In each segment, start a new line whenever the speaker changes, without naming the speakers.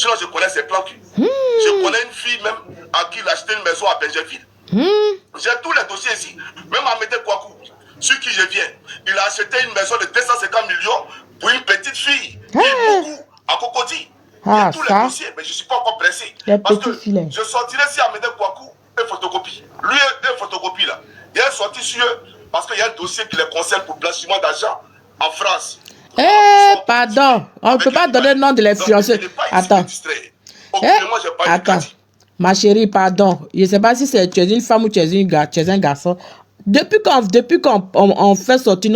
Sinon, je connais ses plans. Je connais une fille même à qui il a acheté une maison à Benjerville. J'ai tous les dossiers ici. Même à Médé Kouakou, sur qui je viens, il a acheté une maison de 250 millions pour une petite fille. Beaucoup à Cocody. Il y a tous les dossiers, mais je ne suis pas encore pressé. Parce que je sortirai si à Médé Kouakou une photocopie. Lui, une photocopie là. Il est sorti sur eux parce qu'il y a un dossier qui les concerne pour blanchiment d'argent en France.
Pardon. On ne peut pas donner le nom de l'influenceur. Attends. Attends. Ma chérie, pardon. Je ne sais pas si tu es une femme ou tu es un garçon. Depuis qu'on fait sortir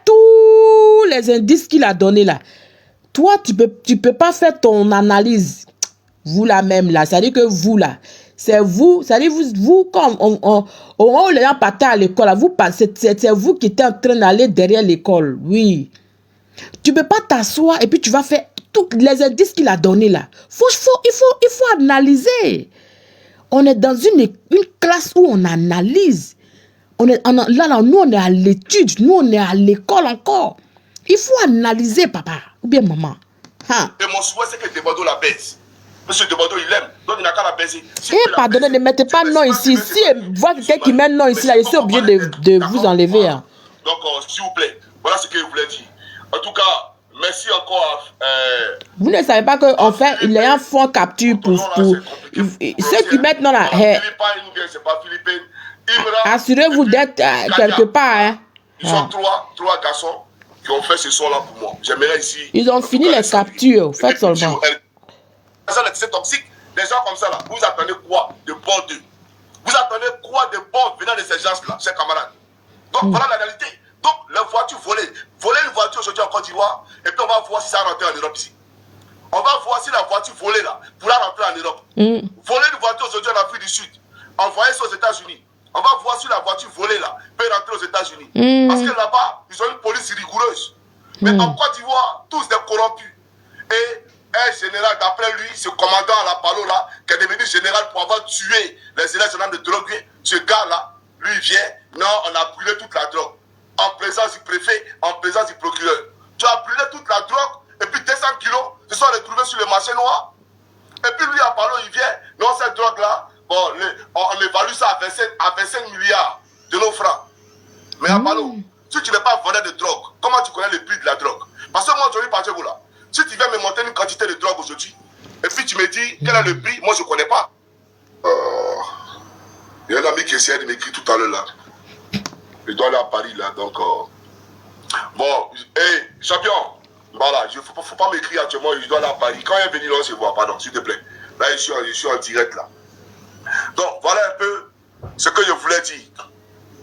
tous les indices qu'il a donnés là, toi, tu peux pas faire ton analyse. Vous là même là, c'est-à-dire que vous là, c'est vous, c'est-à-dire vous comme au moment où les gens partaient à l'école, c'est vous qui êtes en train d'aller derrière l'école, oui. Tu peux pas t'asseoir et puis tu vas faire tous les indices qu'il a donnés là. Il faut analyser. On est dans une classe où on analyse. Là, nous on est à l'étude, nous on est à l'école encore. Il faut analyser, papa, ou bien maman.
Et mon souhait, c'est que Debado la baise. Monsieur Debado, il aime, donc il n'a qu'à la baiser.
Pardonnez, ne mettez pas non ici. Si vous voyez quelqu'un qui met non ici, là, je suis obligé de vous enlever. Hein.
Donc, s'il vous plaît, voilà ce que je voulais dire. En tout cas, merci encore.
Vous ne savez pas qu'en fait, il y a un fond capture pour ceux qui mettent non là. Assurez-vous d'être quelque part. Hein.
Ils sont trois garçons qui ont fait ce son-là pour moi. J'aimerais ici.
Ils ont fini les captures, faites seulement.
C'est toxique. Des gens comme ça là, vous attendez quoi de bon d'eux? Vous attendez quoi de bon venant de ces gens-là, chers camarades? Donc voilà la réalité. Donc les voitures volées. Voler une voiture aujourd'hui en Côte d'Ivoire, et puis on va voir si ça rentre en Europe ici. On va voir si la voiture volée là pourra rentrer en Europe. Voler une voiture aujourd'hui en Afrique du Sud, envoyer ça aux États-Unis. On va voir si la voiture volée là peut rentrer aux États-Unis. Parce que là-bas, ils ont une police rigoureuse. Mais en Côte d'Ivoire, tous des corrompus. Et un général, d'après lui, ce commandant à la Palo là, qui est devenu général pour avoir tué les élèves de drogue, ce gars-là, lui vient, non, on a brûlé toute la drogue. En présence du préfet, en présence du procureur. Tu as brûlé toute la drogue, et puis 200 kilos se sont retrouvés sur le marché noir. Et puis lui, à Palo, il vient, non, cette drogue-là, bon, on évalue ça à 25 milliards de nos francs. Mais à Palo, si tu n'es pas vendeur de drogue, comment tu connais le prix de la drogue? Parce que moi, aujourd'hui, par exemple, là, si tu viens me monter une quantité de drogue aujourd'hui, et puis tu me dis quel est le prix, moi je ne connais pas. Il y a un ami qui essayait de m'écrire tout à l'heure là. Il doit aller à Paris là, donc. Bon, hey, champion, voilà, il ne faut pas m'écrire actuellement, je dois aller à Paris. Quand il est venu là, on se voit, pardon, s'il te plaît. Là, je suis en direct là. Donc, voilà un peu ce que je voulais dire.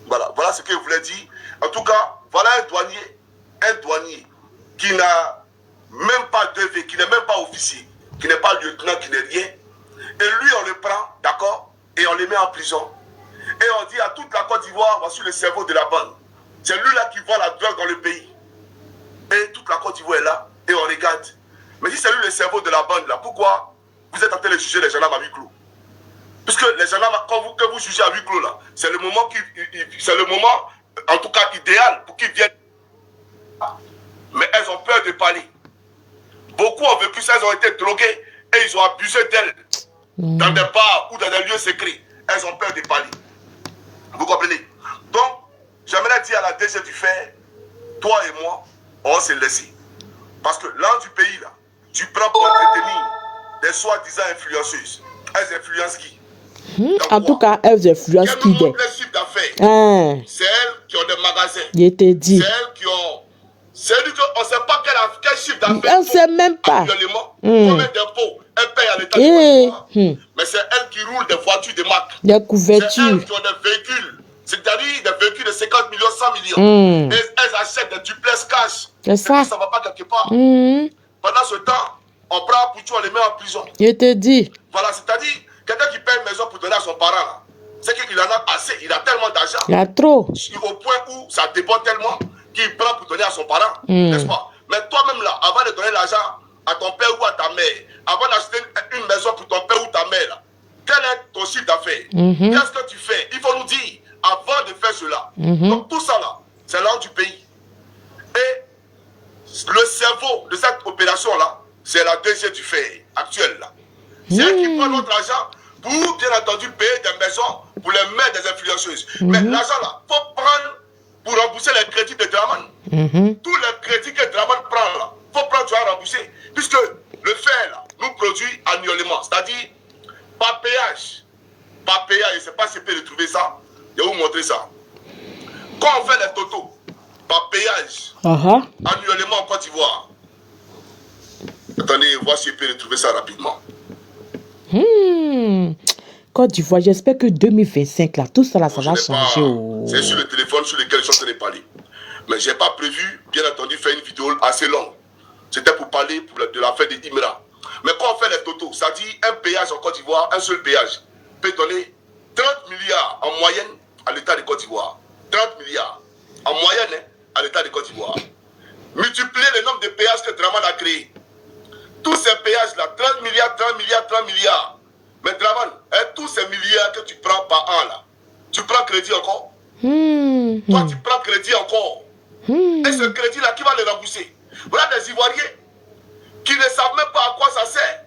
Voilà ce que je voulais dire. En tout cas, voilà un douanier qui n'a même pas DV, qui n'est même pas officier, qui n'est pas lieutenant, qui n'est rien. Et lui, on le prend, d'accord, et on le met en prison. Et on dit à toute la Côte d'Ivoire, voici le cerveau de la bande. C'est lui-là qui vend la drogue dans le pays. Et toute la Côte d'Ivoire est là, et on regarde. Mais si c'est lui le cerveau de la bande, là, pourquoi vous êtes en train de juger les gendarmes à huis clos? Puisque les gendarmes, que vous jugez à huis clos, là, c'est le moment en tout cas, idéal pour qu'ils viennent. Mais elles ont peur de parler. Beaucoup ont vécu ça, elles ont été droguées et ils ont abusé d'elles dans des bars ou dans des lieux secrets. Elles ont peur de parler. Vous comprenez? Donc, j'aimerais dire à la DG du fer, toi et moi, on s'est laissé. Parce que l'an du pays, là, tu prends pour entretenir des soi-disant influenceuses. Elles influencent qui?
En tout cas, elles influencent qui?
C'est elles qui ont des magasins.
Je t'ai dit.
C'est elles qui ont... C'est lui qu'on ne sait pas quel chiffre d'affaires.
On ne sait même pas.
Combien d'impôts elle paye à l'État du Côte. Mais c'est elles qui roulent des voitures de marque.
Des couvertures.
C'est elles qui ont des véhicules. C'est-à-dire des véhicules de 50 millions, 100 millions. Et elles achètent des duplex cash.
C'est ça.
Ça ne va pas quelque part. Pendant ce temps, on prend un poutou, on les met en prison.
Je te dis.
Voilà, c'est-à-dire, quelqu'un qui paye une maison pour donner à son parent, là, c'est qu'il en a assez. Il a tellement d'argent.
Il a trop.
Au point où ça déborde tellement qu'il prend pour donner à son parent, n'est-ce pas? Mais toi-même là, avant de donner l'argent à ton père ou à ta mère, avant d'acheter une maison pour ton père ou ta mère, là, quel est ton chiffre d'affaires? Qu'est-ce que tu fais? Il faut nous dire, avant de faire cela. Donc tout ça là, c'est l'ordre du pays. Et le cerveau de cette opération là, c'est la DG du fait actuelle là. C'est elle qui prend notre argent pour, bien entendu, payer des maisons pour les mères des influenceuses. Mais l'argent là, il faut prendre pour rembourser les crédits de Draman. Tous les crédits que Draman prend là, il faut prendre, tu vas rembourser. Puisque le fait là, nous produit annuellement. C'est-à-dire, par péage, je ne sais pas si je peux retrouver ça. Je vais vous montrer ça. Quand on fait les totaux, par péage, annuellement en Côte d'Ivoire. Attendez, voir si je peux retrouver ça rapidement.
Côte d'Ivoire, j'espère que 2025, là, tout ça, là, ça va changer.
C'est sur le téléphone sur lequel je suis en train de parler. Mais je n'ai pas prévu, bien entendu, faire une vidéo assez longue. C'était pour parler de l'affaire des IMRA. Mais quand on fait les totaux, ça dit un péage en Côte d'Ivoire, un seul péage, peut donner 30 milliards en moyenne à l'État de Côte d'Ivoire. 30 milliards en moyenne à l'État de Côte d'Ivoire. Multipliez le nombre de péages que Draman a créés. Tous ces péages-là, 30 milliards, 30 milliards, 30 milliards. Mais Draman, tous ces milliards que tu prends par an, là, tu prends crédit encore? Toi, tu prends crédit encore. Et ce crédit-là, qui va le rembourser? Voilà des Ivoiriens qui ne savent même pas à quoi ça sert.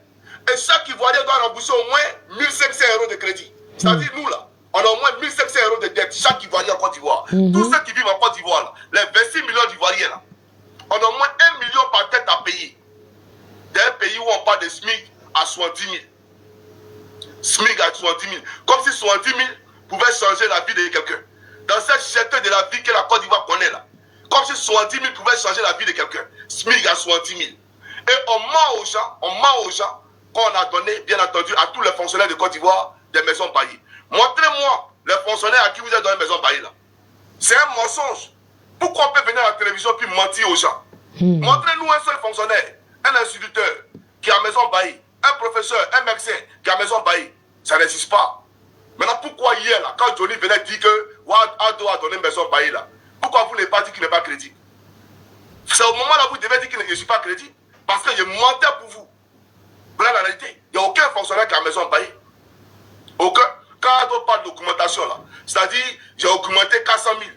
Et chaque Ivoirien doit rembourser au moins 1500 € de crédit. C'est-à-dire, nous, là, on a au moins 1500 € de dette, chaque Ivoirien en Côte d'Ivoire. Tous ceux qui vivent en Côte d'Ivoire, là, les 26 millions d'Ivoiriens, là, on a au moins 1 million par tête à payer. D'un pays où on parle de SMIC à 70 000. SMIC à 70 000. Comme si 70 000 pouvait changer la vie de quelqu'un. Dans cette cherté de la vie que la Côte d'Ivoire connaît là. Comme si 70 000 pouvait changer la vie de quelqu'un. SMIC à 70 000. Et on ment aux gens qu'on a donné, bien entendu, à tous les fonctionnaires de Côte d'Ivoire des maisons baillies. Montrez-moi les fonctionnaires à qui vous avez donné des maisons baillies là. C'est un mensonge. Pourquoi on peut venir à la télévision puis mentir aux gens? Montrez-nous un seul fonctionnaire, un instituteur qui a maison baillie, un professeur, un médecin qui a maison baillie. Ça n'existe pas. Maintenant, pourquoi hier, là, quand Johnny venait dire que Wado a donné maison baillie là, pourquoi vous n'avez pas dit qu'il n'est pas crédit? C'est au moment là où vous devez dire qu'il ne suis pas crédit. Parce que je mentais pour vous. Voilà la réalité. Il n'y a aucun fonctionnaire qui a maison baillie. Aucun. Quand on parle de documentation là, c'est-à-dire, j'ai augmenté 400 000.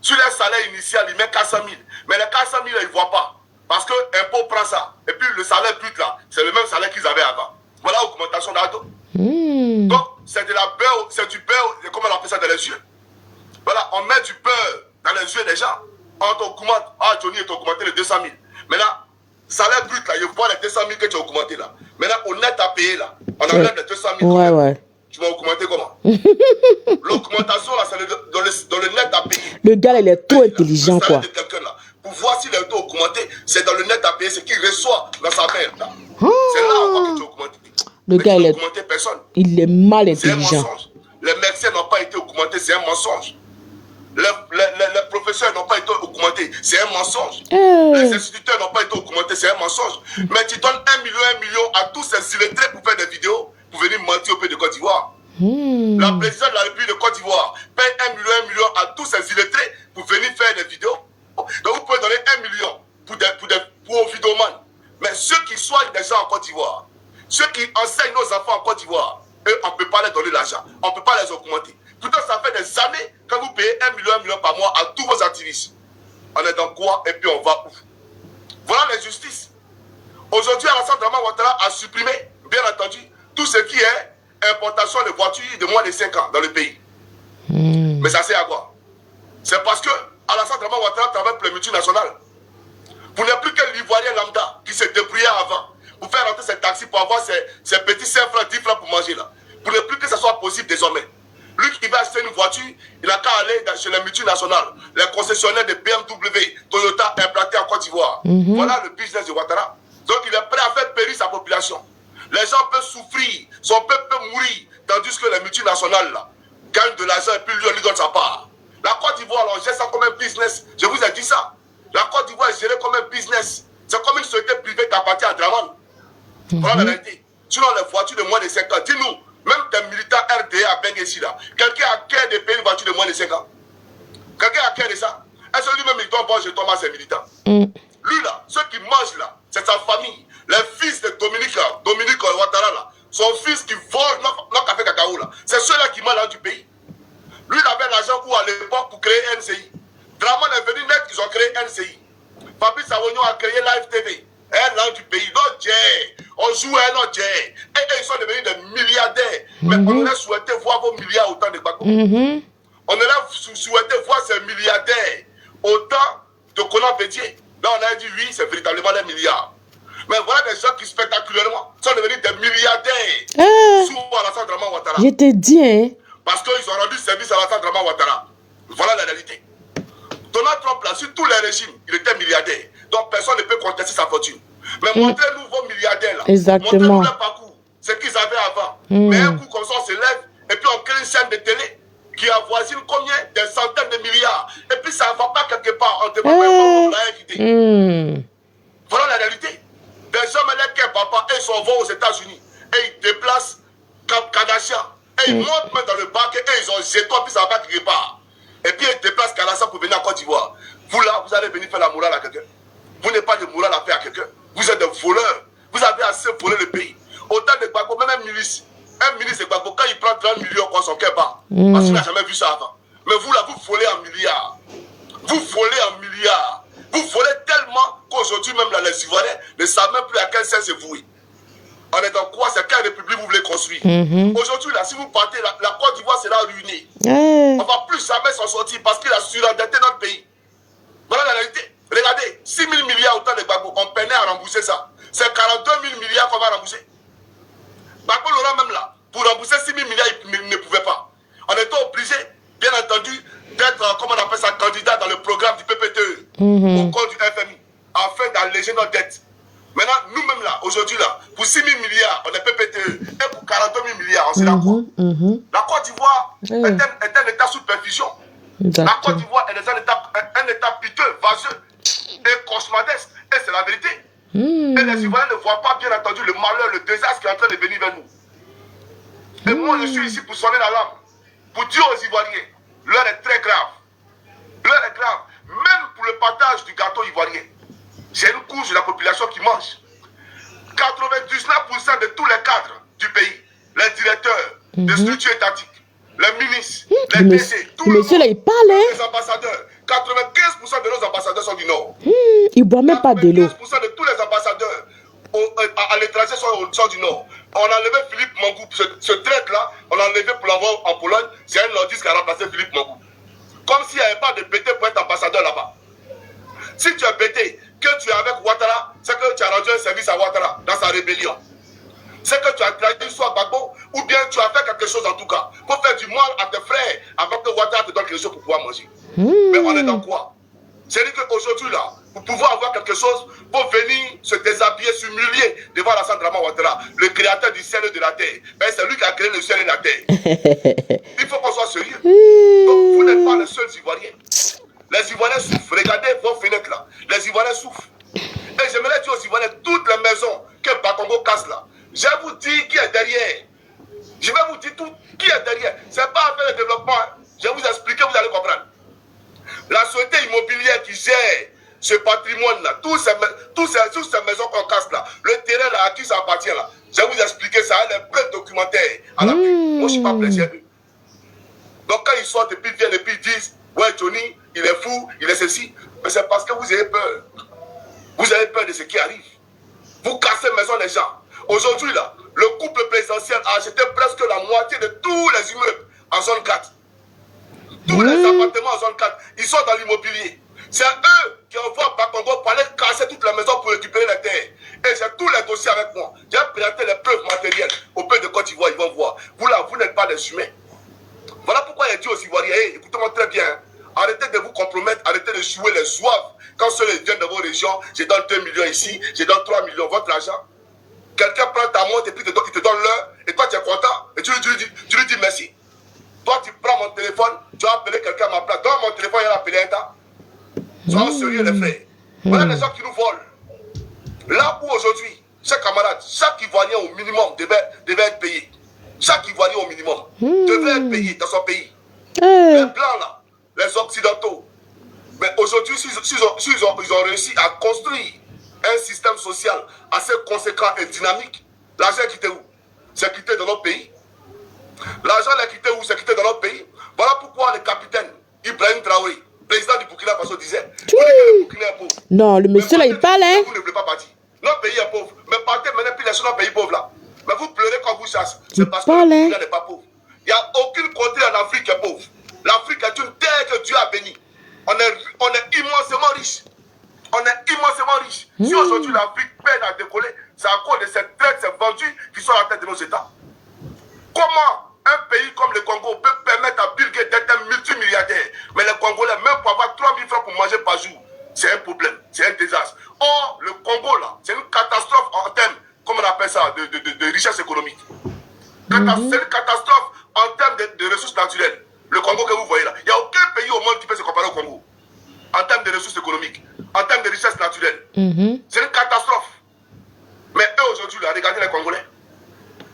Sur les salaires initial, il met 400 000. Mais les 400 000, ils ne voient pas. Parce que l'impôt prend ça. Et puis le salaire brut là, c'est le même salaire qu'ils avaient avant. Voilà l'augmentation d'Ado. Donc, c'est de la beurre, c'est du beurre, comment on appelle ça, dans les yeux. Voilà, on met du beurre dans les yeux des gens. On t'augmente. Ah, Johnny est augmenté de 200 000. Maintenant, salaire brut là, je vois les 200 000 que tu as augmenté là. Maintenant, on net à payer là. On enlève les 200 000.
Ouais.
Tu vas augmenter comment? L'augmentation là, c'est dans le net à payer.
Le gars, il est trop intelligent, quoi.
De là, pour voir si le taux augmenté, c'est dans le net à payer, ce qu'il reçoit dans sa main. C'est là on voit que tu as augmenté.
Le gars, il est
augmenté personne.
Il est mal intelligent.
C'est un mensonge. Les médecins n'ont pas été augmentés, c'est un mensonge. Les professeurs n'ont pas été augmentés, c'est un mensonge. Les instituteurs n'ont pas été augmentés, c'est un mensonge. Mais tu donnes 1 million à tous ces illettrés pour faire des vidéos, pour venir mentir au pays de Côte d'Ivoire. La présidente de la République de Côte d'Ivoire paye 1 million à tous ces illettrés pour venir faire des vidéos. Donc vous pouvez donner 1 million pour vidéomans. Mais ceux qui soignent des gens en Côte d'Ivoire, ceux qui enseignent nos enfants en Côte d'Ivoire, eux, on ne peut pas leur donner l'argent. On ne peut pas les augmenter. Pourtant, ça fait des années que vous payez 1 million par mois à tous vos activistes. On est dans quoi et puis on va où? Voilà l'injustice. Aujourd'hui, Alassane Dramane Ouattara a supprimé, bien entendu, tout ce qui est importation de voitures de moins de 5 ans dans le pays. Mais ça sert à quoi? C'est parce que Alassane Dramane Ouattara travaille pour les multinationales. Vous n'êtes plus que l'Ivoirien lambda qui se débrouillait avant pour faire rentrer ses taxis pour avoir ses petits 5 francs, 10 francs pour manger là. Vous n'êtes plus que ça soit possible désormais. Lui qui va acheter une voiture, il n'a qu'à aller chez les multinationales, les concessionnaires de BMW, Toyota implantés en Côte d'Ivoire. Voilà le business de Ouattara. Donc il est prêt à faire périr sa population. Les gens peuvent souffrir, son peuple peut mourir, tandis que les multinationales là, gagnent de l'argent et puis lui donne sa part. La Côte d'Ivoire, on gère ça comme un business. Je vous ai dit ça. La Côte d'Ivoire est gérée comme un business. C'est comme une société privée qui appartient à Draman. Voilà la réalité. Sinon, les voitures de moins de 5 ans, dis-nous, même des militants RDA à Benguessi là, quelqu'un a cœur de payer une voiture de moins de 5 ans? Quelqu'un a cœur de ça? Est-ce que lui-même il doit voir jeton à ses militants? Lui là, ceux qui mangent là, c'est sa famille. Les fils de Dominique Ouattara là, son fils qui vole notre café cacao là, c'est ceux-là qui mangent du pays. Lui il avait l'argent pour à l'époque pour créer NCI. Draman est venu net, ils ont créé NCI. Fabrice Awonyo a créé Live TV. Un an du pays. Donc, Et ils sont devenus des milliardaires. Mais on aurait souhaité voir vos milliards autant de Gbagbo. On aurait souhaité voir ces milliardaires autant de Konan Bédié. Là, on a dit oui, c'est véritablement des milliards. Mais voilà des gens qui spectaculairement sont devenus des milliardaires sous Alassane Dramane Ouattara.
Je te dis, hein.
Parce qu'ils ont rendu service à Alassane Dramane Ouattara. Voilà la réalité. Donald Trump, là, sur tous les régimes, il était milliardaire. Donc personne ne peut contester sa fortune. Mais montrez-nous vos milliardaires là.
Exactement.
Montrez-nous leur parcours. Ce qu'ils avaient avant. Mais un coup comme ça, on se lève et puis on crée une chaîne de télé qui avoisine combien? Des centaines de milliards. Et puis ça ne va pas quelque part. On ne te voit pas on l'a invité. Voilà la réalité. Des hommes qui papa, ils s'en vont aux États-Unis. Et ils déplacent Kardashian. Et ils montent même dans le bac et ils ont jeté, puis ça va pas quelque part. Et puis ils déplacent Kardashian pour venir en Côte d'Ivoire. Vous là, vous allez venir faire la morale à quelqu'un. Vous n'avez pas de morale à faire à quelqu'un. Vous êtes des voleurs. Vous avez assez volé le pays. Autant de Gbagbo, même un ministre de Gbagbo, quand il prend 30 millions, quoi, son cœur bat. Parce qu'il n'a jamais vu ça avant. Mais vous là, vous volez en milliards. Vous volez en milliards. Vous volez tellement qu'aujourd'hui, même là, les Ivoiriens ne savent même plus à quel sens se vouer. On est dans quoi? C'est quelle république vous voulez construire? Aujourd'hui, là, si vous partez, la Côte d'Ivoire sera ruinée. On ne va plus jamais s'en sortir parce qu'il a surendetté notre pays. Voilà la réalité. Regardez, 6 000 milliards autant de Gbagbo, on peinait à rembourser ça. C'est 42 000 milliards qu'on va rembourser. Gbagbo Laurent, même là, pour rembourser 6 000 milliards, il ne pouvait pas. On était obligé, bien entendu, d'être, comment on appelle ça, candidat dans le programme du PPTE, au compte du FMI, afin d'alléger notre dette. Maintenant, nous-mêmes là, aujourd'hui là, pour 6 000 milliards, on est PPTE, et pour 42 000 milliards, on sait la quoi. La Côte d'Ivoire est un état sous perfusion. La Côte d'Ivoire est un état piteux, vaseux et cauchemardesque. Et c'est la vérité. Et les Ivoiriens ne voient pas, bien entendu, le malheur, le désastre qui est en train de venir vers nous. Et moi, je suis ici pour sonner l'alarme, pour dire aux Ivoiriens, l'heure est très grave. L'heure est grave. Même pour le partage du gâteau ivoirien, j'ai une couche de la population qui mange. 99% de tous les cadres du pays, les directeurs des structures étatiques, les ministres, les DC, tout le monde,
là, il parle,
les ambassadeurs, 95% de nos ambassadeurs sont du Nord.
Il ne boit même pas de l'eau.
95% de tous les ambassadeurs à l'étranger sont du Nord. On a enlevé Philippe Mangou, ce traître-là, on l'a enlevé pour l'avoir en Pologne, c'est un nordiste qui a remplacé Philippe Mangou. Comme s'il n'y avait pas de bêté pour être ambassadeur là-bas. Si tu es bêté, que tu es avec Ouattara, c'est que tu as rendu un service à Ouattara dans sa rébellion. C'est que tu as trahi soit Gbagbo, ou bien tu as fait quelque chose en tout cas, pour faire du mal à tes frères, avant que Ouattara te donne quelque chose pour pouvoir manger. Mais on est dans quoi? C'est-à-dire qu'aujourd'hui là, pour pouvoir avoir quelque chose, pour venir se déshabiller, s'humilier devant Alassane Dramane Ouattara, le créateur du ciel et de la terre. Ben, c'est lui qui a créé le ciel et la terre. Il faut qu'on soit sérieux. Donc vous n'êtes pas les seuls Ivoiriens. Les Ivoiriens souffrent. Regardez vos fenêtres là. Les Ivoiriens souffrent. Et j'aimerais dire aux Ivoiriens, toutes les maisons que Bakongo casse là, je vais vous dire qui est derrière. Je vais vous dire tout qui est derrière. Ce n'est pas affaire de développement. Je vais vous expliquer, vous allez comprendre. La société immobilière qui gère ce patrimoine-là, toutes ces maisons qu'on casse là, le terrain là, à qui ça appartient là, je vais vous expliquer ça, il y a plein de documentaires à l'appui. Moi, je ne suis pas plaisir d'eux. Donc, quand ils sortent et puis viennent et puis ils disent, ouais, Johnny, il est fou, il est ceci, mais c'est parce que vous avez peur. Vous avez peur de ce qui arrive. Vous cassez la maison des gens. Aujourd'hui, là, le couple présidentiel a acheté presque la moitié de tous les immeubles en zone 4. Tous les appartements en zone 4, ils sont dans l'immobilier. C'est eux qui envoient Bakongo pour aller casser toute la maison pour récupérer la terre. Et j'ai tous les dossiers avec moi. J'ai présenté les preuves matérielles au pays de Côte d'Ivoire, ils vont voir. Vous là, vous n'êtes pas des humains. Voilà pourquoi il a dit aux Ivoiriens, hey, écoutez-moi très bien, arrêtez de vous compromettre, arrêtez de jouer les zouaves. Quand ceux viennent de vos régions, je donne 2 millions ici, je donne 3 millions, votre argent. Quelqu'un prend ta montre et puis il te donne l'heure, et toi tu es content, et tu lui dis merci. Toi tu prends mon téléphone, tu as appelé quelqu'un à ma place, donne mon téléphone, il a appelé un tas. Soyons sérieux les frères. Voilà les gens qui nous volent. Là où aujourd'hui, chers camarades, chaque Ivoirien au minimum devait être payé. Chaque Ivoirien au minimum devrait être payé dans son pays. Les Blancs là, les Occidentaux. Mais aujourd'hui, ils ont réussi à construire un système social assez conséquent et dynamique. L'argent est quitté où? C'est quitté dans notre pays. L'argent est quitté où? C'est quitté dans notre pays. Voilà pourquoi le capitaine Ibrahim Traoré, président du Burkina Faso, disait que le Burkina est pauvre.
Non, le monsieur là, il parle, hein?
Vous ne voulez pas partir. Notre pays est pauvre. Mais partez maintenant, puis laissez notre pays pauvre là. Mais vous pleurez quand vous chassez.
C'est
parce que le pays n'est pas pauvre. Il n'y a aucune contrée en Afrique qui est pauvre. L'Afrique est une terre que Dieu a bénie. On est immensément riche. On est immensément riche. Si aujourd'hui l'Afrique peine à décoller, c'est à cause de cette traite, ces vendus qui sont à la tête de nos États. Comment un pays comme le Congo peut permettre à Bill Gates d'être un multimilliardaire, mais les Congolais, même pour avoir 3 000 francs pour manger par jour, c'est un problème, c'est un désastre. Or, le Congo, là, c'est une catastrophe en termes, comme on appelle ça, de richesse économique. C'est une catastrophe en termes de ressources naturelles. Le Congo que vous voyez là, il n'y a aucun pays au monde qui peut se comparer au Congo. En termes de ressources économiques, en termes de richesse naturelle. C'est une catastrophe. Mais eux aujourd'hui, là, regardez les Congolais.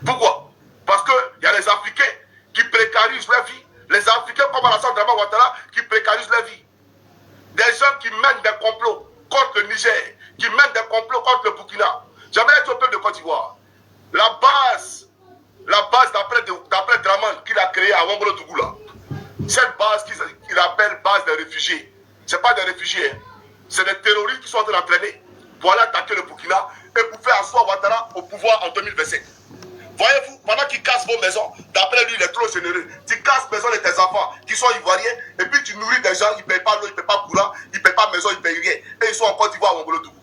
Pourquoi? Parce qu'il y a les Africains qui précarisent leur vie. Les Africains comme Alassane Dramane Ouattara qui précarisent leur vie. Des gens qui mènent des complots contre le Niger, qui mènent des complots contre le Burkina. J'aimerais être au peuple de Côte d'Ivoire. La base d'après Dramane qu'il a créée à Ouagadougou là, cette base qu'il appelle base des réfugiés, ce n'est pas des réfugiés, hein. C'est des terroristes qui sont en train d'entraîner pour aller attaquer le Burkina et pour faire asseoir Ouattara au pouvoir en 2027. Voyez-vous, pendant qu'il casse vos maisons, d'après lui, il est trop généreux. Tu casses la maison de tes enfants qui sont ivoiriens, et puis tu nourris des gens, ils ne payent pas l'eau, ils ne payent pas courant, ils ne payent pas maison, ils ne payent rien. Et ils sont en Côte d'Ivoire à Ouagadougou.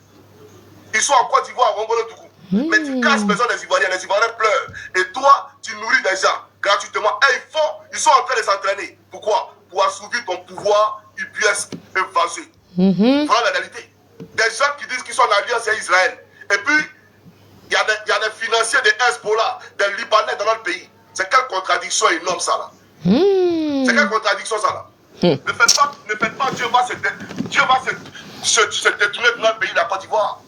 Ils sont en Côte d'Ivoire à Ouagadougou. Mais tu casses la maison des Ivoiriens, les Ivoiriens pleurent. Et toi, tu nourris des gens gratuitement. Et ils sont en train de s'entraîner. Pourquoi? Pour assouvir ton pouvoir, ils puissent évaser. Voilà la réalité. Des gens qui disent qu'ils sont en alliance avec Israël. Et puis, il y a des financiers des Hezbollah, des Libanais dans notre pays. C'est quelle contradiction énorme ça là. C'est quelle contradiction ça là. Ne faites pas, Dieu va se détourner de notre pays, la Côte d'Ivoire.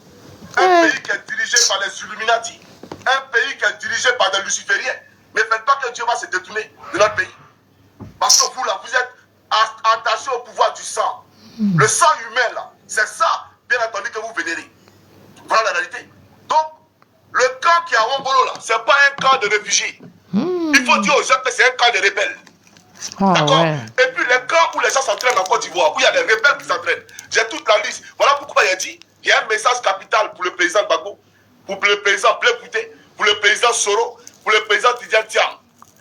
Un pays qui est dirigé par les Illuminati. Un pays qui est dirigé par des lucifériens. Ne faites pas que Dieu va se détourner de notre pays. Parce que vous là, vous êtes attachés au pouvoir du sang. Le sang humain là, c'est ça, bien entendu, que vous vénérez. Voilà la réalité. Donc, le camp qui est à Ouagadougou là, c'est pas un camp de réfugiés. Il faut dire aux gens que c'est un camp de rebelles. D'accord?
Ouais.
Et puis les camps où les gens s'entraînent en Côte d'Ivoire, où il y a des rebelles qui s'entraînent. J'ai toute la liste. Voilà pourquoi il a dit, il y a un message capital pour le président Gbagbo, pour le président Blé Pouté, pour le président Soro, pour le président Tidiane Thiam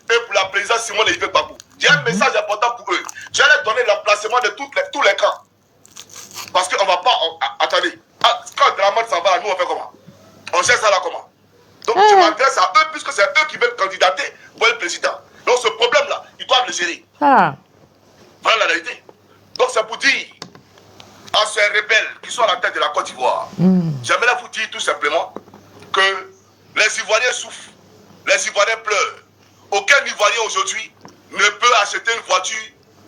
et pour la présidente Simone Leïvé Gbagbo. Il y a un message important pour eux. Je vais leur donner l'emplacement de tous les camps. Parce qu'on ne va pas... attendez. Quand Dramane s'en va, nous on fait comment? On gère ça là comment? Donc je m'adresse à eux puisque c'est eux qui veulent candidater pour être président. Donc ce problème-là, ils doivent le gérer. Voilà la réalité. Donc c'est pour dire à ces rebelles qui sont à la tête de la Côte d'Ivoire, j'aimerais vous dire tout simplement que les Ivoiriens souffrent, les Ivoiriens pleurent. Aucun Ivoirien aujourd'hui ne peut acheter une voiture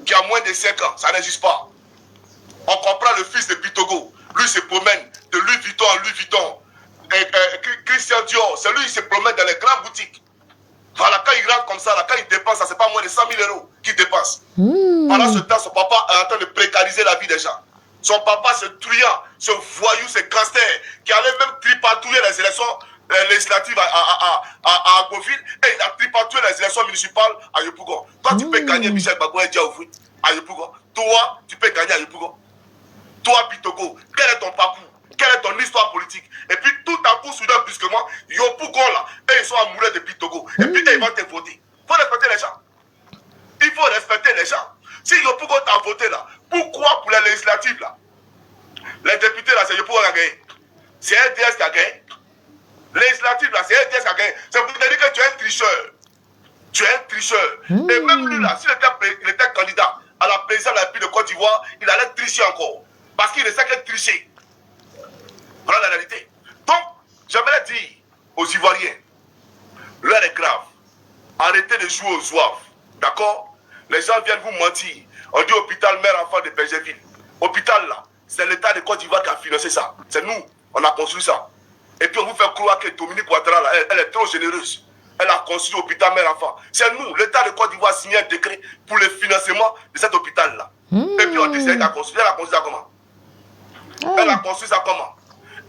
qui a moins de 5 ans. Ça n'existe pas. On comprend le fils de Bitogo. Lui se promène de Louis Vuitton en Louis Vuitton. Christian Dior, c'est lui qui se promène dans les grandes boutiques. Voilà, quand il rentre comme ça, là, quand il dépense, ça c'est pas moins de 100 000 € qu'il dépense. Pendant ce temps, son papa est en train de précariser la vie des gens. Son papa, ce truand, ce voyou, ce gangster, qui allait même tripatouiller les élections législatives à Agboville, et il a tripatouillé les élections municipales à Yopougon. Toi, tu peux gagner Michel Bagoué Diaoufou à Yopougon. Toi, tu peux gagner à Yopougon. Toi, Bitogo, quel est ton parcours? Quelle est ton histoire politique? Et puis tout à coup, soudain, brusquement, Yopougon là, et ils sont amoureux de Bitogo. Et puis ils vont te voter. Il faut respecter les gens. Il faut respecter les gens. Si Yopougon t'a voté là, pourquoi pour les législatives là? Les députés là, c'est Yopougon qui a gagné. C'est RDS qui a gagné. Législative là, c'est RDS qui a gagné. C'est pour te dire que tu es un tricheur. Tu es un tricheur. Et même lui là, s'il était candidat à la présidence de la République de Côte d'Ivoire, il allait tricher encore. Parce qu'il ne sait que tricher. Voilà la réalité. Donc, j'aimerais dire aux Ivoiriens, l'heure est grave. Arrêtez de jouer aux zouaves. D'accord? Les gens viennent vous mentir. On dit hôpital mère-enfant de Bergerville. Hôpital là, c'est l'État de Côte d'Ivoire qui a financé ça. C'est nous, on a construit ça. Et puis on vous fait croire que Dominique Ouattara, là, elle est trop généreuse. Elle a construit l'hôpital mère-enfant. C'est nous, l'État de Côte d'Ivoire, signé un décret pour le financement de cet hôpital-là. Et puis on dit c'est elle qui a construit. Elle a construit ça comment? Elle a construit ça comment?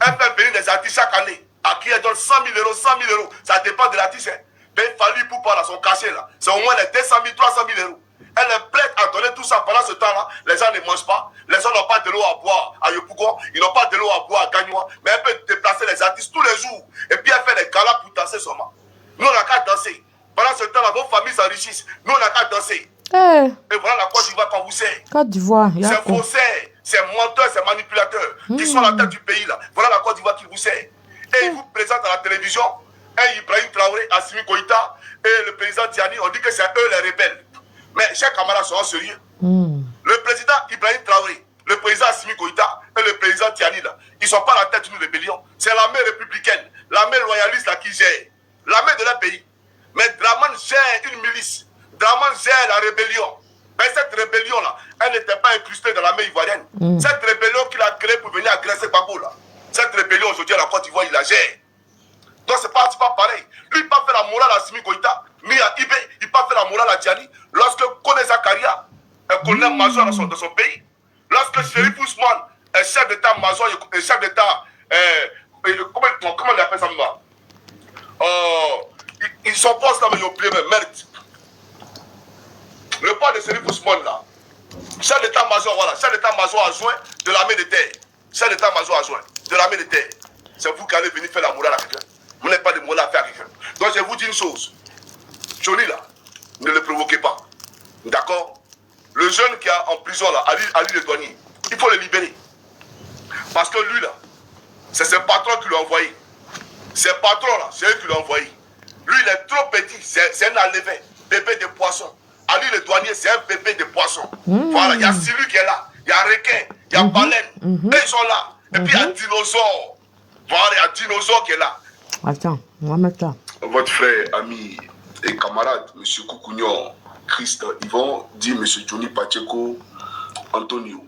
Elle fait venir des artistes chaque année, à qui elle donne 100 000 €, 100 000 €. Ça dépend de l'artiste. Hein. Ben, il fallu pour prendre son cachet là. C'est au moins les 200 000, 300 000 €. Elle est prête à donner tout ça. Pendant ce temps-là, les gens ne mangent pas. Les gens n'ont pas de l'eau à boire à Yopougon. Ils n'ont pas de l'eau à boire à Gagnoua. Mais elle peut déplacer les artistes tous les jours. Et puis elle fait des galas pour danser seulement. Nous, on n'a qu'à danser. Pendant ce temps-là, vos familles s'enrichissent. Nous, on n'a qu'à danser. Et voilà la Côte d'Ivoire qu'on vous sait.
Côte d'Ivoire,
c'est faussaires, c'est menteurs, c'est manipulateurs qui sont à la tête du pays là. Voilà la Côte d'Ivoire qui vous sait. Et ils vous présentent à la télévision un Ibrahim Traoré, Assimi Goïta et le président Tiani. On dit que c'est eux les rebelles. Mais chers camarades, soyons sérieux. Le président Ibrahim Traoré, le président Assimi Goïta et le président Tiani là, ils ne sont pas à la tête d'une rébellion. C'est l'armée républicaine, l'armée loyaliste là qui gère. L'armée de leur pays. Mais Draman gère une milice. Draman gère la rébellion. Mais cette rébellion-là, elle n'était pas incrustée dans l'armée ivoirienne. Cette rébellion qu'il a créée pour venir agresser Gbagbo, là. Cette rébellion, aujourd'hui, à la Côte d'Ivoire, il la gère. Donc, c'est pas pareil. Lui, il n'a pas fait la morale à Assimi Goïta, ni à Ibé, il n'a pas fait la morale à Tiani. Lorsque Kone Zakaria est colonel-major dans son pays, lorsque Chérif Ousmane est chef d'état-major et chef d'état... comment on appelle ça, maintenant? Ils sont postes là, mais ils ont oublié, mais merde. Le port de Chérif Ousmane là, chef d'état-major, voilà, chef d'état-major adjoint de l'armée de terre. Chef d'état-major adjoint de l'armée de terre. C'est vous qui allez venir faire la morale à quelqu'un. Vous n'avez pas de morale à faire à quelqu'un. Donc je vous dis une chose. Johnny là, ne le provoquez pas. D'accord? Le jeune qui est en prison là, Ali le douanier, il faut le libérer. Parce que lui là, c'est ses patrons qui l'ont envoyé. Ses patrons là, c'est eux qui l'ont envoyé. Lui il est trop petit, c'est un enlevé, bébé de poisson. Ali le douanier, c'est un bébé de poisson. Voilà, il y a Silu qui est là, il y a Requin, il y a Baleine, ils sont là. Et puis il y a Dinosaure. Voilà, il y a Dinosaure qui est là.
Attends, on va mettre là.
Votre frère, ami et camarade, M. Koukounion, Christ, ils vont dire M. Johnny Pacheco, Antonio.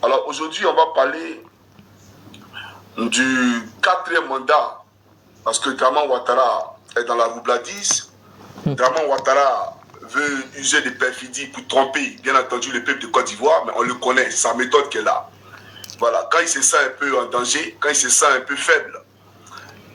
Alors aujourd'hui, on va parler du 4e mandat, parce que Draman Ouattara est dans la roubladise. Draman Ouattara veut user des perfidies pour tromper, bien entendu, le peuple de Côte d'Ivoire, mais on le connaît, sa méthode qu'elle a. Voilà, quand il se sent un peu en danger, quand il se sent un peu faible,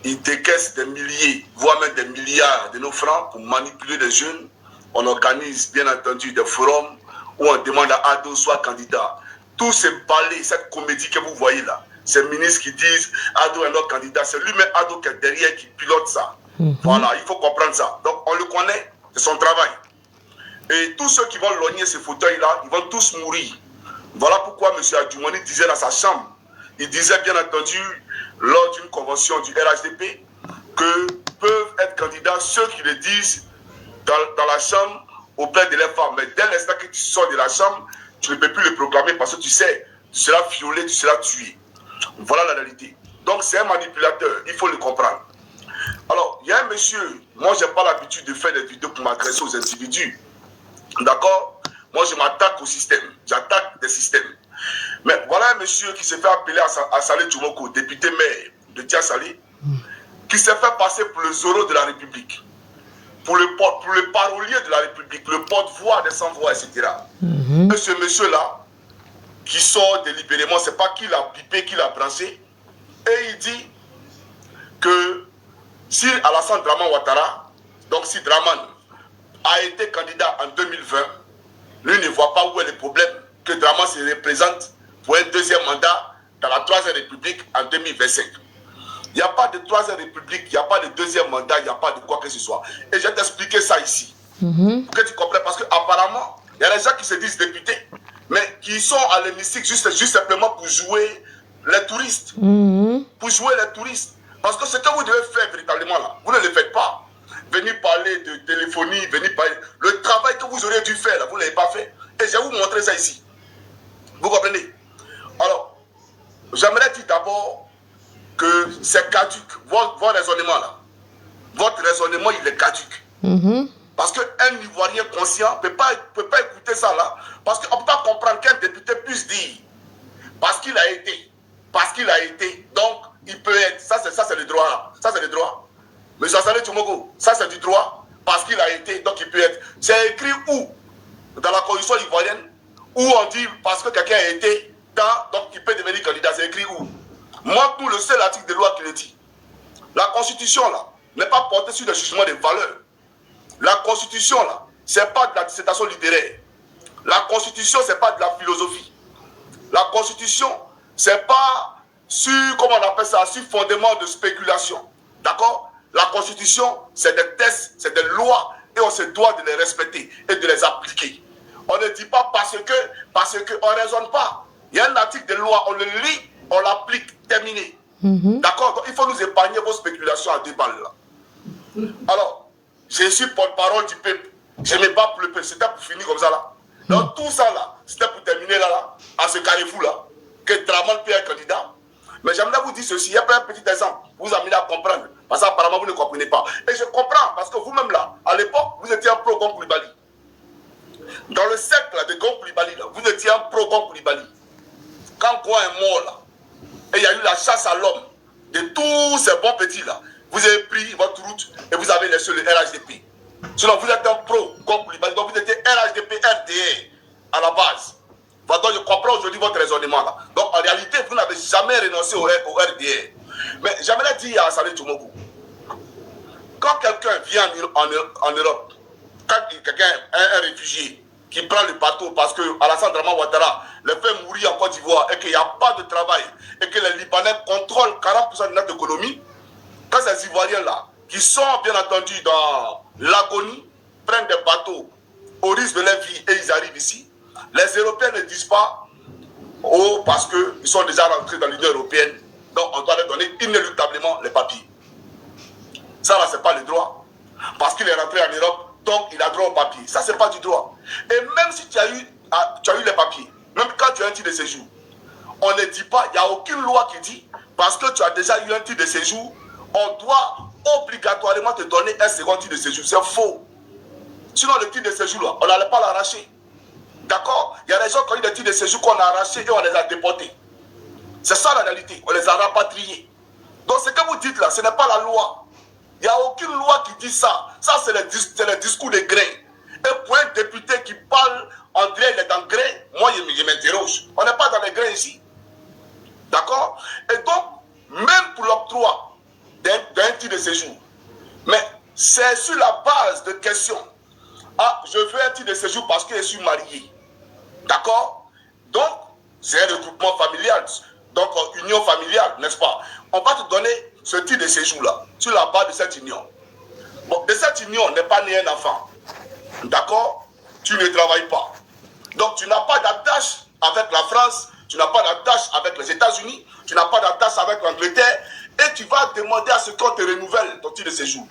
il décaisse des milliers, voire même des milliards de nos francs pour manipuler les jeunes. On organise, bien entendu, des forums où on demande à Ado soit candidat. Tous ces balais, cette comédie que vous voyez là, ces ministres qui disent Ado est notre candidat, c'est lui-même Ado qui est derrière, qui pilote ça. Voilà, il faut comprendre ça. Donc on le connaît, c'est son travail. Et tous ceux qui vont logner ces fauteuils-là, ils vont tous mourir. Voilà pourquoi M. Adjoumani disait dans sa chambre, il disait bien entendu, lors d'une convention du RHDP, que peuvent être candidats ceux qui le disent dans la chambre auprès de leurs femmes. Mais dès l'instant que tu sors de la chambre, tu ne peux plus le proclamer parce que tu sais, tu seras violé, tu seras tué. Voilà la réalité. Donc c'est un manipulateur, il faut le comprendre. Alors, il y a un monsieur, moi je n'ai pas l'habitude de faire des vidéos pour m'adresser aux individus. D'accord? Moi je m'attaque au système, j'attaque des systèmes. Mais voilà un monsieur qui s'est fait appeler à Salé Djoumoko, député maire de Tia Salé, qui s'est fait passer pour le Zoro de la République, pour le parolier de la République, le porte-voix des sans-voix, etc. Et ce monsieur-là, qui sort délibérément, c'est pas qui l'a pipé, qui l'a branché, et il dit que si Alassane Draman Ouattara, donc si Draman a été candidat en 2020, lui ne voit pas où est le problème que Draman se représente pour un deuxième mandat dans la 3e République en 2025. Il n'y a pas de 3e République, il n'y a pas de deuxième mandat, il n'y a pas de quoi que ce soit. Et je vais t'expliquer ça ici. Pour que tu comprennes, parce qu'apparemment, il y a des gens qui se disent députés, mais qui sont à l'hémicycle juste simplement pour jouer les touristes. Pour jouer les touristes. Parce que ce que vous devez faire véritablement là, vous ne le faites pas. Venir parler de téléphonie, venir parler... Le travail que vous auriez dû faire, là, vous ne l'avez pas fait. Et je vais vous montrer ça ici. Vous comprenez? Alors, j'aimerais dire d'abord que c'est caduque. Votre raisonnement là, votre raisonnement, il est caduque. Parce qu'un Ivoirien conscient ne peut pas écouter ça là. Parce qu'on ne peut pas comprendre qu'un député puisse dire parce qu'il a été, donc il peut être. Ça c'est le droit là. Ça c'est le droit. Monsieur Salé Djoumoko, ça c'est du droit, parce qu'il a été, donc il peut être. C'est écrit où? Dans la constitution ivoirienne, où on dit parce que quelqu'un a été, donc il peut devenir candidat. C'est écrit où? Moi, tout le seul article de loi qui le dit. La constitution là n'est pas portée sur le jugement des valeurs. La constitution là c'est pas de la dissertation littéraire. La Constitution, c'est pas de la philosophie. La Constitution, c'est pas sur, comment on appelle ça, sur fondement de spéculation. D'accord? La Constitution, c'est des textes, c'est des lois, et on se doit de les respecter et de les appliquer. On ne dit pas parce que on ne raisonne pas. Il y a un article de loi, on le lit, on l'applique, terminé. D'accord? Donc il faut nous épargner vos spéculations à 2 balles là. Alors, je suis porte-parole du peuple. Je me bats pour le peuple. C'était pour finir comme ça là. Donc tout ça là, c'était pour terminer là, à ce carrefour là, que Draman peut être candidat. Mais j'aimerais vous dire ceci, il y a pas un petit exemple, vous amenez à comprendre, parce qu'apparemment vous ne comprenez pas. Et je comprends, parce que vous-même là, à l'époque, vous étiez un pro-Gon Coulibaly. Dans le cercle là, de Gon Coulibaly, là, vous étiez un pro-Gon Coulibaly. Quand quoi est mort là, et il y a eu la chasse à l'homme de tous ces bons petits là, vous avez pris votre route et vous avez laissé le RHDP. Sinon, vous êtes un pro-Gon Coulibaly, donc vous étiez RHDP, RDR à la base. Donc je comprends aujourd'hui votre raisonnement là. Donc en réalité, vous n'avez jamais renoncé au RDR. Mais j'aimerais dire à Saleh Tchoumougou, quand quelqu'un vient en Europe, quand quelqu'un, un réfugié, qui prend le bateau parce que Alassane Draman Ouattara le fait mourir en Côte d'Ivoire et qu'il n'y a pas de travail et que les Libanais contrôlent 40% de notre économie, quand ces Ivoiriens là, qui sont bien entendu dans l'agonie, prennent des bateaux au risque de leur vie et ils arrivent ici, les Européens ne disent pas oh parce qu'ils sont déjà rentrés dans l'Union européenne, donc on doit leur donner inéluctablement les papiers. Ça là, c'est pas le droit. Parce qu'il est rentré en Europe, donc il a droit au papier. Ça, c'est pas du droit. Et même si tu as eu les papiers, même quand tu as un titre de séjour, on ne dit pas, il n'y a aucune loi qui dit, parce que tu as déjà eu un titre de séjour, on doit obligatoirement te donner un second titre de séjour. C'est faux. Sinon, le titre de séjour, là, on n'allait pas l'arracher. D'accord? Il y a des gens qui ont eu des titres de séjour qu'on a arrachés et on les a déportés. C'est ça la réalité. On les a rapatriés. Donc, ce que vous dites là, ce n'est pas la loi. Il n'y a aucune loi qui dit ça. Ça, c'est le discours des grains. Et pour un député qui parle anglais, il est dans le grain, moi, je m'interroge. On n'est pas dans les grains ici. D'accord? Et donc, même pour l'octroi d'un titre de séjour, mais c'est sur la base de questions. Ah, je veux un titre de séjour parce que je suis marié. D'accord? Donc, c'est un regroupement familial. Donc, union familiale, n'est-ce pas? On va te donner ce titre de séjour-là, sur la base de cette union. Bon, de cette union n'est pas né un enfant. D'accord? Tu ne travailles pas. Donc, tu n'as pas d'attache avec la France, tu n'as pas d'attache avec les États-Unis, tu n'as pas d'attache avec l'Angleterre, et tu vas demander à ce qu'on te renouvelle ton titre de séjour.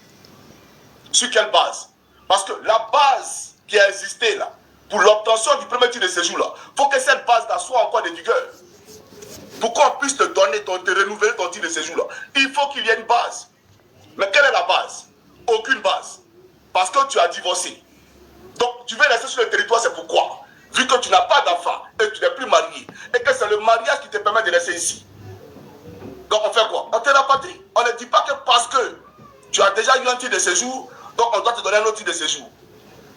Sur quelle base? Parce que la base qui a existé là, pour l'obtention du premier titre de séjour là, il faut que cette base-là soit encore de vigueur. Pour qu'on puisse te donner, te renouveler ton titre de séjour là, il faut qu'il y ait une base. Mais quelle est la base? Aucune base. Parce que tu as divorcé. Donc tu veux rester sur le territoire, c'est pourquoi? Vu que tu n'as pas d'enfant et tu n'es plus marié, et que c'est le mariage qui te permet de rester ici. Donc on fait quoi? On te rapatrie. On ne dit pas que parce que tu as déjà eu un titre de séjour, donc on doit te donner un autre titre de séjour.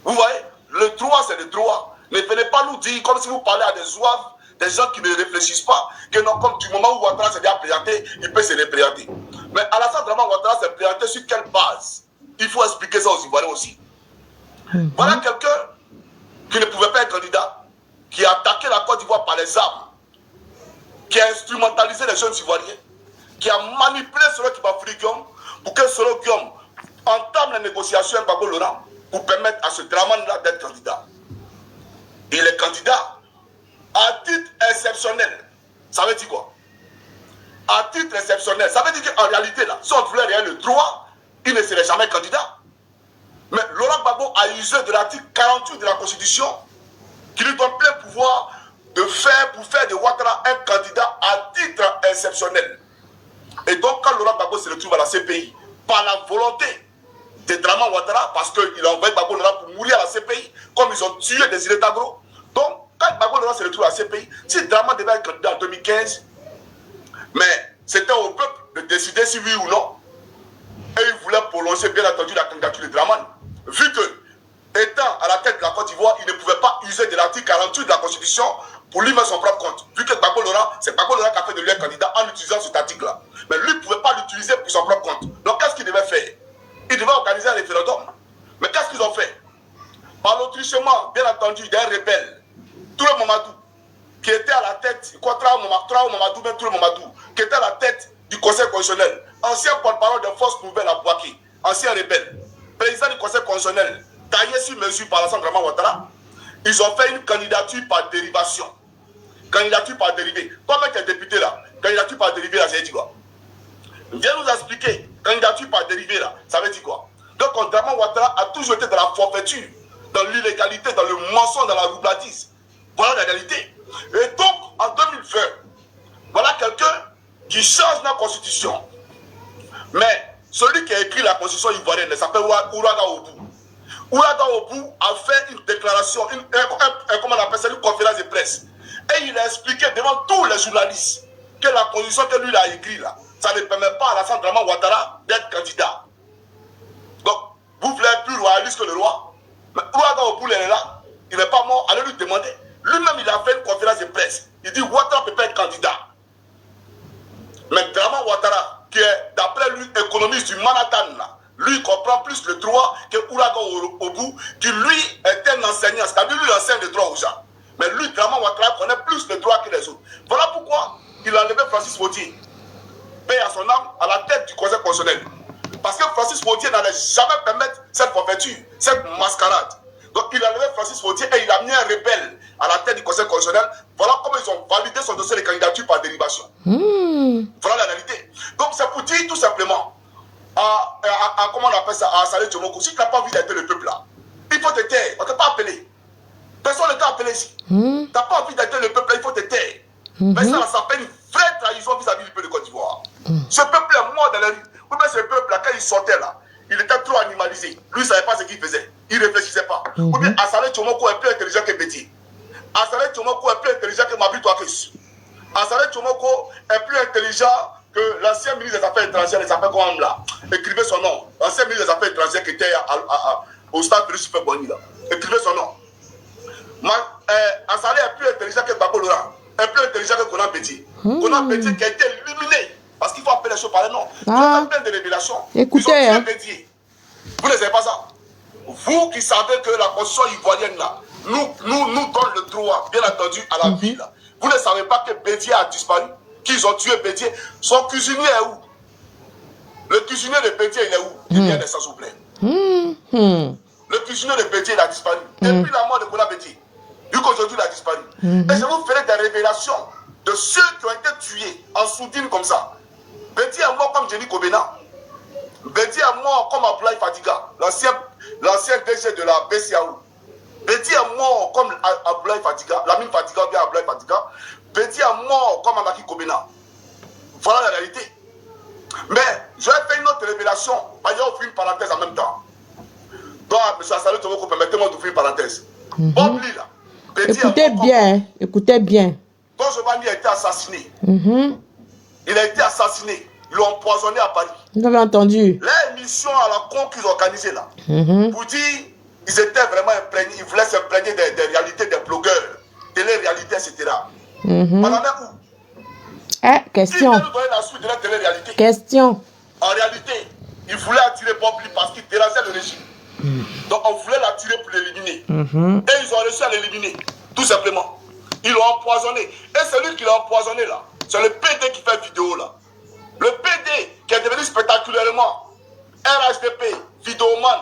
Vous voyez? Le droit, c'est le droit. Ne venez pas nous dire, comme si vous parlez à des zouaves, des gens qui ne réfléchissent pas, que non, comme du moment où Ouattara s'est déjà présenté, il peut se représenter. Mais Alassane Draman Ouattara s'est présenté sur quelle base? Il faut expliquer ça aux Ivoiriens aussi. Voilà quelqu'un qui ne pouvait pas être candidat, qui a attaqué la Côte d'Ivoire par les armes, qui a instrumentalisé les jeunes Ivoiriens, qui a manipulé Soro Kibafoury Guillaume pour que Soro Guillaume entame les négociations avec Gbagbo Laurent pour permettre à ce Draman-là d'être candidat. Il est candidat à titre exceptionnel. Ça veut dire quoi? À titre exceptionnel. Ça veut dire qu'en réalité, là, si on voulait rien le droit, il ne serait jamais candidat. Mais Laurent Gbagbo a usé de l'article 48 de la Constitution qui lui donne plein pouvoir pour faire de Ouattara un candidat à titre exceptionnel. Et donc, quand Laurent Gbagbo se retrouve à la CPI, par la volonté de Draman Ouattara, parce qu'il a envoyé Gbagbo Laurent pour mourir à la CPI, comme ils ont tué Désiré Tagro. Donc, quand Gbagbo Laurent se retrouve à la CPI, si Draman devait être candidat en 2015, mais c'était au peuple de décider si oui ou non. Et il voulait prolonger, bien entendu, la candidature de Draman. Vu que, étant à la tête de la Côte d'Ivoire, il ne pouvait pas user de l'article 48 de la Constitution pour lui mettre son propre compte. Vu que Gbagbo Laurent, c'est Gbagbo Laurent qui a fait de lui un candidat en utilisant cet article-là. Mais lui ne pouvait pas l'utiliser pour son propre compte. Donc qu'est-ce qu'il devait faire? Il devait organiser un référendum. Mais qu'est-ce qu'ils ont fait? l'enrichissement, bien entendu, d'un rebelle, Touré Mamadou, qui était à la tête, Traoré Mamadou, même Touré Mamadou, qui était à la tête du Conseil constitutionnel, ancien porte-parole de Force Nouvelle à Bouaké, ancien rebelle, président du Conseil constitutionnel, taillé sur mesure par l'Assemblée Ouattara, ils ont fait une candidature par dérivation. Candidature par dérivé. Comme un député là, candidature par dérivé là, ça veut dire quoi? Viens nous expliquer, candidature par dérivé là, ça veut dire quoi? Donc, Draman Ouattara a toujours été dans la forfaiture, dans l'illégalité, dans le mensonge, dans la roubladise. Voilà la réalité. Et donc, en 2020, voilà quelqu'un qui change la constitution. Mais celui qui a écrit la constitution ivoirienne, il s'appelle Ouraga Obou. Ouraga Obou a fait une déclaration, comment on appelle ça, une conférence de presse. Et il a expliqué devant tous les journalistes que la constitution que lui a écrite là, ça ne permet pas à Alassane Dramane Ouattara d'être candidat. Donc, vous voulez être plus royaliste que le roi. Mais Ouraga Obou, il est là, il n'est pas mort, allez lui demander. Lui-même, il a fait une conférence de presse. Il dit Ouattara ne peut pas être candidat. Mais Dramane Ouattara, qui est, d'après lui, économiste du Manhattan, là, lui comprend plus le droit que Ouraga Obou, qui lui est un enseignant, c'est-à-dire lui enseigne le droit aux gens. Mais lui, Dramane Ouattara, connaît plus le droit que les autres. Voilà pourquoi il a enlevé Francis Wautier, paix à son âme, à la tête du Conseil constitutionnel. Parce que Francis Wautier n'allait jamais permettre cette forfaiture, cette mascarade. Donc il a enlevé Francis Wautier et il a mis un rebelle à la tête du Conseil constitutionnel. Voilà comment ils ont validé son dossier de candidature par dérivation. Voilà la réalité. Donc c'est pour dire tout simplement, comment on appelle ça, à Saleh Djomoko, si tu n'as pas envie d'aider le peuple là, il faut te taire. On ne t'a pas appelé. Personne ne t'a appelé ici. Tu n'as pas envie d'aider le peuple là, il faut te taire. Mais ça s'appelle une vraie trahison vis-à-vis du peuple de Côte d'Ivoire. Ce peuple est mort dans la rue. Ou bien ce peuple là, quand il sortait là, il était trop animalisé. Lui, il ne savait pas ce qu'il faisait. Il ne réfléchissait pas. Ou bien Assalé Tchomoko est plus intelligent que Betty. Assalé Tchomoko est plus intelligent que Mabri Touakis. Assalé Tchomoko est plus intelligent que l'ancien ministre des Affaires étrangères, il s'appelle comment là? Écrivez son nom. L'ancien ministre des Affaires étrangères qui était au stade de Super Boni là. Écrivez son nom. Assalé est plus intelligent que Babo Laurent. Est plus intelligent que Conan Betty. Conan Betty qui a été éliminé. Parce qu'il faut appeler les choses par les noms. Je fais plein de révélations.
Écoutez, hein.
Vous ne savez pas ça. Vous qui savez que la constitution ivoirienne là, nous donne le droit, bien entendu, à la vie là. Vous ne savez pas que Bédier a disparu, qu'ils ont tué Bédier. Son cuisinier est où? Le cuisinier de Bédier, il est où? Il vient de s'il vous plaît. Le cuisinier de Bédier, il a disparu. Depuis la mort de Kola Bédier. Vu qu'aujourd'hui, il a disparu. Et je vous ferai des révélations de ceux qui ont été tués en sourdine comme ça. Bédier est mort comme Jenny Kobena. Bédier est mort comme Abdoulaye Fadiga, l'ancien DG de la BCAO. Bédier est mort comme Abdoulaye Fadiga, Lamine Fadiga ou bien Abdoulaye Fadiga. Bédier est mort comme Anaki Kobena. Voilà la réalité. Mais je vais faire une autre révélation. Je vais ouvrir une parenthèse en même temps. Donc, M. Assalé Tchomoko, permettez-moi d'ouvrir une parenthèse. Bob Lee, là.
Écoutez bien, écoutez bien.
Quand Giovanni a été assassiné, il a été assassiné. Ils l'ont empoisonné à Paris.
Vous avez entendu?
L'émission à la con qu'ils ont organisée là, pour dire ils étaient vraiment imprégnés, ils voulaient s'imprégner des réalités des blogueurs, télé-réalité, etc. On en est où?
Question.
Ils nous donner la suite de la télé-réalité.
Question.
En réalité, ils voulaient attirer Bob Lee parce qu'il dérangeait le régime. Donc on voulait l'attirer pour l'éliminer. Et ils ont réussi à l'éliminer, tout simplement. Ils l'ont empoisonné. Et celui qui l'a empoisonné là, c'est le PD qui fait vidéo là. Le PD qui est devenu spectaculairement RHDP, vidéoman,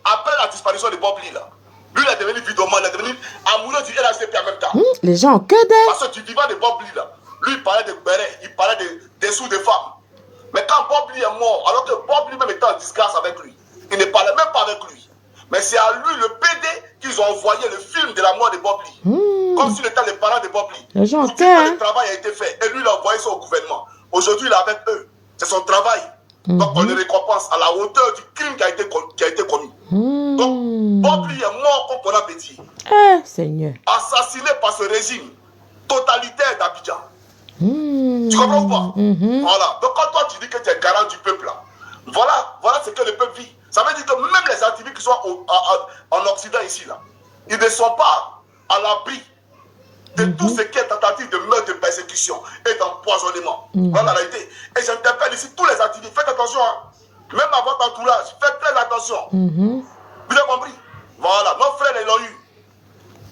après la disparition de Bob Lee là. Lui, il est devenu vidéoman, il est devenu amoureux du RHDP en même temps.
Les gens que des...
Parce que du vivant de Bob Lee là, lui il parlait de béret, il parlait des sous de femmes. Mais quand Bob Lee est mort, alors que Bob Lee même était en disgrâce avec lui, il ne parlait même pas avec lui. Mais c'est à lui, le PD, qu'ils ont envoyé le film de la mort de Bob Lee. Comme s'il était le parent de Bob Lee.
Les gens
pour dire que le travail a été fait. Et lui, il a envoyé ça au gouvernement. Aujourd'hui, il est avec eux. C'est son travail. Donc, on le récompense à la hauteur du crime qui a été commis. Donc, Bob Lee est mort comme on a dit.
Seigneur.
Assassiné par ce régime totalitaire d'Abidjan. Tu comprends ou pas? Voilà. Donc, quand toi, tu dis que tu es garant du peuple, là, voilà ce que le peuple vit. Ça veut dire que même les activistes qui sont en Occident ici, là, ils ne sont pas à l'abri de tout ce qui est tentative de meurtre, de persécution et d'empoisonnement. Voilà la réalité. Et j'interpelle ici tous les activistes. Faites attention. Hein. Même à votre entourage, faites très attention. Vous avez compris? Voilà, nos frères, ils l'ont eu.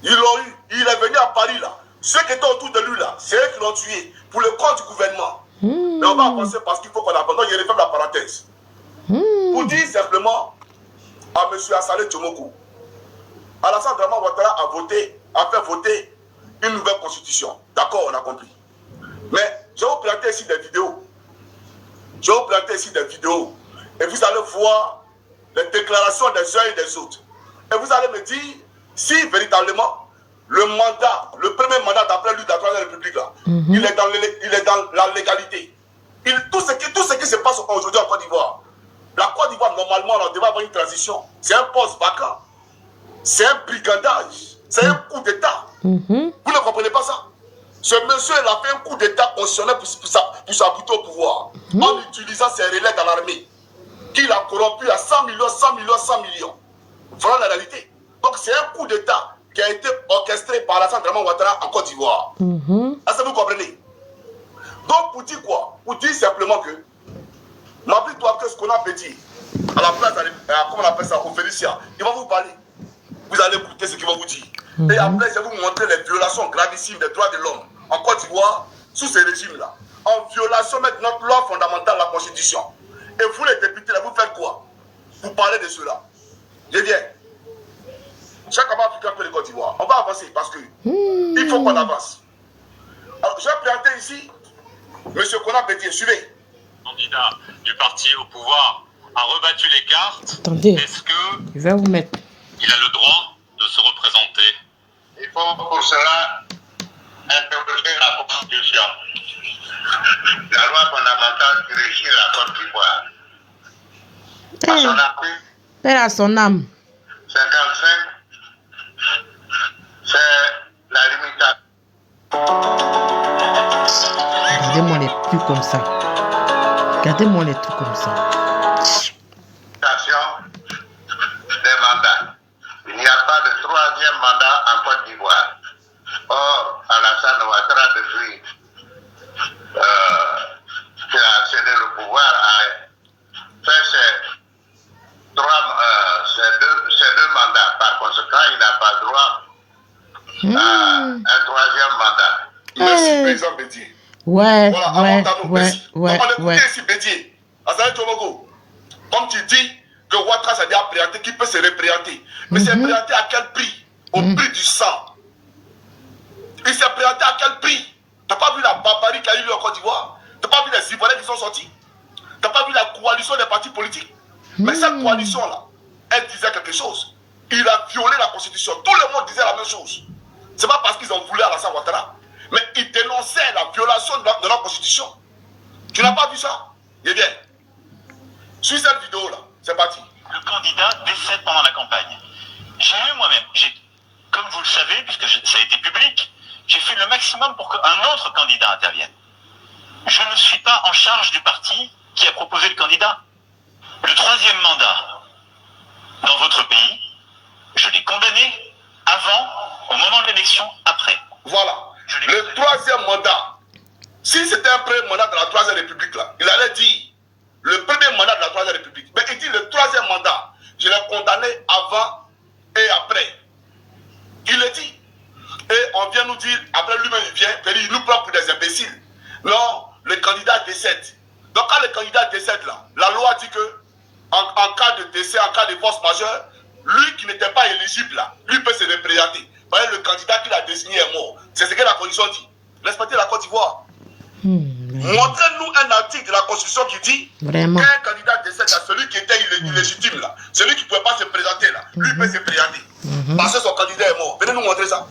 Ils l'ont eu. Il est venu à Paris, là. Ceux qui étaient autour de lui, là, c'est eux qui l'ont tué pour le compte du gouvernement. Mais on va avancer parce qu'il faut qu'on abandonne. Il referme la parenthèse. Pour dire simplement à M. Assalé Tchomoko, Alassane Draman Ouattara a fait voter une nouvelle constitution. D'accord, on a compris. Mais je vais vous planter ici des vidéos. Je vais vous planter ici des vidéos. Et vous allez voir les déclarations des uns et des autres. Et vous allez me dire si véritablement le premier mandat d'après lui de la Troisième République, là, il est dans la légalité. Tout ce qui se passe aujourd'hui en Côte d'Ivoire, la Côte d'Ivoire, normalement, on devait avoir une transition. C'est un poste vacant. C'est un brigandage. C'est un coup d'État. Vous ne comprenez pas ça? Ce monsieur, il a fait un coup d'État constitutionnel pour s'abouter au pouvoir. En utilisant ses relais dans l'armée. Qu'il a corrompu à 100 millions, 100 millions, 100 millions. Voilà la réalité. Donc c'est un coup d'État qui a été orchestré par Alassane Draman Ouattara en Côte d'Ivoire. Est-ce que vous comprenez? Donc pour dire quoi? Pour dire simplement que, n'oublie-toi que ce qu'on a fait dire, à la place, comment on appelle ça, au Félicia, ils vont vous parler. Vous allez écouter ce qu'ils vont vous dire. Et après, je vais vous montrer les violations gravissimes des droits de l'homme en Côte d'Ivoire, sous ces régimes-là. En violation maintenant de loi fondamentale de la Constitution. Et vous, les députés, là, vous faites quoi? Vous parlez de cela. Je viens. Chaque homme africain peut le Côte d'Ivoire. On va avancer parce que il faut qu'on avance. Alors, je vais présenter ici M. Kona Bédié. Suivez.
Le candidat du parti au pouvoir a rebattu les cartes.
Attendez.
Est-ce que
Je vais vous mettre.
il a le droit de se représenter?
Il faut pour cela interroger la Constitution, la loi fondamentale qui régit la Côte d'Ivoire. À son article
Paix à son âme.
55, c'est la limitation.
Regardez-moi les trucs comme ça. Regardez-moi les trucs comme ça.
Des mandats. Il n'y a pas de troisième mandat en Côte d'Ivoire. Or, Alassane Ouattara, depuis qu'il a cédé le pouvoir, a fait ces deux mandats. Par conséquent, il n'a pas droit à un troisième mandat.
Merci, président Bédié.
Ouais,
on écoute ici Bédié. Assalé Tchomoko. Comme tu dis que Ouattara s'est déjà présenté, qui peut se représenter. Mais c'est présenté à quel prix? Au prix du sang. Il s'est présenté à quel prix? T'as pas vu la barbarie qu'il y a eu en Côte d'Ivoire? T'as pas vu les Ivoiriens qui sont sortis? T'as pas vu la coalition des partis politiques? Mais cette coalition-là, elle disait quelque chose. Il a violé la Constitution. Tout le monde disait la même chose. C'est pas parce qu'ils ont voulu Alassane Ouattara, mais ils dénonçaient la violation de la Constitution. Tu n'as pas vu ça? Eh bien, sur cette vidéo-là, c'est parti.
Le candidat décède pendant la campagne. J'ai eu moi-même, comme vous le savez, puisque ça a été public, j'ai fait le maximum pour qu'un autre candidat intervienne. Je ne suis pas en charge du parti qui a proposé le candidat. Le troisième mandat dans votre pays, je l'ai condamné avant, au moment de l'élection, après.
Voilà. Le troisième mandat, si c'était un premier mandat de la Troisième République, là, il allait dire le premier mandat de la Troisième République. Mais il dit le troisième mandat, je l'ai condamné avant et après. Il le dit. Et on vient nous dire, après lui-même il vient, il nous prend pour des imbéciles. Non, le candidat décède. Donc quand le candidat décède là, la loi dit que en cas de décès, en cas de force majeure, lui qui n'était pas éligible là, lui peut se représenter. Le candidat qu'il a désigné est mort. C'est ce que la Constitution dit. Respectez la Côte d'Ivoire. Montrez-nous un article de la Constitution qui dit qu'un candidat décède à celui qui était illégitime là, celui qui ne pouvait pas se présenter là, lui peut se présenter. Parce que son candidat est mort. Venez nous montrer ça.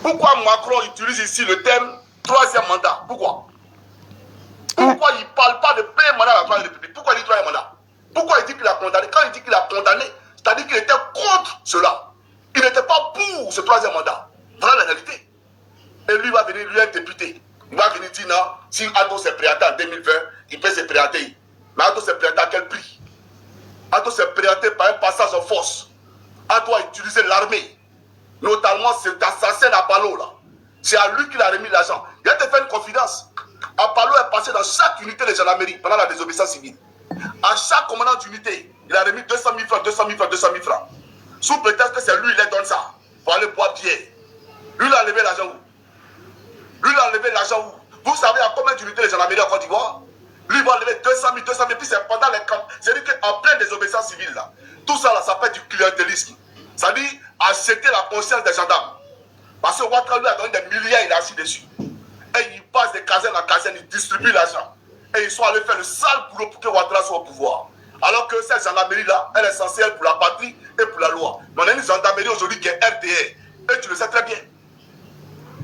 Pourquoi Macron utilise ici le terme troisième mandat? Pourquoi? Pourquoi il ne parle pas de premier mandat de la Troisième République? Pourquoi il dit troisième mandat? Pourquoi il dit qu'il a condamné? Quand il dit qu'il a condamné, c'est-à-dire qu'il était contre cela. Il n'était pas pour ce troisième mandat. Voilà la réalité. Et lui va venir, lui un député. Il va venir dire non, si Ado s'est présenté en 2020, il peut se présenter. Mais Ado s'est présenté à quel prix? Ado s'est présenté par un passage en force. Ado a utilisé l'armée. Notamment cet assassin Apollo là. C'est à lui qu'il a remis l'argent. Il a fait une confidence. Apollo est passé dans chaque unité de gendarmerie pendant la désobéissance civile. À chaque commandant d'unité, il a remis 200 000 francs, 200 000 francs, 200 000 francs. sous prétexte que c'est lui, il leur donne ça, pour aller boire bière. Lui, il a enlevé l'argent où? Lui, il a enlevé l'argent où? Vous savez à combien d'unités les gendarmeries en Côte d'Ivoire? Lui, il va enlever 200 000, puis c'est pendant les camps. C'est-à-dire qu'en pleine désobéissance civile, là, tout ça, là, ça fait du clientélisme. C'est-à-dire acheter la conscience des gendarmes. Parce que Ouattara lui a donné des milliards, il est assis dessus. Et il passe de caserne en caserne, il distribue l'argent. Et ils sont allés faire le sale boulot pour que Ouattara soit au pouvoir. Alors que cette gendarmerie-là, elle est censée être pour la patrie et pour la loi. Mais on a une gendarmerie aujourd'hui qui est RDR. Et tu le sais très bien.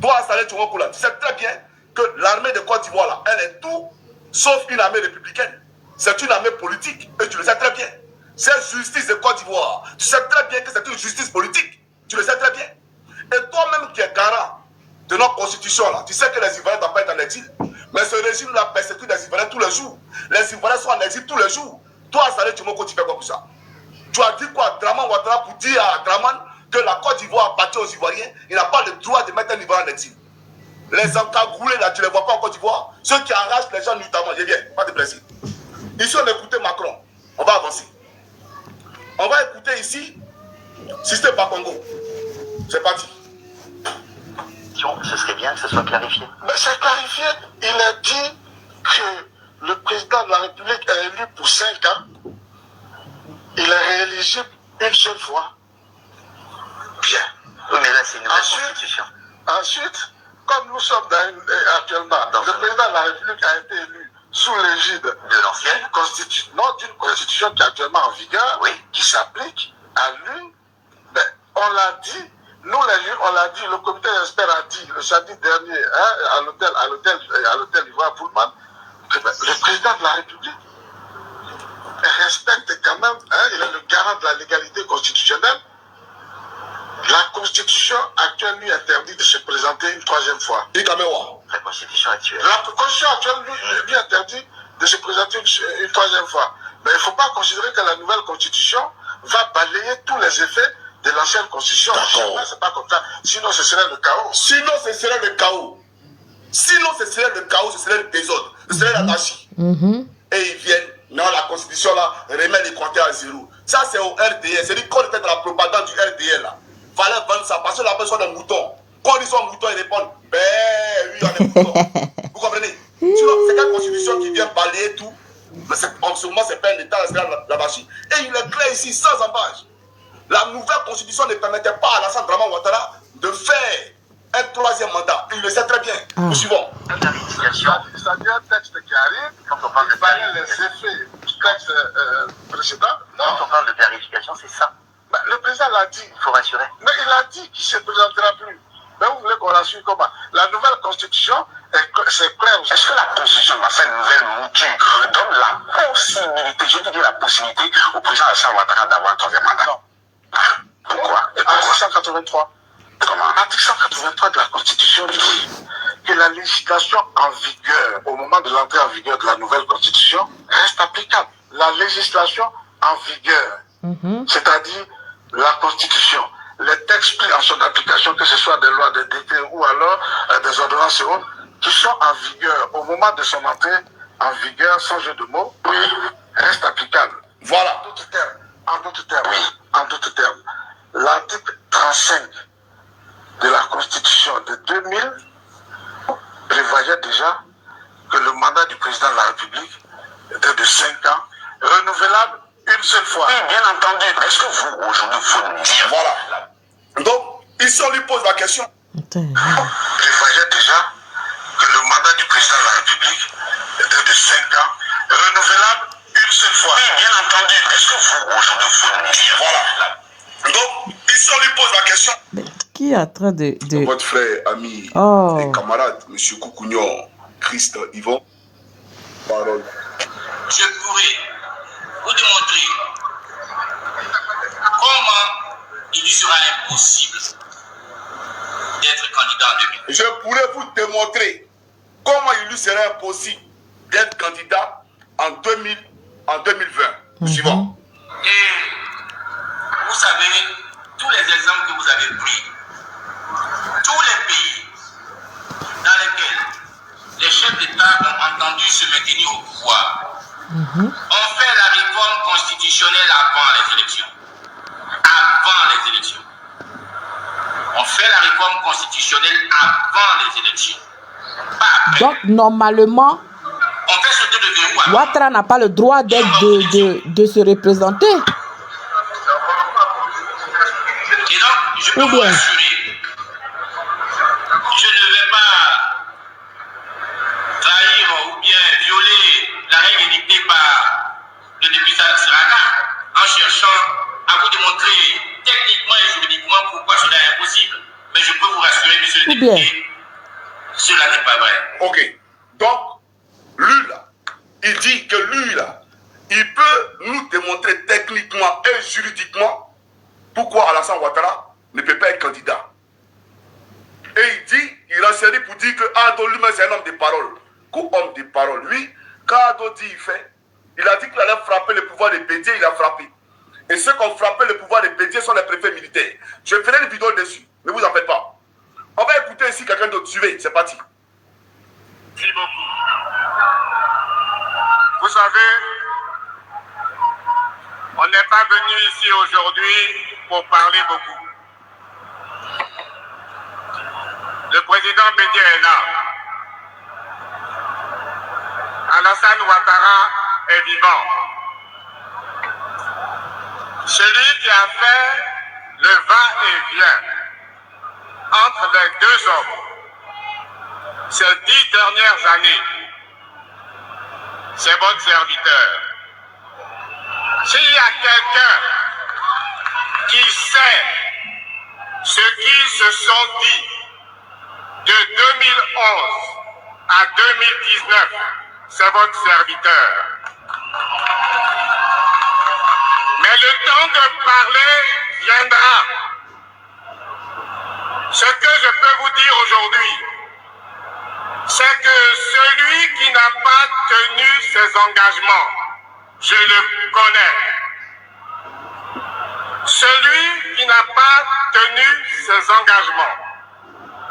Toi, Saleh Tchoumokoula, tu sais très bien que l'armée de Côte d'Ivoire, là, elle est tout sauf une armée républicaine. C'est une armée politique. Et tu le sais très bien. Cette justice de Côte d'Ivoire, tu sais très bien que c'est une justice politique. Tu le sais très bien. Et toi-même qui es garant de notre constitution, là, tu sais que les Ivoiriens ne doivent pas être en exil. Mais ce régime-là persécute les Ivoiriens tous les jours. Les Ivoiriens sont en exil tous les jours. Toi, Saleh Tchoumokoula, tu fais quoi pour ça? Tu as dit quoi à Draman Ouattara pour dire à Draman que la Côte d'Ivoire appartient aux Ivoiriens? Il n'a pas le droit de mettre un Ivoirien en exil. Les encagoulés, là, tu ne les vois pas en Côte d'Ivoire. Ceux qui arrachent les gens notamment, je viens, pas de plaisir. Ici, on a écouté Macron. On va avancer. On va écouter ici Système Bakongo. C'est parti.
Ce serait bien que ce soit clarifié.
Mais c'est clarifié. Il a dit que le président de la République est élu pour 5 ans. Il est rééligible une seule fois. Bien.
Oui, mais là, c'est une nouvelle constitution.
Ensuite, comme nous sommes actuellement, le président de la République a été élu sous l'égide
De l'ancienne
constitution, non, d'une constitution qui est actuellement en vigueur,
Oui.
qui s'applique à lui. Ben, on l'a dit, nous les juges, on l'a dit, le comité d'experts a dit le samedi dernier à l'hôtel Ivoire Pullman, que ben, le président de la République respecte quand même, il est le garant de la légalité constitutionnelle. La constitution actuelle lui interdit de se présenter une 3e fois.
La constitution actuelle.
La constitution actuelle lui interdit de se présenter une 3e fois. Mais il ne faut pas considérer que la nouvelle constitution va balayer tous les effets de l'ancienne constitution. C'est pas comme ça. Sinon, ce serait le chaos.
Sinon, ce serait le chaos. Sinon, ce serait le chaos, ce serait le désordre, ce serait l'anarchie. Et ils viennent, non, la constitution là, remet les compteurs à zéro. Ça, c'est au RDL. C'est-à-dire qu'on était dans la propagande du RDL là. Fallait vendre ça parce que la personne est mouton. Quand ils sont moutons, ils répondent, ben oui, on est mouton. Vous comprenez? Sinon, c'est quelle constitution qui vient balayer tout. Mais en ce moment, c'est pas un État, c'est la machine. Et il est clair ici, sans embâche. La nouvelle constitution ne permettait pas à Alassane Draman Ouattara de faire un 3e mandat. Il le sait très bien. Nous suivons.
Ça devient un texte qui arrive,
Quand on parle de
balayer les
clarification,
effets du texte précédent.
quand on parle de clarification, c'est ça.
Ben, le président l'a dit.
Il faut rassurer.
Mais il a dit qu'il ne se présentera plus. Mais vous voulez qu'on rassure comment? La nouvelle constitution, c'est clair.
Est-ce que la constitution, dans cette nouvelle mouture, donne la possibilité, je veux dire la possibilité au président Alassane Ouattara d'avoir un 3e mandat?
Non.
Pourquoi?
Article 183.
Comment?
Article 183 de la Constitution dit que la législation en vigueur, au moment de l'entrée en vigueur de la nouvelle Constitution, reste applicable. La législation en vigueur, c'est-à-dire la Constitution, les textes pris en son application, que ce soit des lois, des décrets ou alors des ordonnances et autres, qui sont en vigueur au moment de son entrée en vigueur, sans jeu de mots, restent applicables.
Voilà.
En d'autres termes, l'article 35 de la Constitution de 2000 prévoyait déjà que le mandat du président de la République était de 5 ans, renouvelable une seule fois.
Oui, bien entendu. Est-ce que vous, aujourd'hui, vous nous dire...
Voilà. Donc, ici, on lui pose la question.
Prévoyait déjà que le mandat du président de la République était de 5 ans, renouvelable une seule fois.
Oui, bien entendu. Est-ce que vous, aujourd'hui, vous nous dire...
Voilà. Donc, ici, on lui pose la question.
Qui est en train de...
Votre frère, ami et camarade, M. Koukounior, Christ Yvon, parole.
Je pourrais vous démontrer comment il lui sera impossible d'être candidat en 2020.
Je pourrais vous démontrer comment il lui serait impossible d'être candidat en 2020. Suivant.
Et vous savez, tous les exemples que vous avez pris, tous les pays dans lesquels les chefs d'État ont entendu se maintenir au pouvoir, ont fait la réforme constitutionnelle avant les élections. avant les élections. On fait la réforme constitutionnelle avant les élections. Pas après.
Donc, normalement,
On fait sauter le verrou avant.
Ouattara n'a pas le droit de se représenter.
Et donc, je peux vous assurer, je ne vais pas trahir ou bien violer la règle édictée par le député Siraka en cherchant à vous démontrer techniquement et juridiquement pourquoi cela est impossible. Mais je peux vous rassurer, monsieur le député, cela n'est pas vrai.
Ok. Donc, lui là, il dit que lui là, il peut nous démontrer techniquement et juridiquement pourquoi Alassane Ouattara ne peut pas être candidat. Et il dit, il renchérit pour dire que Ado lui-même c'est un homme de parole. Qu'homme de parole, lui, quand Ado dit il fait, il a dit qu'il allait frapper le pouvoir des Bédiers, il a frappé. Et ceux qui ont frappé le pouvoir des Bédiers sont les préfets militaires. Je ferai une vidéo dessus, ne vous en faites pas. On va écouter ici quelqu'un d'autre. Suivez, c'est parti.
Merci beaucoup. Vous savez, on n'est pas venu ici aujourd'hui pour parler beaucoup. Le président Bédier est là. Alassane Ouattara est vivant. Celui qui a fait le va-et-vient entre les deux hommes ces 10 dernières années, c'est votre serviteur. S'il y a quelqu'un qui sait ce qu'ils se sont dit de 2011 à 2019, c'est votre serviteur. Mais le temps de parler viendra. Ce que je peux vous dire aujourd'hui, c'est que celui qui n'a pas tenu ses engagements, je le connais. Celui qui n'a pas tenu ses engagements,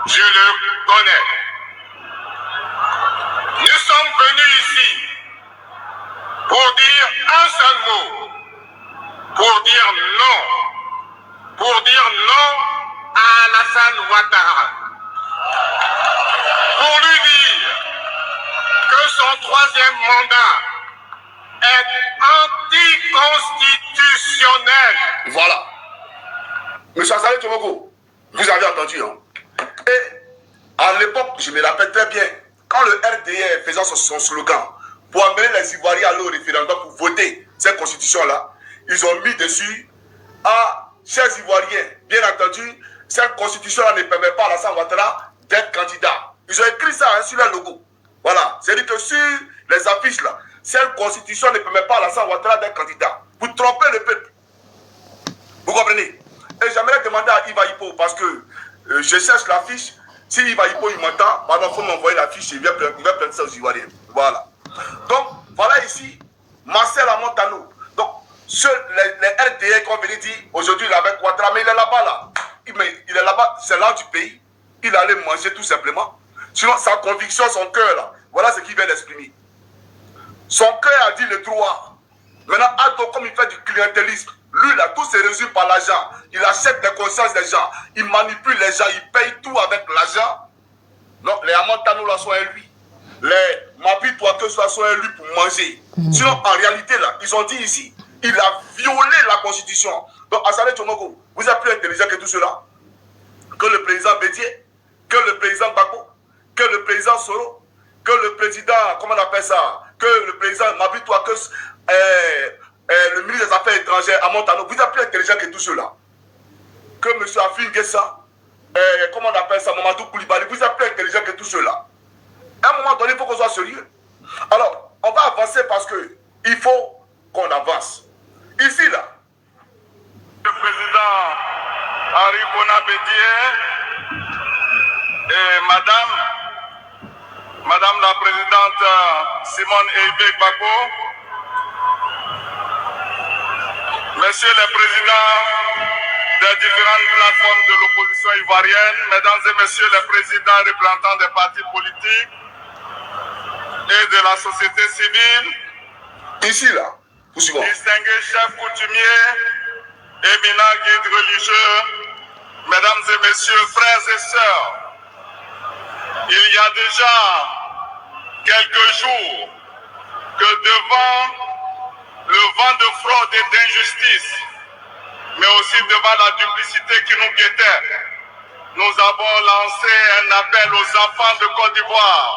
je le connais. Nous sommes venus ici pour dire un seul mot, pour dire non à Alassane Ouattara. Pour lui dire que son troisième mandat est anticonstitutionnel.
Voilà. Monsieur Assalé Tchomoko, vous avez entendu, hein? Et à l'époque, je me rappelle très bien, quand le RDR faisait son slogan pour amener les Ivoiriens à aller au référendum pour voter cette constitution-là, ils ont mis dessus à chers Ivoiriens, bien entendu, cette constitution-là ne permet pas à Alassane Ouattara d'être candidat. Ils ont écrit ça hein, sur leur logo. Voilà. C'est-à-dire que sur les affiches là, cette constitution ne permet pas à Alassane Ouattara d'être candidat. Vous trompez le peuple. Vous comprenez? Et j'aimerais demander à Iva Hippo, parce que je cherche l'affiche. Si Iva Hippo il m'entend, il faut m'envoyer l'affiche et il va prendre ça aux Ivoiriens. Voilà. Donc, voilà ici, Marcel Amontano. Donc, les RDA qu'on venait dire, aujourd'hui il est avec Ouattara, mais il est là-bas là. Il est là-bas, c'est là du pays. Il allait manger tout simplement. Sinon, sa conviction, son cœur là, voilà ce qu'il vient d'exprimer. Son cœur a dit le droit. Maintenant, Ado, comme il fait du clientélisme, lui là, tout se résume par l'argent. Il achète les consciences des gens. Il manipule les gens. Il paye tout avec l'argent. Donc, les Amontano là sont à lui. Les Mapi-Toike sont à lui pour manger. Sinon, en réalité là, ils ont dit ici, il a violé la constitution. Donc, Assalé Tchomoko, vous êtes plus intelligent que tout cela. Que le président Bédier, que le président Gbagbo, que le président Soro, que le président, comment on appelle ça, que le président Mapi-Toike, le ministre des Affaires étrangères, Amontano, vous êtes plus intelligent que tout cela. Que M. Afin Guessa, comment on appelle ça, Mamadou Koulibaly, vous êtes plus intelligent que tout cela. À un moment donné, il faut qu'on soit sérieux. Alors, on va avancer parce que il faut qu'on avance. Ici, là.
Le président Henri Bédier et Madame la présidente Simone Eibé Gbagbo, Monsieur le Président des différentes plateformes de l'opposition ivoirienne, Mesdames et Messieurs les présidents représentants des partis politiques et de la société civile,
ici là,
distingués chefs coutumiers,
éminents guides religieux, mesdames et messieurs, frères et sœurs, il y a déjà quelques jours que devant le vent de fraude et d'injustice, mais aussi devant la duplicité qui nous guettait, nous avons lancé un appel aux enfants de Côte d'Ivoire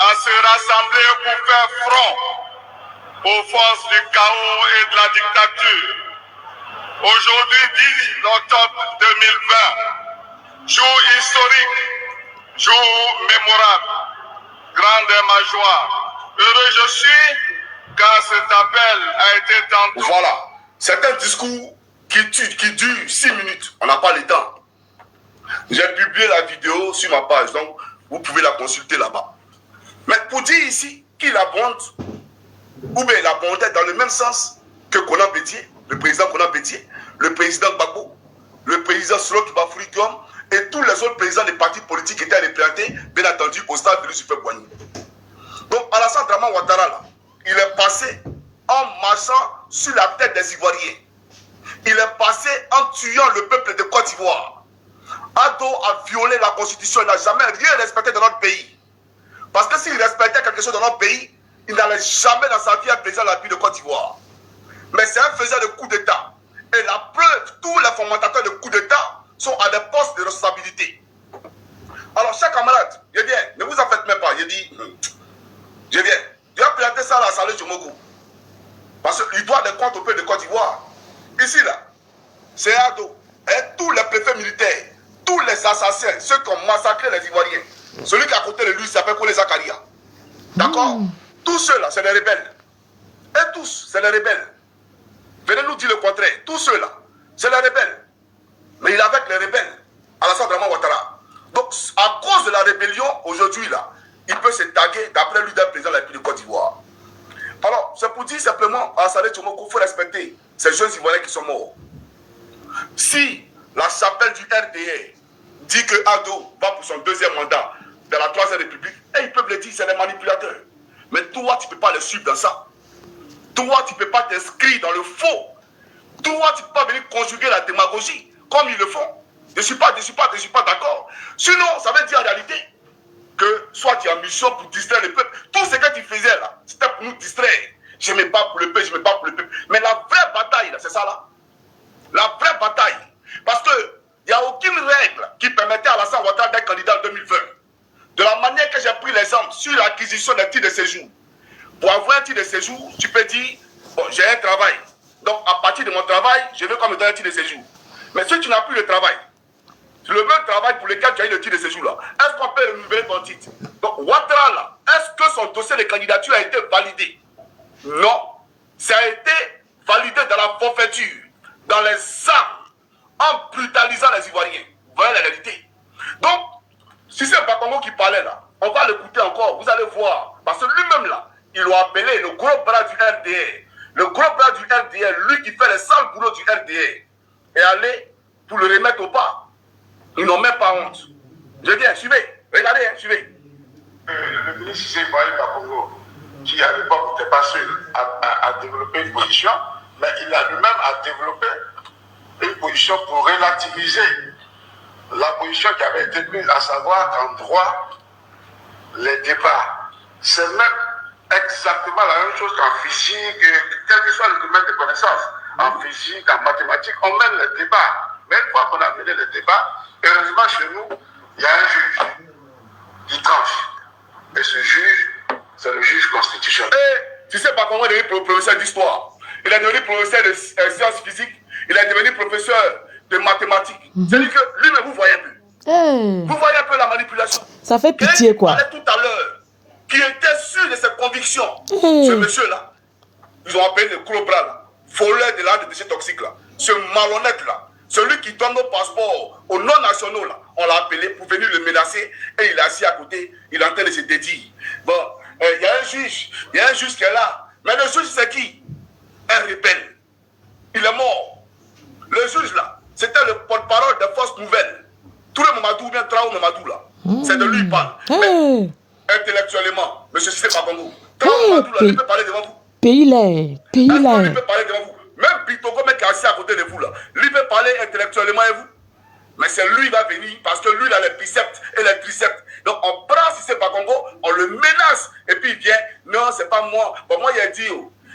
à se rassembler pour faire front aux forces du chaos et de la dictature. Aujourd'hui, 10 octobre 2020, jour historique, jour mémorable, grande est ma joie. Heureux je suis car cet appel a été entendu.
Voilà, c'est un discours qui dure 6 minutes, on n'a pas le temps. J'ai publié la vidéo sur ma page, donc vous pouvez la consulter là-bas. Mais pour dire ici qu'il abonde, ou bien il abondait dans le même sens que Konan Bédié, le président Konan Bédié, le président Gbagbo, le président Solo Kibafoulikiom et tous les autres présidents des partis politiques qui étaient représentés, bien entendu, au stade de Lucifer Boigny. Donc Alassane Draman Ouattara, là, il est passé en marchant sur la tête des Ivoiriens. Il est passé en tuant le peuple de Côte d'Ivoire. Ado a violé la constitution, il n'a jamais rien respecté dans notre pays. Parce que s'il respectait quelque chose dans notre pays, il n'allait jamais dans sa vie être président de la République de Côte d'Ivoire. Mais c'est un faiseur de coup d'État. Et la preuve, tous les fomentateurs de coup d'État sont à des postes de responsabilité. Alors, chers camarades, je viens, ne vous en faites même pas, je dis, je viens. Je vais présenter ça à la Salé Djomogo. Parce qu'il doit des comptes au peuple de Côte d'Ivoire. Ici, là, c'est Ado. Et tous les préfets militaires, tous les assassins, ceux qui ont massacré les Ivoiriens, celui qui est à côté de lui s'appelle Kole Zakaria. D'accord? Tous ceux-là, c'est des rebelles. Et tous, c'est des rebelles. Venez nous dire le contraire. Tous ceux-là, c'est les rebelles. Mais il est avec les rebelles, Alassane Draman Ouattara. Donc, à cause de la rébellion, aujourd'hui, là, il peut se taguer d'après lui d'un président de la République de Côte d'Ivoire. Alors, c'est pour dire simplement à Salé Djomoko qu'il faut respecter ces jeunes Ivoiriens qui sont morts. Si la chapelle du RDR dit que Ado va pour son deuxième mandat dans la Troisième République, et ils peuvent le dire, c'est des manipulateurs. Mais toi, tu ne peux pas les suivre dans ça. Toi, tu ne peux pas t'inscrire dans le faux. Toi, tu ne peux pas venir conjuguer la démagogie comme ils le font. Je ne suis pas d'accord. Sinon, ça veut dire en réalité que soit tu es en mission pour distraire le peuple. Tout ce que tu faisais là, c'était pour nous distraire. Je ne me bats pour le peuple, je me bats pour le peuple. Mais la vraie bataille, c'est ça là. La vraie bataille. Parce qu'il n'y a aucune règle qui permettait à Alassane Ouattara d'être candidat en 2020. De la manière que j'ai pris l'exemple sur l'acquisition d'un titre de séjour. Pour avoir un titre de séjour, tu peux dire, bon, j'ai un travail. Donc, à partir de mon travail, je veux qu'on me donne un titre de séjour. Mais si tu n'as plus le travail, le même travail pour lequel tu as eu le titre de séjour là, est-ce qu'on peut renouveler ton titre? Donc, Ouattara là, est-ce que son dossier de candidature a été validé? Non. Ça a été validé dans la forfaiture, dans les armes, en brutalisant les Ivoiriens. Voilà la réalité. Donc, si c'est Bakongo qui parlait là, on va l'écouter encore, vous allez voir. Parce que lui-même là, ils l'ont appelé le gros bras du RDR. Le gros bras du RDR, lui qui fait les sales boulots du RDR. Et aller pour le remettre au pas. Ils n'ont même pas honte. Je viens, suivez. Regardez, suivez.
Le ministre Ivoirien Bakongo, qui à l'époque n'était pas seul à développer une position, mais il a lui-même à développer une position pour relativiser la position qui avait été prise, à savoir qu'en droit, les débats, c'est même exactement la même chose qu'en physique, quel que soit le domaine de connaissances. En physique, en mathématiques, on mène les débats. Mais une fois qu'on a mené les débats, heureusement chez nous, il y a un juge qui tranche. Et ce juge, c'est le juge constitutionnel.
Et tu sais pas comment il est devenu professeur d'histoire. Il est devenu professeur de sciences physiques. Il est devenu professeur de mathématiques. C'est-à-dire que lui-même, vous voyez un peu. Vous voyez un peu la manipulation.
Ça fait pitié, quoi.
Il parlait tout à l'heure, qui était sûr de ses convictions. Ce monsieur-là, ils ont appelé le gros bras là, voleur de l'arme de déchets toxiques là. Ce malhonnête là, celui qui donne nos passeports aux non-nationaux là, on l'a appelé pour venir le menacer et il est assis à côté, il est en train de se dédier. Bon, il y a un juge qui est là. Mais le juge c'est qui? Un rebelle. Il est mort. Le juge là, c'était le porte-parole des fausses nouvelles. Tout le Mamadou, bien Traoré Mamadou là, c'est de lui il parle. Mais, intellectuellement, monsieur Cissé Bakongo, Traoré Mamadou là, il peut parler devant vous.
Pays là.
Il peut parler devant vous. Même Bitogo, mec, qui est assis à côté de vous là, lui peut parler intellectuellement et vous. Mais c'est lui qui va venir parce que lui il a les biceps et les triceps. Donc on prend Cissé Bakongo, on le menace et puis il vient. Non, c'est pas moi. Bon, moi il a dit,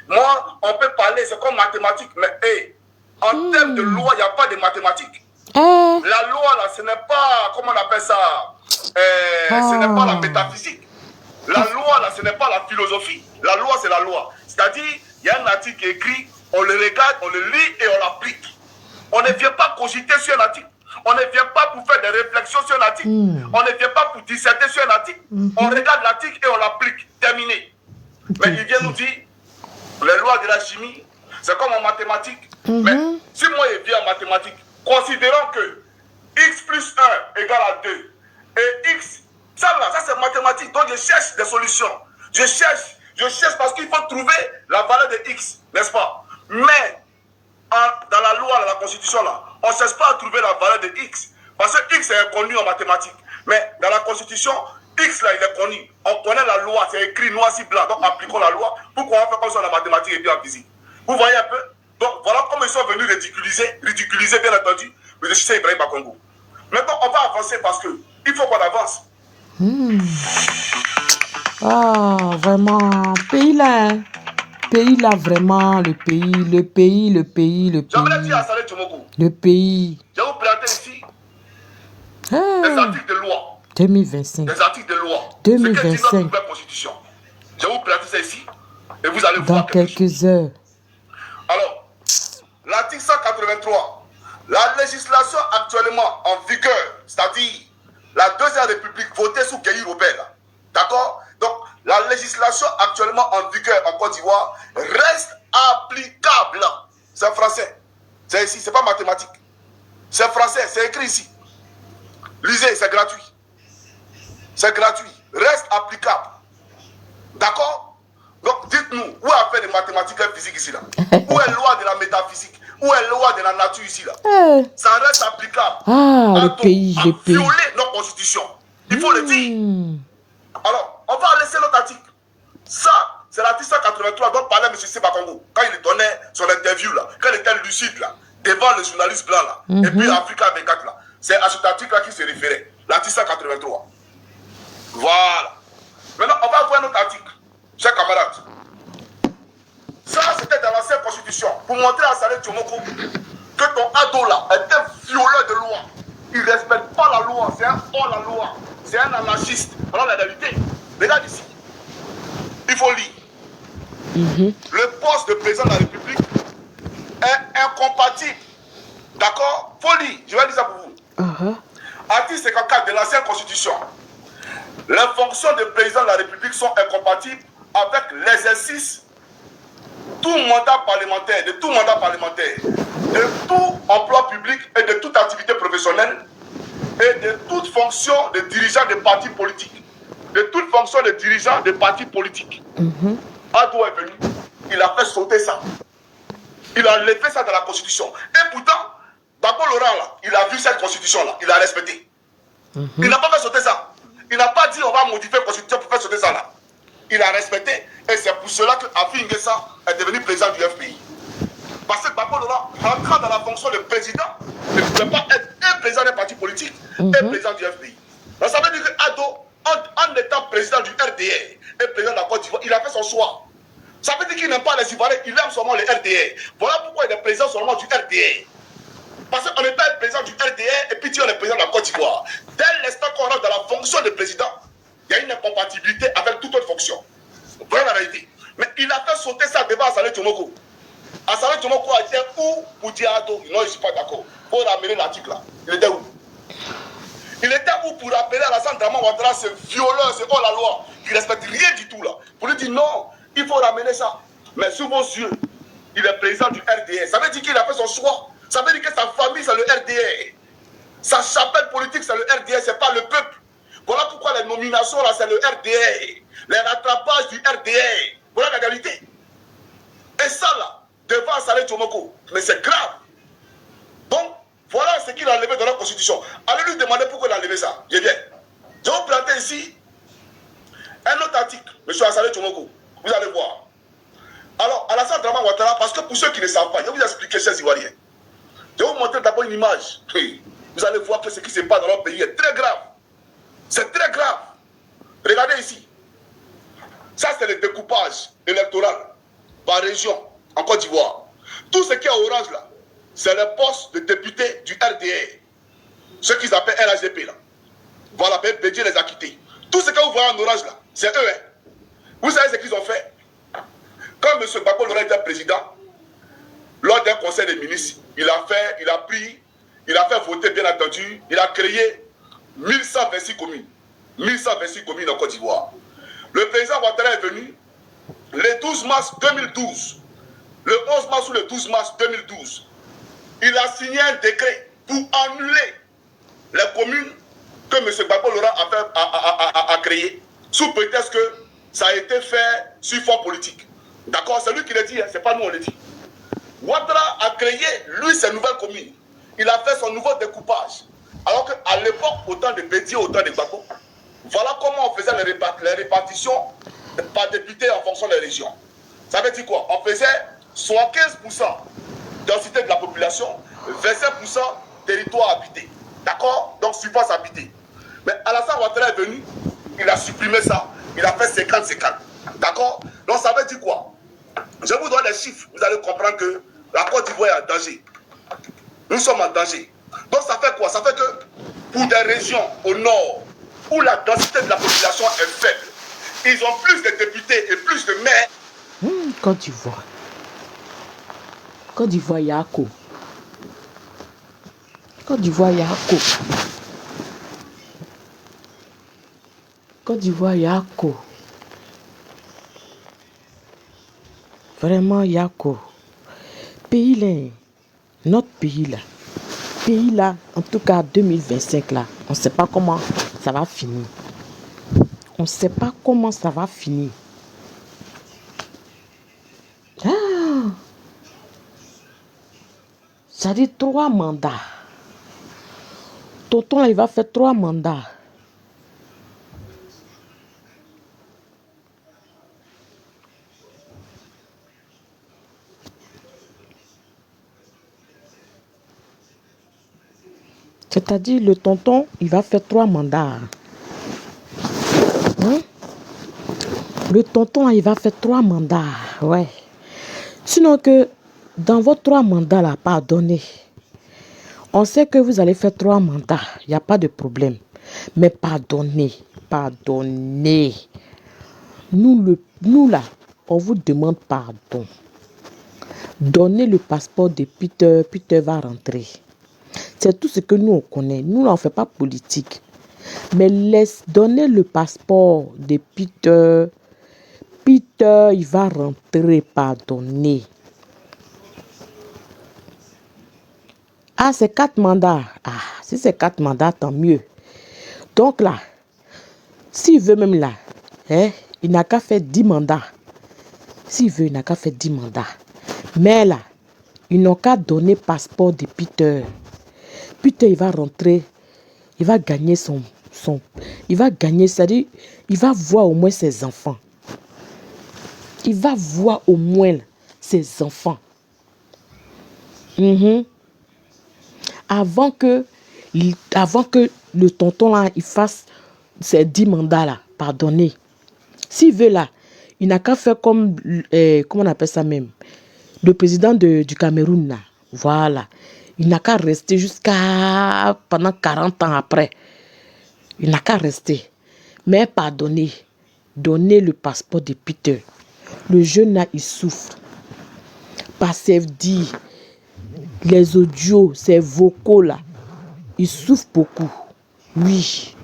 moi on peut parler, c'est comme mathématiques, mais hey, en termes de loi, il n'y a pas de mathématiques. La loi là, ce n'est pas, comment on appelle ça, ce n'est pas la métaphysique. La loi là, ce n'est pas la philosophie. La loi c'est la loi. C'est-à-dire, il y a un article qui est écrit, on le regarde, on le lit et on l'applique. On ne vient pas cogiter sur un article. On ne vient pas pour faire des réflexions sur un article. On ne vient pas pour disserter sur un article. On regarde l'article et on l'applique. Terminé. Mais il vient nous dire, les lois de la chimie, c'est comme en mathématiques. Mais si moi je viens en mathématiques, considérons que x plus 1 égale à 2, et x, ça là, ça c'est mathématique. Donc je cherche des solutions. Je cherche parce qu'il faut trouver la valeur de x, n'est-ce pas? Mais dans la loi, dans la constitution là, on ne cherche pas à trouver la valeur de x. Parce que x est inconnu en mathématiques. Mais dans la constitution, x là, il est connu. On connaît la loi, c'est écrit noir sur blanc. Donc appliquons la loi. Pourquoi on fait comme ça en la mathématique et puis en physique? Vous voyez un peu? Donc voilà comment ils sont venus ridiculiser bien entendu, le Cissé Ibrahim Bakongo. Maintenant, on va avancer parce que il faut qu'on avance.
Ah, vraiment, pays là, vraiment, le pays.
J'aimerais dire à Saleh Tchomoko,
Le pays.
je vais vous présenter ici des articles de loi.
2025.
Des articles de loi.
2025.
Ce que dit notre nouvelle constitution. Je vais vous présenter ça ici et vous allez
Dans
voir
quelques heures.
Alors, l'article 183, la législation actuellement en vigueur, c'est-à-dire la Deuxième République votée sous Guéhi Robert, d'accord? Donc, la législation actuellement en vigueur en Côte d'Ivoire reste applicable. C'est français. C'est ici, c'est pas mathématique. C'est français, c'est écrit ici. Lisez, c'est gratuit. C'est gratuit. Reste applicable. D'accord? Donc, dites-nous, où est fait de mathématiques et physique ici là? Où est la loi de la métaphysique? Où est la loi de la nature ici là? Ça reste applicable.
Le pays.
Violer nos constitutions. Il faut le dire. Alors, on va laisser notre article. Ça, c'est l'article 183 dont parlait M. Cissé Bakongo quand il donnait son interview là, quand il était lucide là, devant le journaliste blanc là, et puis Africa 24 là. C'est à cet article là qu'il se référait. L'article 183. Voilà. Maintenant, on va voir notre article. Chers camarades, ça c'était dans l'ancienne constitution pour montrer à Saleh Tchomoko que ton ado là est un violeur de loi. Il ne respecte pas la loi, c'est un hors-la-loi, c'est un anarchiste. Voilà la réalité. Regarde ici, il faut lire. Le poste de président de la République est incompatible. D'accord? Il faut lire, je vais lire ça pour vous. Article 54 de l'ancienne constitution. Les fonctions de président de la République sont incompatibles avec l'exercice de tout mandat parlementaire, de tout emploi public et de toute activité professionnelle et de toute fonction de dirigeant de partis politiques. De toute fonction de dirigeant de partis politiques. Ado est venu, il a fait sauter ça. Il a levé ça dans la constitution. Et pourtant, Bako Laurent là, il a vu cette constitution là, il a respecté. Il n'a pas fait sauter ça. Il n'a pas dit on va modifier la constitution pour faire sauter ça là. Il a respecté et c'est pour cela que Afi Nguessa est devenu président du FPI. Parce que Bako Laurent, rentrant dans la fonction de président, ne pouvait pas être un président d'un parti politique et président du FPI. Donc ça veut dire que Ado, en étant président du RDR et président de la Côte d'Ivoire, il a fait son choix. Ça veut dire qu'il n'aime pas les Ivoiriens, il aime seulement le RDR. Voilà pourquoi il est président seulement du RDR. Parce qu'on n'est pas président du RDR et puis on est président de la Côte d'Ivoire. Dès l'instant qu'on rentre dans la fonction de président, il y a une incompatibilité avec toute autre fonction. Voilà la réalité. Mais il a fait sauter ça devant Saleh Tchomoko. Saleh Tchomoko a été où pour dire Ado? Non, je ne suis pas d'accord. Il faut ramener l'article là. Il était où? Il était où pour rappeler à Alassane Dramane Ouattara, ce violeur, ce hors-la-loi, qui ne respecte rien du tout là. Pour lui dire non, il faut ramener ça. Mais sous vos yeux, il est président du RDR. Ça veut dire qu'il a fait son choix. Ça veut dire que sa famille, c'est le RDR. Sa chapelle politique, c'est le RDR, c'est pas le peuple. Voilà pourquoi les nominations, là, c'est le RDR. Les rattrapages du RDR. Voilà la réalité. Et ça, là, devant Saleh Tchomoko, mais c'est grave. Donc, voilà ce qu'il a enlevé dans la Constitution. Allez lui demander pourquoi il a enlevé ça. Je viens. Je vais vous planter ici un autre article, M. Saleh Tchomoko. Vous allez voir. Alors, Alassane Dramane Ouattara, parce que pour ceux qui ne savent pas, je vais vous expliquer, chers Ivoiriens. Je vais vous montrer d'abord une image. Vous allez voir que ce qui se passe dans notre pays est très grave. C'est très grave. Regardez ici. Ça, c'est le découpage électoral par région en Côte d'Ivoire. Tout ce qui est orange là, c'est le poste de député du RDR. Ce qu'ils appellent RHDP là. Voilà, Bédié les a quittés. Tout ce que vous voyez en orange là, c'est eux. Hein. Vous savez ce qu'ils ont fait? Quand M. Gbagbo Laurent était président, lors d'un conseil des ministres, il a fait voter, bien entendu, il a créé 1126 communes. 1126 communes en Côte d'Ivoire. Le président Ouattara est venu le 12 mars 2012. Le 11 mars ou le 12 mars 2012. Il a signé un décret pour annuler les communes que M. Gbagbo Laurent a créées, sous prétexte que ça a été fait sur fond politique. D'accord, c'est lui qui l'a dit, hein, c'est pas nous on l'a dit. Ouattara a créé, lui, ses nouvelles communes. Il a fait son nouveau découpage. Alors qu'à l'époque, autant de Bédié, autant de Gbagbo, voilà comment on faisait les répartitions par député en fonction des régions. Ça veut dire quoi? On faisait 75% densité de la population, 25% territoire habité. D'accord? Donc surface habitée. Mais Alassane Ouattara est venu, il a supprimé ça, il a fait 50-50. D'accord? Donc ça veut dire quoi? Je vous donne des chiffres, vous allez comprendre que la Côte d'Ivoire est en danger. Nous sommes en danger. Donc ça fait quoi? Ça fait que pour des régions au nord où la densité de la population est faible, ils ont plus de députés et plus de maires.
Côte d'Ivoire. Côte d'Ivoire, Yako. Côte d'Ivoire, Yako. Côte d'Ivoire, Yako. Vraiment, Yako. Pays là, notre pays là, en tout cas 2025 là, on ne sait pas comment ça va finir. On ne sait pas comment ça va finir. Ah, ça dit 3 mandats. Tonton là, il va faire 3 mandats. C'est-à-dire, le tonton, il va faire 3 mandats. Hein? Le tonton, il va faire 3 mandats. Ouais. Sinon que, dans vos 3 mandats, là, pardonnez. On sait que vous allez faire 3 mandats. Il n'y a pas de problème. Mais pardonnez. Pardonnez. Nous, là, on vous demande pardon. Donnez le passeport de Peter. Peter va rentrer. C'est tout ce que nous on connaît. Nous, on ne fait pas politique. Mais donnez le passeport de Peter. Peter, il va rentrer, pardonner. Ah, c'est 4 mandats. Ah, si c'est 4 mandats, tant mieux. Donc là, s'il veut même là, hein, il n'a qu'à faire 10 mandats. S'il veut, il n'a qu'à faire 10 mandats. Mais là, ils n'ont qu'à donner passeport de Peter. Peter, il va rentrer, il va gagner il va gagner, c'est-à-dire, il va voir au moins ses enfants. Il va voir au moins ses enfants. Avant que le tonton là, il fasse ses 10 mandats là, pardonnez. S'il veut là, il n'a qu'à faire comme, comment on appelle ça même, le président du Cameroun là, voilà. Il n'a qu'à rester jusqu'à pendant 40 ans après. Il n'a qu'à rester. Mais pardonnez. Donnez le passeport de Peter. Le jeune là, il souffre. Passef dit, les audios, ces vocaux là, il souffre beaucoup. Oui.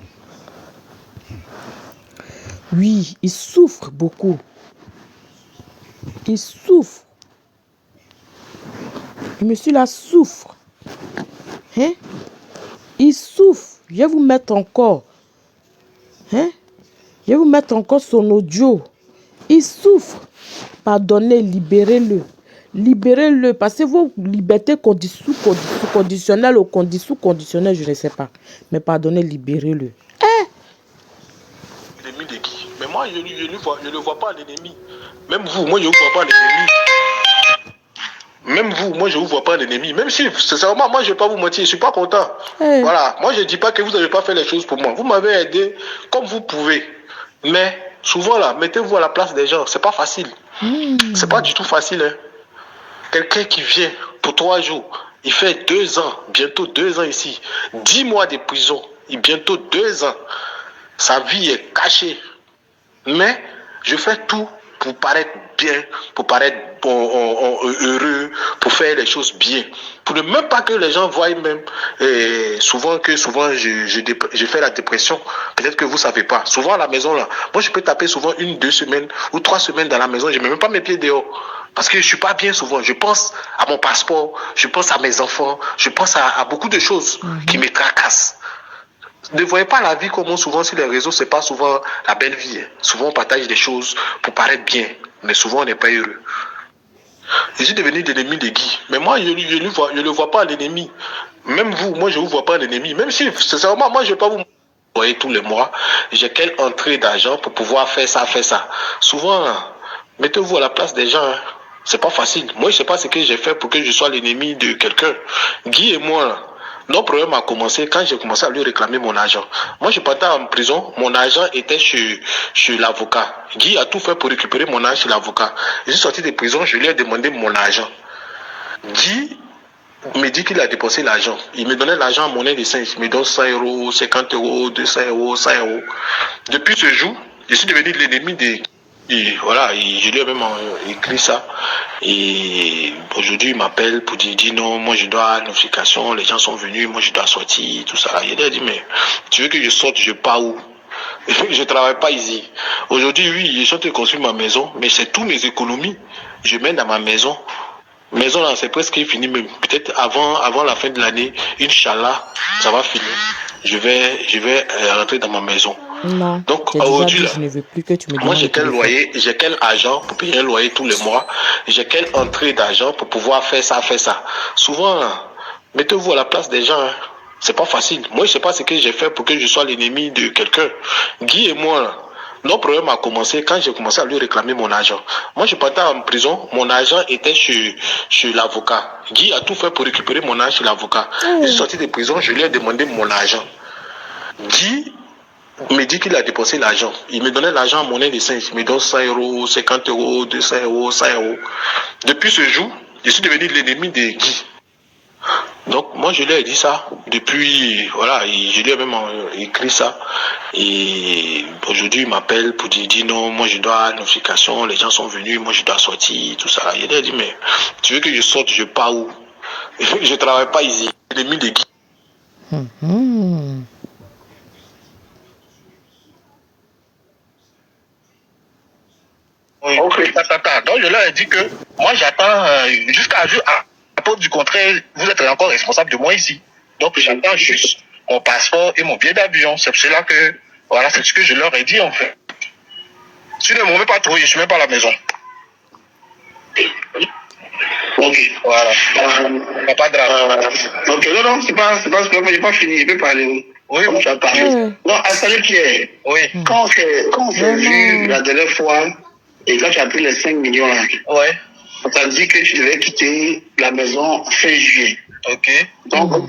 Oui, il souffre beaucoup. Il souffre. Le monsieur là souffre. Hein? Il souffre. Je vais vous mettre encore. Hein? Je vais vous mettre encore son audio. Il souffre. Pardonnez, libérez-le. Libérez-le. Parce que vos libertés sous-conditionnelles ou sous-conditionnelles, je ne sais pas. Mais pardonnez, libérez-le.
L'ennemi de qui? Mais moi, je ne le vois pas, l'ennemi. Même vous, moi je ne vous vois pas en ennemi. Même vous, moi je ne vous vois pas en ennemi. Même si, sincèrement, moi je ne vais pas vous mentir, je ne suis pas content. Voilà, moi je ne dis pas que vous n'avez pas fait les choses pour moi. Vous m'avez aidé comme vous pouvez. Mais souvent là, mettez-vous à la place des gens, c'est pas facile. C'est pas du tout facile. Hein. Quelqu'un qui vient pour 3 jours, il fait 2 ans, bientôt 2 ans ici, 10 mois de prison, et bientôt 2 ans. Sa vie est cachée. Mais je fais tout pour paraître bien, pour paraître heureux, pour faire les choses bien. Pour ne même pas que les gens voient même souvent je fais la dépression. Peut-être que vous ne savez pas. Souvent à la maison, là, moi je peux taper souvent 1, 2 semaines ou 3 semaines dans la maison. Je ne mets même pas mes pieds dehors. Parce que je ne suis pas bien souvent. Je pense à mon passeport, je pense à mes enfants, je pense à beaucoup de choses qui me tracassent. Ne voyez pas la vie comme souvent sur les réseaux, c'est pas souvent la belle vie. Souvent on partage des choses pour paraître bien, mais souvent on n'est pas heureux. Je suis devenu l'ennemi de Guy, mais moi je ne le vois pas l'ennemi. Même vous, moi je ne vous vois pas l'ennemi. Même si, sincèrement, moi je ne vais pas vous voyez tous les mois, j'ai quelle entrée d'argent pour pouvoir faire ça. Souvent, mettez-vous à la place des gens. Hein. C'est pas facile. Moi je ne sais pas ce que j'ai fait pour que je sois l'ennemi de quelqu'un. Guy et moi, là, notre problème a commencé quand j'ai commencé à lui réclamer mon argent. Moi, je partais en prison, mon argent était chez l'avocat. Guy a tout fait pour récupérer mon argent chez l'avocat. Je suis sorti de prison, je lui ai demandé mon argent. Guy me dit qu'il a dépensé l'argent. Il me donnait l'argent en monnaie de 5. Il me donne 100 euros, 50 euros, 200 euros, 100 euros. Depuis ce jour, je suis devenu l'ennemi de... Et voilà, je lui ai même écrit ça. Et aujourd'hui, il m'appelle pour dire non, moi je dois notification, les gens sont venus, moi je dois sortir, tout ça. Il a dit, mais tu veux que je sorte, je pars où? Je ne travaille pas ici. Aujourd'hui, oui, je suis en train de construire ma maison, mais c'est tous mes économies. Je mets dans ma maison. Maison là, c'est presque fini même. Peut-être avant la fin de l'année, Inch'Allah, ça va finir. Je vais rentrer dans ma maison.
Non.
Donc aujourd'hui,
je ne veux plus que tu me
moi j'ai quel loyer, j'ai quel argent pour payer un loyer tous les mois, j'ai quelle entrée d'argent pour pouvoir faire ça. Souvent, mettez-vous à la place des gens. Hein. C'est pas facile. Moi je sais pas ce que j'ai fait pour que je sois l'ennemi de quelqu'un. Guy et moi, là, notre problème a commencé quand j'ai commencé à lui réclamer mon argent. Moi, je partais en prison, mon argent était chez l'avocat. Guy a tout fait pour récupérer mon argent chez l'avocat. Je suis sorti de prison, je lui ai demandé mon argent. Guy me dit qu'il a dépensé l'argent. Il me donnait l'argent en monnaie de 5. Il me donne 100 euros, 50 euros, 200 euros, 100 euros. Depuis ce jour, je suis devenu l'ennemi de Guy. Donc moi je lui ai dit ça depuis, voilà, je lui ai même écrit ça. Et aujourd'hui il m'appelle pour dire non, moi je dois notification, les gens sont venus, moi je dois sortir, tout ça. Il a dit mais tu veux que je sorte, je pars où? Je ne travaille pas ici. L'ennemi de Guy. Oui. Ok, donc je leur ai dit que moi j'attends jusqu'à preuve du contraire, vous êtes encore responsable de moi ici. Donc j'attends juste mon passeport et mon billet d'avion. C'est pour cela que, voilà, c'est ce que je leur ai dit en fait. Si ne m'ont pas trouvé, je ne suis même pas à la maison. Ok, voilà. Pas de drame. Ok, non, c'est pas ce que je n'ai pas fini, je peux parler. Oui, bon, tu as parlé. Non, Assane Pierre, oui. Quand on s'est vu la dernière fois, et quand tu as pris les 5 millions là, ouais. On t'a dit que tu devais quitter la maison fin juillet. Ok. Donc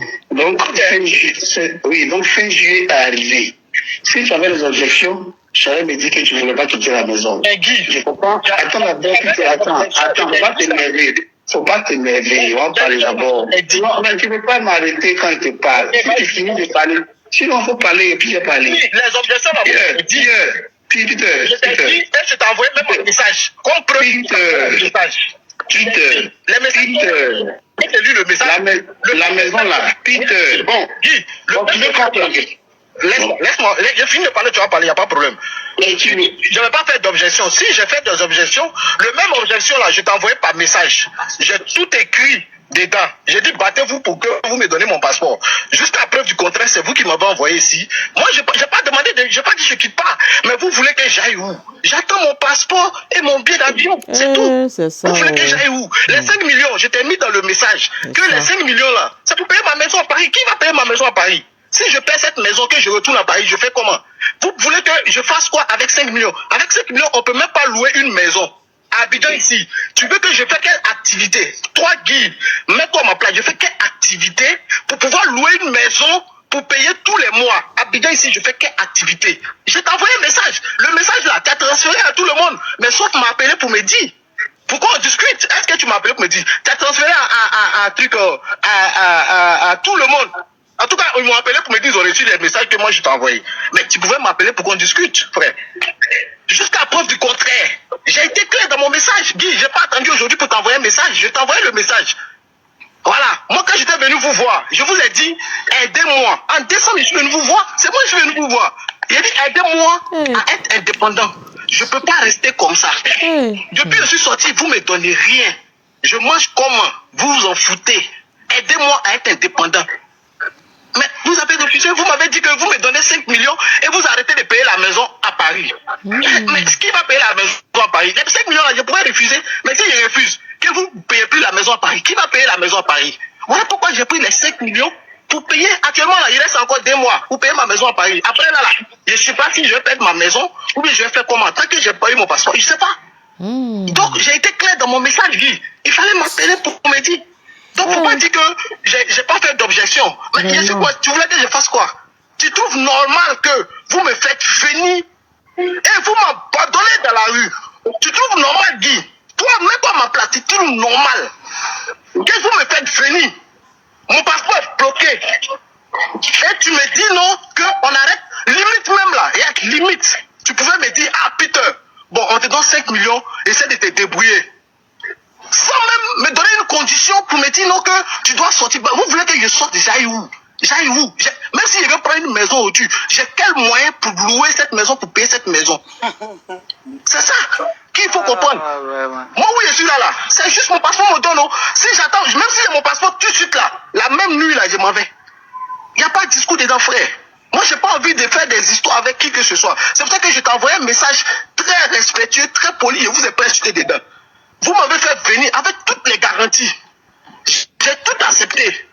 fin juillet est arrivé. Si tu avais des objections, je t'aurais me dit que tu ne voulais pas quitter la maison. Mais Guy, je comprends. Attends, faut pas t'énerver. On va parler d'abord. Non, mais tu ne peux pas m'arrêter quand je te parle. Si tu finis de parler, sinon il faut parler et puis j'ai parlé. Oui, les objections d'abord. Peter. Je t'ai dit, et je t'ai envoyé même un message. Comme preuve, Peter. Les messages. J'ai lu le message. La maison là. Peter. Bon, Guy, tu veux comprendre. Laisse-moi, j'ai fini de parler, tu vas parler, il n'y a pas de problème. Je ne vais pas faire d'objection. Si j'ai fait des objections, le même objection là, je t'ai envoyé par message. J'ai tout écrit dedans. J'ai dit, battez-vous pour que vous me donnez mon passeport. Jusqu'à preuve du contraire, c'est vous qui m'avez envoyé ici. Moi, je n'ai pas demandé, je n'ai pas dit je ne quitte pas. Mais vous voulez que j'aille où? J'attends mon passeport et mon billet d'avion. C'est tout. C'est ça, vous voulez que j'aille où? Les 5 millions, je t'ai mis dans le message que les 5 millions là, c'est pour payer ma maison à Paris. Qui va payer ma maison à Paris? Si je paie cette maison, que je retourne à Paris, je fais comment? Vous voulez que je fasse quoi avec 5 millions? Avec 5 millions, on ne peut même pas louer une maison.
à Abidjan ici, tu veux que je fasse quelle activité? Toi, Guy, mets-toi à ma place. Je fais quelle activité pour pouvoir louer une maison pour payer tous les mois? À Abidjan ici, je fais quelle activité? Je t'ai envoyé un message. Le message là, tu as transféré à tout le monde. Mais sauf m'appeler pour me dire. Pourquoi on discute? Est-ce que tu m'as appelé pour me dire? Tu as transféré un truc à tout le monde. En tout cas, ils m'ont appelé pour me dire qu'ils ont reçu les messages que moi je t'ai envoyés. Mais tu pouvais m'appeler pour qu'on discute, frère. Jusqu'à preuve du contraire. J'ai été clair dans mon message. Guy, je n'ai pas attendu aujourd'hui pour t'envoyer un message. Je t'ai envoyé le message. Voilà. Moi, quand j'étais venu vous voir, je vous ai dit, aidez-moi. En décembre, je suis venu vous voir. C'est moi qui suis venu vous voir. Il a dit, aidez-moi à être indépendant. Je ne peux pas rester comme ça. Depuis que je suis sorti, vous ne me donnez rien. Je mange comment? Vous vous en foutez. Aidez-moi à être indépendant. Mais vous avez refusé, vous m'avez dit que vous me donnez 5 millions et vous arrêtez de payer la maison à Paris. Mais qui va payer la maison à Paris? Les 5 millions là, je pourrais refuser. Mais si je refuse, que vous ne payez plus la maison à Paris, qui va payer la maison à Paris? Voilà pourquoi j'ai pris les 5 millions pour payer. Actuellement, là, il reste encore 2 mois pour payer ma maison à Paris. Après, là, je ne sais pas si je vais perdre ma maison ou bien je vais faire comment. Tant que je n'ai pas eu mon passeport, je ne sais pas. Donc, j'ai été clair dans mon message, Guy. Il fallait m'appeler pour me dire. Donc, faut pas dire que j'ai pas fait d'objection. Mais je sais quoi, tu voulais que je fasse quoi? Tu trouves normal que vous me faites venir et vous m'abandonnez dans la rue? Tu trouves normal, Guy? Toi, mets-toi à ma place, tu trouves normal que vous me faites venir? Mon passeport est bloqué. Et tu me dis non, qu'on arrête. Limite même là, il y a limite. Tu pouvais me dire, ah Peter, bon, on te donne 5 millions, essaie de te débrouiller. Sans même me donner une condition pour me dire non que tu dois sortir. Vous voulez que je sorte, j'aille où? J'aille où? Même si je veux prendre une maison au-dessus, j'ai quel moyen pour louer cette maison, pour payer cette maison? C'est ça qu'il faut comprendre. Moi, oui, je suis là, c'est juste mon passeport me donne. Si j'attends, même si j'ai mon passeport tout de suite là, la même nuit là, je m'en vais. Il n'y a pas de discours dedans, frère. Moi, je n'ai pas envie de faire des histoires avec qui que ce soit. C'est pour ça que je t'ai envoyé un message très respectueux, très poli, et vous n'avez pas insulté dedans. Vous m'avez fait venir avec toutes les garanties. J'ai tout accepté.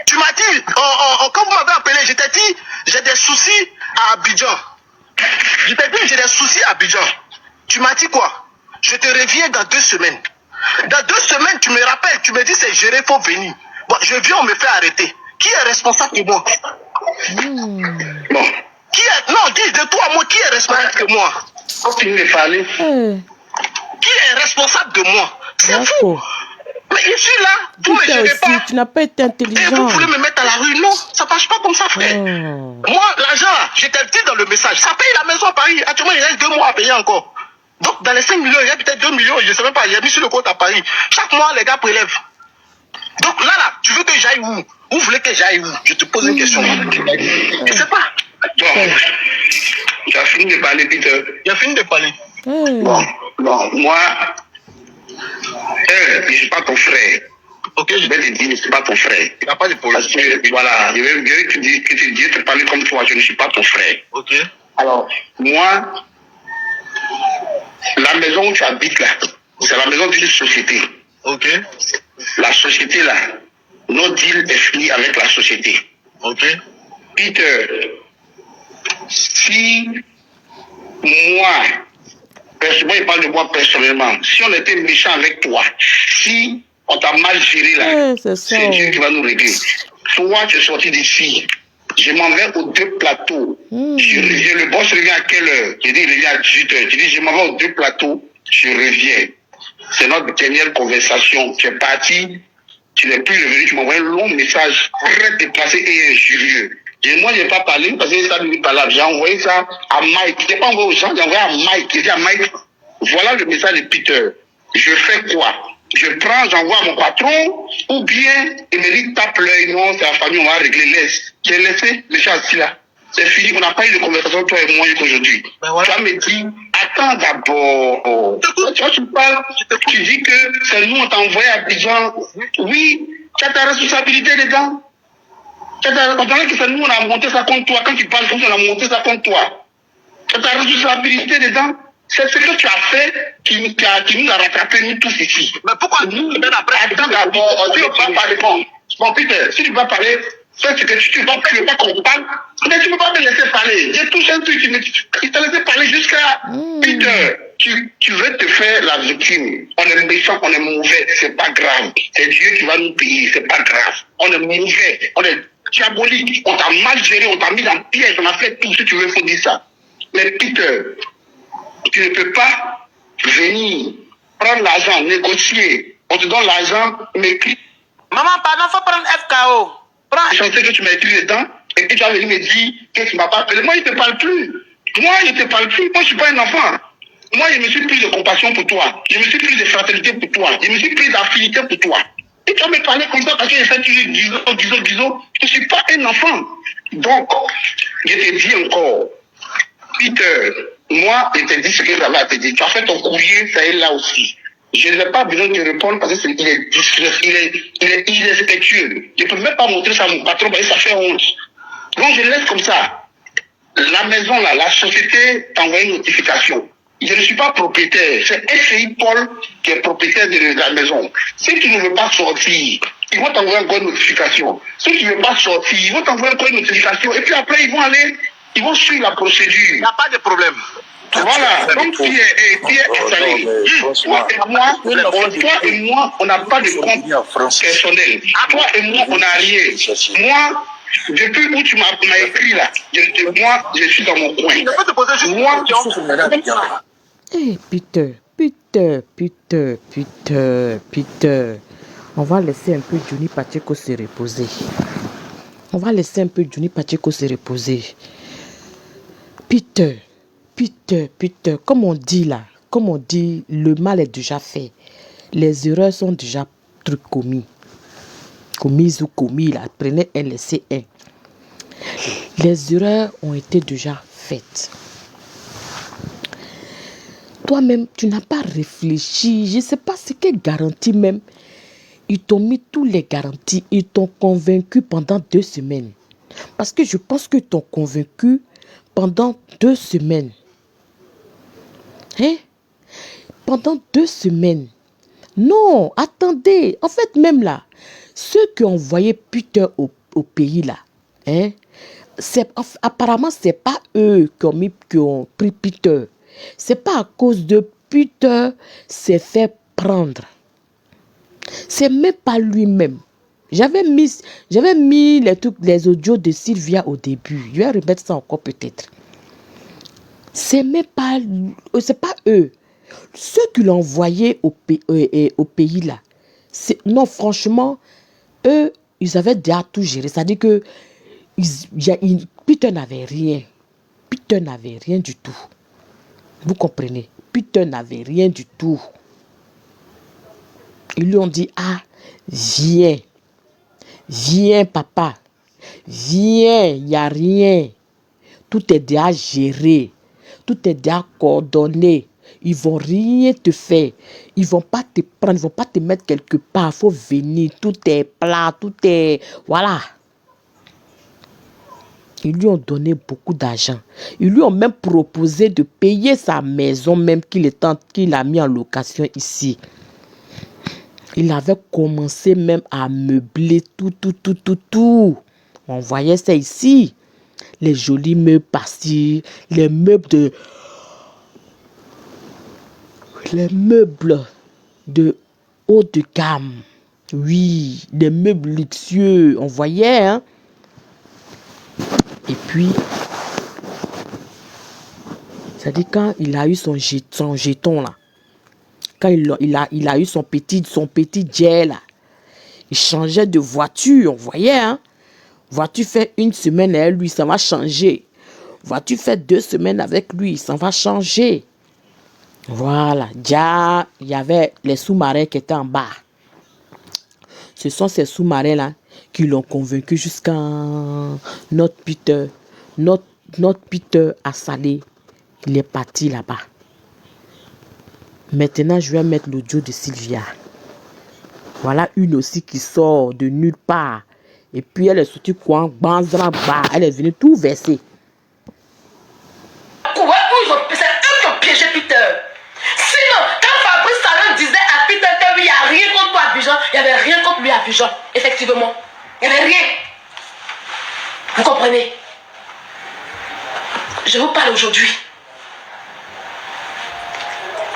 Tu m'as dit, quand vous m'avez appelé, je t'ai dit, j'ai des soucis à Abidjan. Je t'ai dit, j'ai des soucis à Abidjan. Tu m'as dit quoi? Je te reviens dans 2 semaines. Dans 2 semaines, tu me rappelles, tu me dis, c'est géré, il faut venir. Bon, je viens, on me fait arrêter. Qui est responsable de moi? Bon. Non, dis de toi, moi, qui est responsable de moi? Quand tu me parler. Qui est responsable de moi? C'est fou. Mais je suis là, vous ne me gérez pas.
Tu n'as pas été intelligent.
Et vous voulez me mettre à la rue? Non, ça ne marche pas comme ça, frère. Moi, l'argent, je t'ai dit dans le message, ça paye la maison à Paris. Actuellement, il reste 2 mois à payer encore. Donc, dans les 5 millions, il y a peut-être 2 millions, je ne sais même pas, il y a mis sur le compte à Paris. Chaque mois, les gars prélèvent. Donc là, tu veux que j'aille où? Vous voulez que j'aille où? Je te pose une question. Je ne sais pas. Bon, tu as fini de parler, Peter. J'ai fini de parler. Bon, moi, je ne suis pas ton frère. Ok, je vais te dire, je ne suis pas ton frère. Il n'y a pas de problème. Parce que, voilà, je vais te parler comme toi, je ne suis pas ton frère. Ok. Alors, moi, la maison où tu habites là, c'est la maison d'une société. Ok. La société là, notre deal est fini avec la société. Ok. Peter, si moi, personnellement, il parle de moi personnellement, si on était méchant avec toi, si on t'a mal géré là, c'est Dieu qui va nous régler. Toi, tu es sorti d'ici. Je m'en vais aux 2 plateaux. Je reviens, le boss revient à quelle heure? Je dis, il revient à 18h. Je dis, je m'en vais aux 2 plateaux, je reviens. C'est notre dernière conversation. Tu es parti, tu n'es plus revenu, tu m'as envoyé un long message très déplacé et injurieux. Et moi, je n'ai pas parlé parce que ça ne dit pas là. J'ai envoyé ça à Mike. Je n'ai pas envoyé aux gens, j'ai envoyé à Mike. J'ai dit à Mike, voilà le message de Peter. Je fais quoi? Je prends, j'envoie à mon patron, ou bien il me dit, tape l'œil, non, c'est la famille, on va régler, laisse. J'ai laissé les gens assis là. C'est fini, on n'a pas eu de conversation, toi et moi, aujourd'hui. Ben voilà. Tu vas me dire, attends d'abord. Tu vois, tu parles, tu dis que c'est nous, on t'a envoyé à Abidjan. Oui, tu as ta responsabilité dedans. On dirait que c'est nous, on a monté ça contre toi. Quand tu parles comme ça, on a monté ça contre toi. Tu as ta responsabilité dedans. C'est ce que tu as fait qui nous a rattrapés, nous tous ici. Mais pourquoi nous, après, attends d'abord, si tu ne veux pas parler, bon, Peter, si tu ne veux pas parler, fais ce que tu ne veux pas qu'on parle, mais tu ne peux pas me laisser parler. J'ai touché un truc, il t'a laissé parler jusqu'à Peter. tu veux te faire la victime. On est méchant, on est mauvais, c'est pas grave. C'est Dieu qui va nous payer, c'est pas grave. On est mauvais, on est diabolique, on t'a mal géré, on t'a mis en piège, on a fait tout. Si tu veux, il faut dire ça. Mais Peter, tu ne peux pas venir prendre l'argent, négocier. On te donne l'argent, m'écris.
Maman, pardon, faut prendre FKO. Prends.
Je sais que tu m'as écrit dedans et que tu vas venir me dire que tu ne m'as pas appelé. Moi, je ne te parle plus. Moi, je ne te parle plus. Moi, je ne suis pas un enfant. Moi, je me suis pris de compassion pour toi. Je me suis pris de fraternité pour toi. Je me suis pris d'affinité pour toi. Et tu vas me parler comme ça parce que je fais toujours disons. Je ne suis pas un enfant. Donc, je te dis encore, Peter, moi, je te dis ce que j'avais à te dire. Tu as fait ton courrier, ça est là aussi. Je n'ai pas besoin de te répondre parce qu'il est irrespectueux. Je ne peux même pas montrer ça à mon patron parce que ça fait honte. Donc, je laisse comme ça. La maison, là, la société t'envoie une notification. Je ne suis pas propriétaire. C'est SCI Paul qui est propriétaire de la maison. Si tu ne veux pas sortir, ils vont t'envoyer encore une notification. Si tu ne veux pas sortir, ils vont t'envoyer encore une notification. Et puis après, ils vont suivre la procédure.
Il n'y a pas de problème.
Voilà, donc Pierre est salé. Toi et moi, on n'a pas de compte personnel. Toi et moi, on n'a rien. Moi, depuis où tu m'as écrit là, moi, je suis dans mon coin.
Je peux te poser juste une question.
Hey, Peter. On va laisser un peu Johnny Pacheco se reposer. Peter, comme on dit là, le mal est déjà fait. Les erreurs sont déjà commises ou commis là. Prenez un, laissez un. Les erreurs ont été déjà faites. Toi-même, tu n'as pas réfléchi. Je ne sais pas c'est quelle garantie même. Ils t'ont mis toutes les garanties. Ils t'ont convaincu pendant 2 semaines. Parce que je pense qu'ils t'ont convaincu pendant 2 semaines. Hein? Pendant 2 semaines. Non, attendez. En fait, même là, ceux qui ont envoyé Peter au pays là, hein, apparemment, ce n'est pas eux qui ont pris Peter. Ce n'est pas à cause de Peter s'est fait prendre. C'est même pas lui-même. J'avais mis les audios de Sylvia au début. Je vais remettre ça encore peut-être. C'est pas eux. Ceux qui l'ont envoyé au pays là. Non, franchement, eux, ils avaient déjà tout géré. C'est-à-dire que Peter n'avait rien. Peter n'avait rien du tout. Vous comprenez? Peter n'avait rien du tout. Ils lui ont dit, ah, viens. Viens, papa. Viens, il n'y a rien. Tout est déjà géré. Tout est déjà coordonné. Ils ne vont rien te faire. Ils ne vont pas te prendre. Ils ne vont pas te mettre quelque part. Il faut venir. Tout est plat. Tout est... Voilà. Ils lui ont donné beaucoup d'argent. Ils lui ont même proposé de payer sa maison même qu'il a mis en location ici. Il avait commencé même à meubler tout. On voyait ça ici. Les jolis meubles par-ci, les meubles de haut de gamme. Oui, des meubles luxueux. On voyait, hein. Et puis, ça dit quand il a eu son jeton là, quand il a eu son petit jet là, il changeait de voiture, on voyait, hein. Voiture fait 1 semaine avec lui, ça va changer. Voiture fait 2 semaines avec lui, ça va changer. Voilà, déjà, il y avait les sous-marins qui étaient en bas. Ce sont ces sous-marins là qui l'ont convaincu jusqu'à notre Peter à Salé. Il est parti là-bas. Maintenant, je vais mettre l'audio de Sylvia. Voilà une aussi qui sort de nulle part. Et puis elle est sortie quoi? Elle est venue tout verser.
C'est eux qui ont piégé Peter. Sinon, quand Fabrice Talon disait à Peter qu'il n'y a rien contre toi à Abidjan, il n'y avait rien contre lui à Abidjan. Effectivement. Il n'y avait rien. Vous comprenez? Je vous parle aujourd'hui.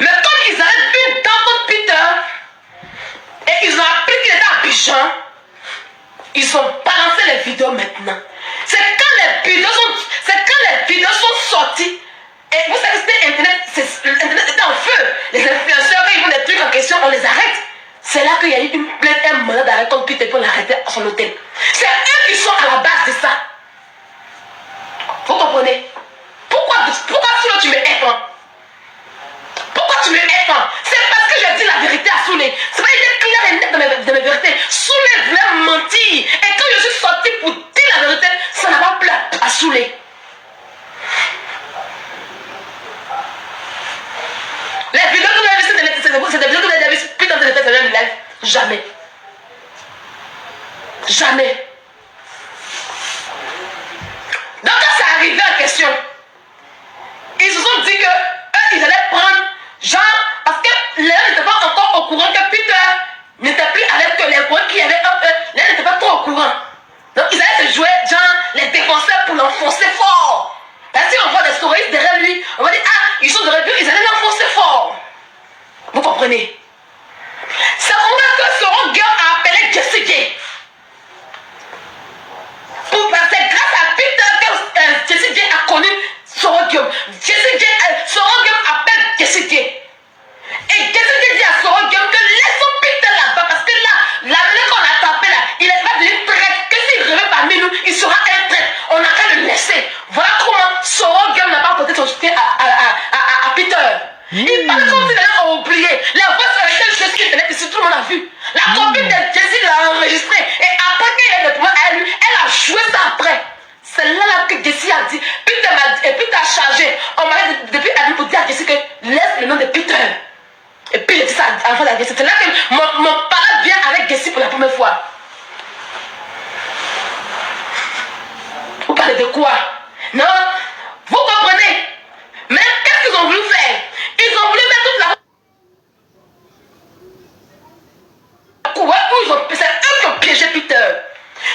Mais quand ils avaient vu dans contre Peter, et ils ont appris qu'il était à Abidjan, ils ont balancé les vidéos maintenant. C'est quand les vidéos sont sorties. Et vous savez, c'était Internet était en feu. Les influenceurs, quand ils font des trucs en question, on les arrête. C'est là qu'il y a eu une plainte, un mandat d'arrêt contre Peter pour l'arrêter à son hôtel. C'est eux qui sont à la base de ça. Vous comprenez? Pourquoi Soulé tu me hais? Pourquoi tu me hais? C'est parce que j'ai dit la vérité à Soulé. C'est pas qu'il était clair et net de mes vérités. Soulé voulait mentir. Et quand je suis sorti pour dire la vérité, ça n'a pas plu à Soulé. Les vidéos que vous avez vues, c'est des vidéos que vous avez vues plus dans le live. Jamais. Jamais. Donc quand c'est arrivé en question, ils se sont dit que eux, ils allaient prendre genre, parce que les gens n'étaient pas encore au courant que Peter n'était plus avec que les courants qu'il y avait un peu, les gens n'étaient pas trop au courant. Donc ils allaient se jouer genre les défenseurs pour l'enfoncer fort. Parce que si on voit des stories derrière lui, on va dire ah, ils sont derrière lui, ils allaient l'enfoncer fort. Vous comprenez? C'est pour ça que Soro Guillaume a appelé Jessie J. C'est grâce à Peter que Jessie J a connu Soro Guillaume. Soro Guillaume appelle Jessie J. Et Jessie J dit à Soro Guillaume que laissons Peter là-bas parce que là, la manière qu'on a tapé là, il va devenir traître. Que s'il revient parmi nous, il sera un traître. On n'a qu'à le laisser. Voilà comment Soro Guillaume n'a pas apporté son soutien à Peter. Il parle comme s'il allait oublier. La voix sur laquelle Jessie était ici, tout le monde a vu. La copine de Jessie l'a enregistré. Et après qu'elle ait demandé à lui, elle a joué ça après. C'est là que Jessie a dit. Peter m'a dit, et Peter a chargé. On m'a dit, depuis elle pour dire à Jessie que laisse le nom de Peter. Et puis il dit ça à la fois de Jessie. C'est là que mon parent vient avec Jessie pour la première fois. Vous parlez de quoi? Non? Vous comprenez? Mais qu'est-ce qu'ils ont voulu faire? Ils ont voulu mettre toute la... C'est eux qui ont piégé Peter.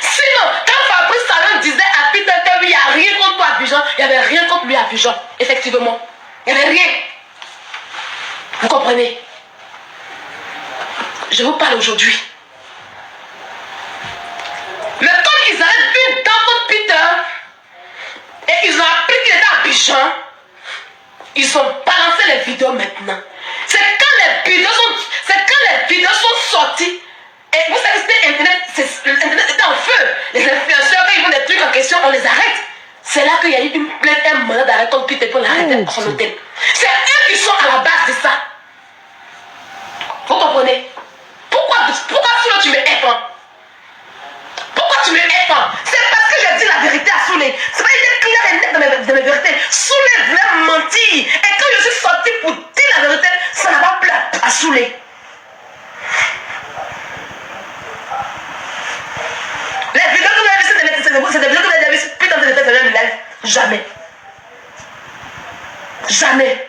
Sinon, quand Fabrice Talon disait à Peter qu'il n'y a rien contre toi à Abidjan, il n'y avait rien contre lui à Abidjan. Effectivement. Il n'y avait rien. Vous comprenez? Je vous parle aujourd'hui. Mais quand ils avaient vu dans contre Peter, et ils ont appris qu'il était à Abidjan, ils ont balancé les vidéos maintenant. C'est quand les vidéos sont sorties. Et vous savez, c'était Internet était en feu. Les influenceurs, quand ils font des trucs en question, on les arrête. C'est là qu'il y a eu une plainte, un mandat d'arrêt contre Peter pour l'arrêter à son hôtel. C'est eux qui sont à la base de ça. Vous comprenez? Pourquoi Soulé tu me hais? Pourquoi tu me hais? C'est parce que j'ai dit la vérité à Soulé. C'est pas qu'il était clair et net de mes vérités. Soulé voulait mentir. Et quand je suis sorti pour dire la vérité, ça n'a pas plu à Soulé. Les vidéos que vous avez vues, c'est des vidéos que vous avez vues plus dans le live. Jamais. Jamais.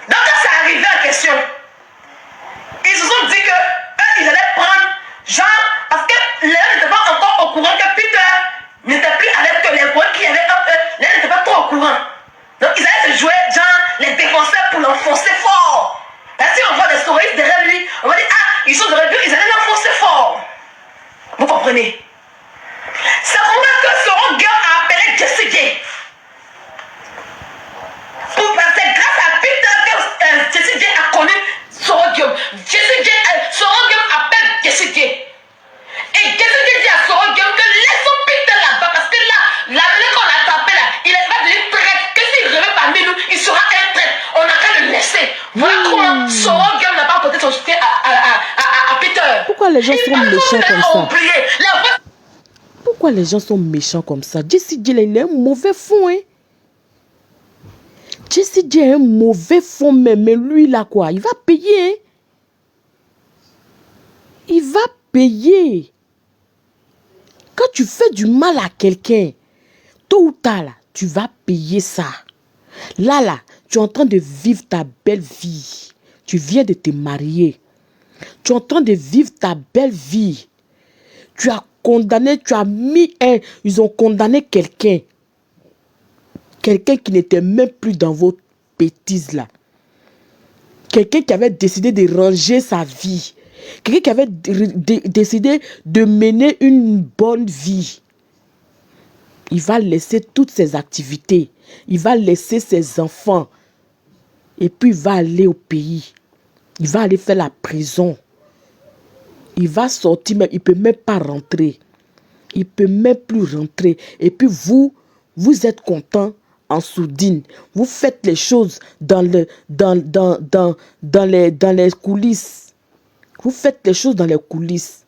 Donc quand c'est arrivé en question, ils se sont dit que eux, ils allaient prendre genre, parce que les gens n'étaient pas encore au courant que Peter n'était plus avec que les courants qu'il y avait un peu, les gens n'étaient pas trop au courant. Donc ils allaient se jouer genre les défenseurs pour l'enfoncer fort. Parce que si on voit des stories derrière lui, on va dire ah, ils sont derrière lui, ils allaient l'enfoncer fort. Vous comprenez? C'est pour ça que Soro Guillaume a appelé Jessie J. C'est grâce à Peter que Jessie J a connu Soro Guillaume. Soro Guillaume appelle Jessie J. Et Jessie J dit à Soro Guillaume que laissons Peter là-bas parce que là, la manière qu'on a tapé là, il va devenir traître. Que s'il revient parmi nous, il sera un traître. On n'a qu'à le laisser. Voilà comment Soro Guillaume n'a pas apporté son soutien à Peter.
Pourquoi les gens sont méchants comme ça? Pourquoi les gens sont méchants comme ça? Jessie J, il est un mauvais fond, hein? Jessie J est un mauvais fond, mais lui, là, quoi? Il va payer, hein? Il va payer. Quand tu fais du mal à quelqu'un, tôt ou tard, là, tu vas payer ça. Là, tu es en train de vivre ta belle vie. Tu viens de te marier. Tu es en train de vivre ta belle vie. Tu as condamné, ils ont condamné quelqu'un. Quelqu'un qui n'était même plus dans bêtises là. Quelqu'un qui avait décidé de ranger sa vie. Quelqu'un qui avait décidé de mener une bonne vie. Il va laisser toutes ses activités. Il va laisser ses enfants. Et puis il va aller au pays. Il va aller faire la prison. Il va sortir, mais il ne peut même pas rentrer. Il ne peut même plus rentrer. Et puis vous êtes content en sourdine. Vous faites les choses dans les coulisses. Vous faites les choses dans les coulisses.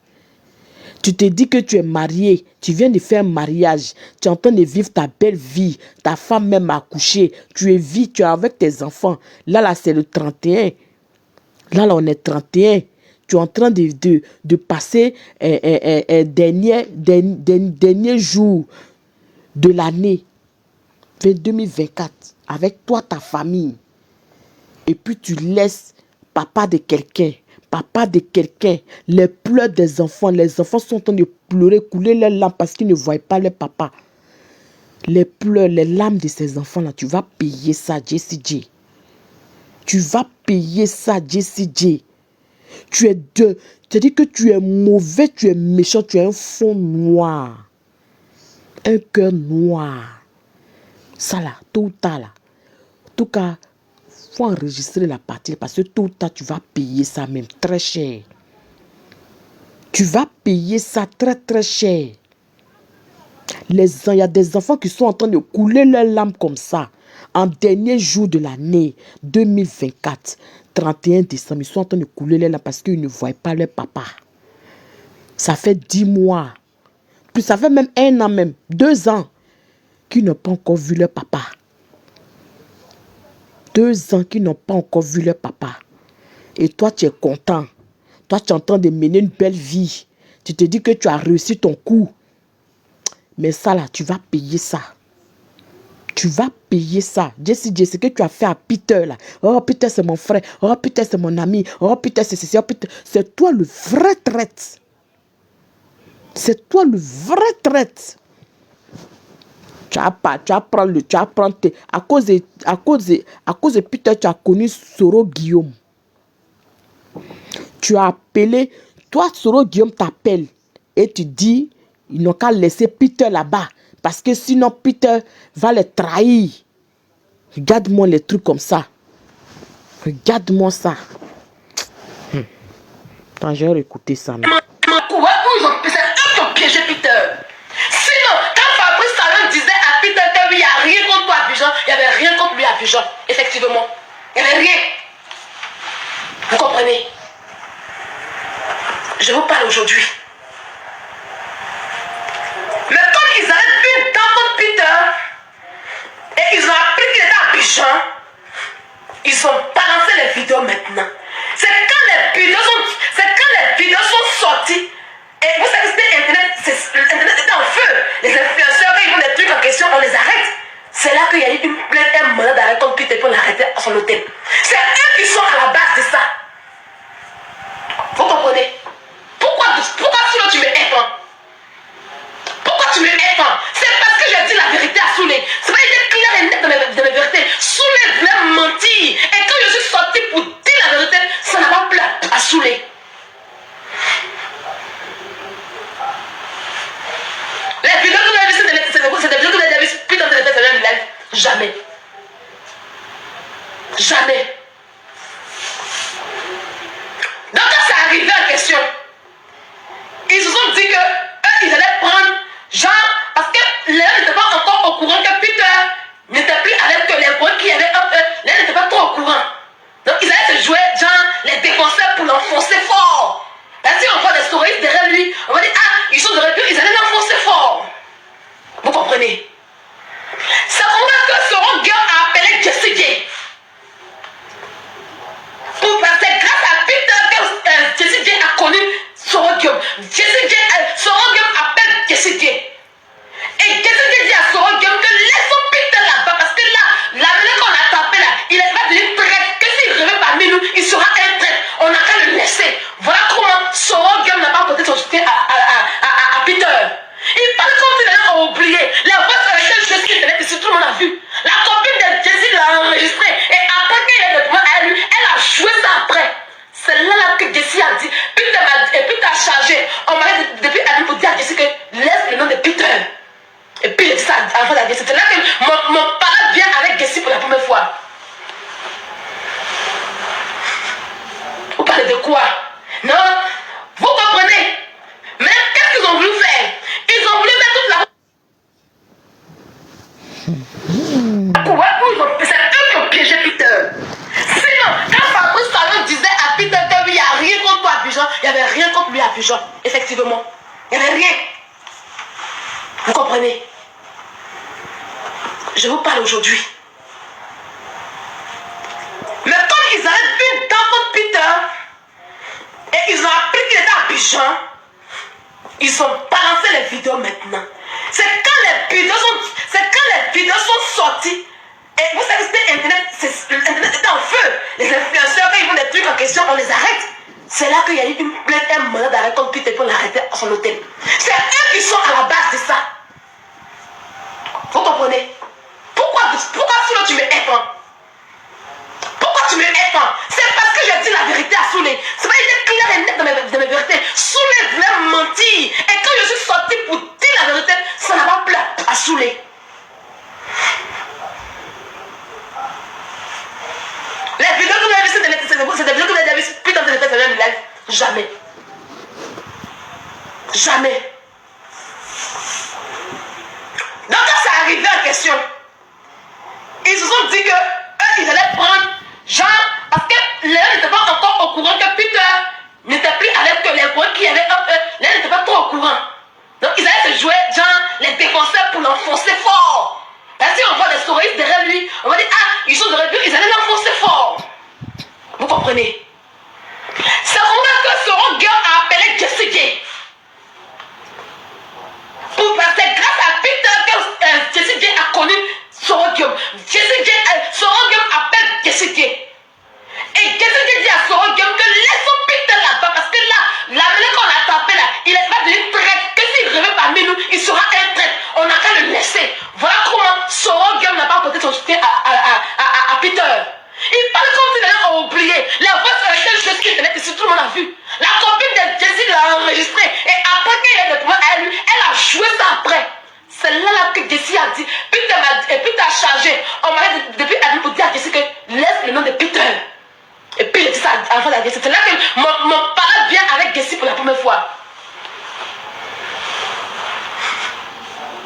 Tu te dis que tu es marié. Tu viens de faire un mariage. Tu es en train de vivre ta belle vie. Ta femme même a accouché. Tu es avec tes enfants. Là, c'est le 31. Là, on est 31. Tu es en train de passer dernier jour de l'année 2024 avec toi, ta famille. Et puis tu laisses papa de quelqu'un, les pleurs des enfants. Les enfants sont en train de pleurer, couler leurs larmes parce qu'ils ne voient pas leur papa. Les pleurs, les larmes de ces enfants-là, tu vas payer ça, Jessie J. Tu vas payer ça, Jessie J. Tu dis que tu es mauvais, tu es méchant, tu as un fond noir. Un cœur noir. Ça là, tôt ou tard là. En tout cas, il faut enregistrer la partie parce que tôt ou tard, tu vas payer ça même très cher. Tu vas payer ça très très cher. Il y a des enfants qui sont en train de couler leurs larmes comme ça. En dernier jour de l'année 2024, 31 décembre, ils sont en train de couler leurs larmes parce qu'ils ne voient pas leur papa. Ça fait 10 mois. Puis ça fait même 1 an même, 2 ans qu'ils n'ont pas encore vu leur papa. 2 ans qu'ils n'ont pas encore vu leur papa. Et toi, tu es content. Toi, tu es en train de mener une belle vie. Tu te dis que tu as réussi ton coup. Mais ça là, tu vas payer ça. Tu vas payer ça. Jessie J, ce que tu as fait à Peter là. Oh, Peter, c'est mon frère. Oh, Peter, c'est mon ami. Oh, Peter, c'est ceci. Oh, Peter. C'est toi le vrai traître. C'est toi le vrai traître. À cause de Peter, tu as connu Soro Guillaume. Tu as appelé, toi Soro Guillaume t'appelle et tu dis, ils n'ont qu'à laisser Peter là-bas parce que sinon Peter va les trahir. Regarde-moi les trucs comme ça. Regarde-moi ça. Attends, je vais écouter ça.
C'est eux qui ont piégé Peter. Sinon, quand Fabrice Talon disait à Peter qu'il n'y a rien contre toi à Abidjan, il n'y avait rien contre lui à Abidjan. Effectivement. Il n'y avait rien. Vous comprenez? Je vous parle aujourd'hui. Mais quand ils avaient pu d'entendre Peter et ils ont appris qu'il était à Abidjan, ils ont balancé les vidéos maintenant. C'est quand les vidéos sont sorties. Et vous savez, Internet était en feu. Les influenceurs, quand ils font des trucs en question, on les arrête. C'est là qu'il y a eu un mandat d'arrêt contre Peter pour l'arrêter à son hôtel. C'est eux qui sont à la base de ça. Vous comprenez? Pourquoi tu me hais? Pourquoi tu me hais? C'est parce que j'ai dit la vérité à Soulé. C'est pas été clair et net de mes vérités. Soulé voulait mentir. Et quand je suis sorti pour dire la vérité, ça n'a pas plu à Soulé. Les vidéos que vous avez vues, c'est des vidéos que vous avez vues plus dans le live. Jamais. Jamais. Donc quand c'est arrivé en question, ils se sont dit que eux, ils allaient prendre genre, parce que les gens n'étaient pas encore au courant que Peter n'était plus avec eux, les points qu'il y avait entre eux, les gens n'étaient pas trop au courant. Donc ils allaient se jouer genre les défenseurs pour l'enfoncer fort. Parce que si on voit des stories derrière lui, on va dire ah, ils sont derrière lui, ils allaient l'enfoncer fort. Vous comprenez? C'est pour ça que Soro Guillaume a appelé Jessie J. C'est grâce à Peter que Jessie J a connu Soro Guillaume. Soro Guillaume appelle Jessie J. Et Jessie J dit à Soro Guillaume que laissons Peter là-bas parce que là, la manière qu'on a tapé là, il est pas devenu traître. Que s'il revient parmi nous, il sera un traître. On n'a qu'à le laisser. Voilà comment Soro Guillaume n'a pas apporté son soutien à Peter. Il parle comme s'il allait oublier. La voix sur laquelle je suis, tout le monde a vu. La copine de Jessie l'a enregistré. il n'y avait rien contre lui à Abidjan. Effectivement. Il n'y avait rien. Vous comprenez? Je vous parle aujourd'hui. Mais comme ils avaient une dent contre Peter, et ils ont appris qu'il était à Abidjan, ils ont balancé les vidéos maintenant. C'est quand les vidéos sont sorties. Et vous savez, Internet était en feu. Les influenceurs, quand ils font des trucs en question, on les arrête. C'est là qu'il y a eu une plainte, un mandat d'arrêt contre Peter pour l'arrêter à son hôtel. C'est eux qui sont à la base de ça. Vous comprenez? Pourquoi Soulé tu me hais pas? Pourquoi tu me hais pas? C'est parce que j'ai dit la vérité à Soulé. C'est pas qu'il est clair et net dans mes vérités. Soulé voulait mentir. Et quand je suis sorti pour dire la vérité, ça n'a pas plu à Soulé. Les vidéos que vous avez vues, c'est des vidéos que vous avez vues. Putain, de faire un live. Jamais. Jamais. Donc quand c'est arrivé en question, ils se sont dit que eux, ils allaient prendre genre, parce que les gens n'étaient pas encore au courant que Peter n'était plus avec eux, les courants qu'il y avait entre eux, les gens n'étaient pas trop au courant. Donc ils allaient se jouer genre les défenseurs pour l'enfoncer fort. Parce qu'on voit des souris derrière lui, on va dire ah, ils sont derrière lui, ils allaient l'enfoncer fort. Vous comprenez? C'est au moment que Soro Guillaume a appelé Jessie J. C'est grâce à Peter que Jessie J a connu Soro Guillaume. Soro Guillaume appelle Jessie J. Et Jessie J dit à Soro Guillaume que laissons Peter là-bas. Parce que là, la manière qu'on l'a tapé là, il va devenir traître. Que s'il revient parmi nous, il sera un traître. On n'a qu'à le laisser. Voilà comment Soro Guillaume n'a pas apporté son soutien à Peter. Il parle comme s'il allait oublier. La voix sur laquelle je suis internet ici, tout le monde a vu. La copine de Jessie l'a enregistré. Et après qu'il ait retrouvé à lui, elle a joué ça après. C'est là que Jessie a dit. Peter a chargé. On m'a dit depuis Adil pour dire à Jessie que laisse le nom de Peter. Et puis j'ai dit ça à la Jessie. C'est là que mon parent vient avec Jessie pour la première fois.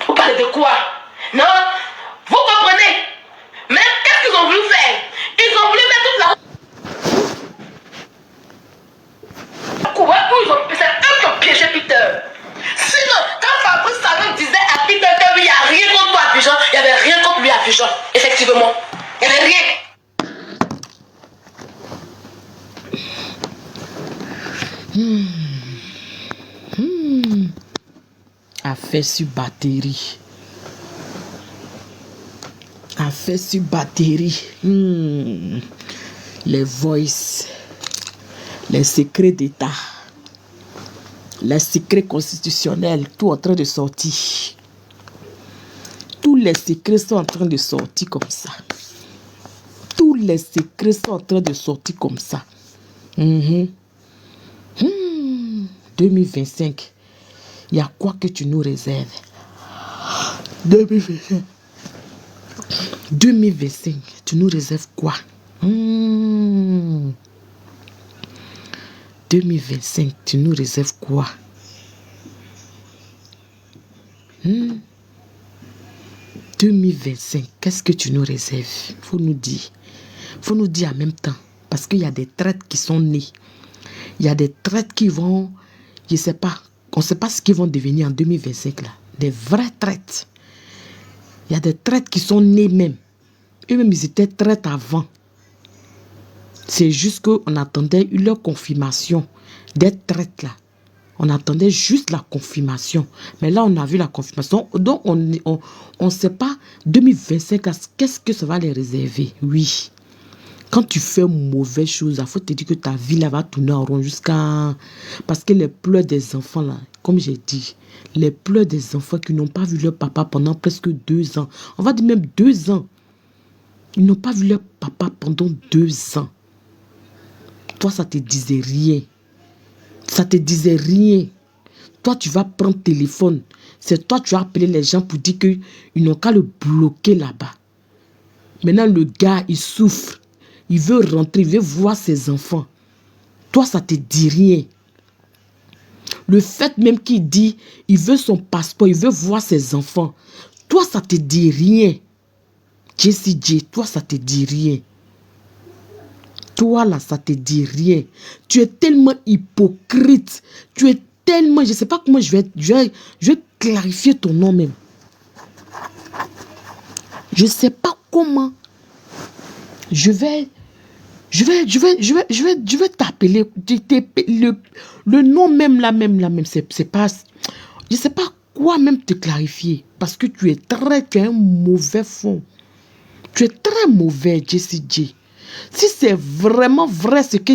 Vous parlez de quoi? Non? Vous comprenez? Mais qu'est-ce qu'ils ont voulu faire? Ils ont voulu mettre toute la... C'est eux qui ont piégé Peter. Sinon, quand Fabrice Talon disait à Peter qu'il n'y a rien contre lui à Abidjan, il n'y avait rien contre lui à Abidjan. Effectivement. Il n'y avait rien.
Affaire sur batterie. Affaire sur batterie. Les voices. Les secrets d'État. Les secrets constitutionnels. Tout en train de sortir. Tous les secrets sont en train de sortir comme ça. Tous les secrets sont en train de sortir comme ça. 2025. Il y a quoi que tu nous réserves? 2025, tu nous réserves quoi? 2025, tu nous réserves quoi? 2025, qu'est-ce que tu nous réserves? Faut nous dire. Faut nous dire en même temps. Parce qu'il y a des traites qui sont nées. Il y a des traites qui vont... Je ne sais pas. On ne sait pas ce qu'ils vont devenir en 2025 là. Des vraies traites. Il y a des traites qui sont nées même. Eux-mêmes, ils étaient traites avant. C'est juste qu'on attendait leur confirmation d'être traites là. On attendait juste la confirmation. Mais là, on a vu la confirmation. Donc, on ne sait pas 2025, qu'est-ce que ça va les réserver. Oui. Quand tu fais une mauvaise chose, il faut te dire que ta vie là va tourner en rond jusqu'à... Parce que les pleurs des enfants là, comme j'ai dit, les pleurs des enfants qui n'ont pas vu leur papa pendant presque 2 ans. On va dire même 2 ans. Ils n'ont pas vu leur papa pendant 2 ans. Toi, ça te disait rien. Ça te disait rien. Toi, tu vas prendre téléphone. C'est toi, tu vas appeler les gens pour dire qu'ils n'ont qu'à le bloquer là-bas. Maintenant, le gars, il souffre. Il veut rentrer, il veut voir ses enfants. Toi, ça te dit rien. Le fait même qu'il dit, il veut son passeport, il veut voir ses enfants. Toi, ça te dit rien. Jessie J, toi, ça te dit rien. Toi là, ça te dit rien. Tu es tellement hypocrite. Tu es tellement... Je ne sais pas comment je vais clarifier ton nom même. Je ne sais pas comment. Je vais t'appeler. Le nom même là, c'est pas... Je ne sais pas quoi même te clarifier. Parce que tu es un mauvais fond. Tu es très mauvais, Jessie J. Si c'est vraiment vrai ce que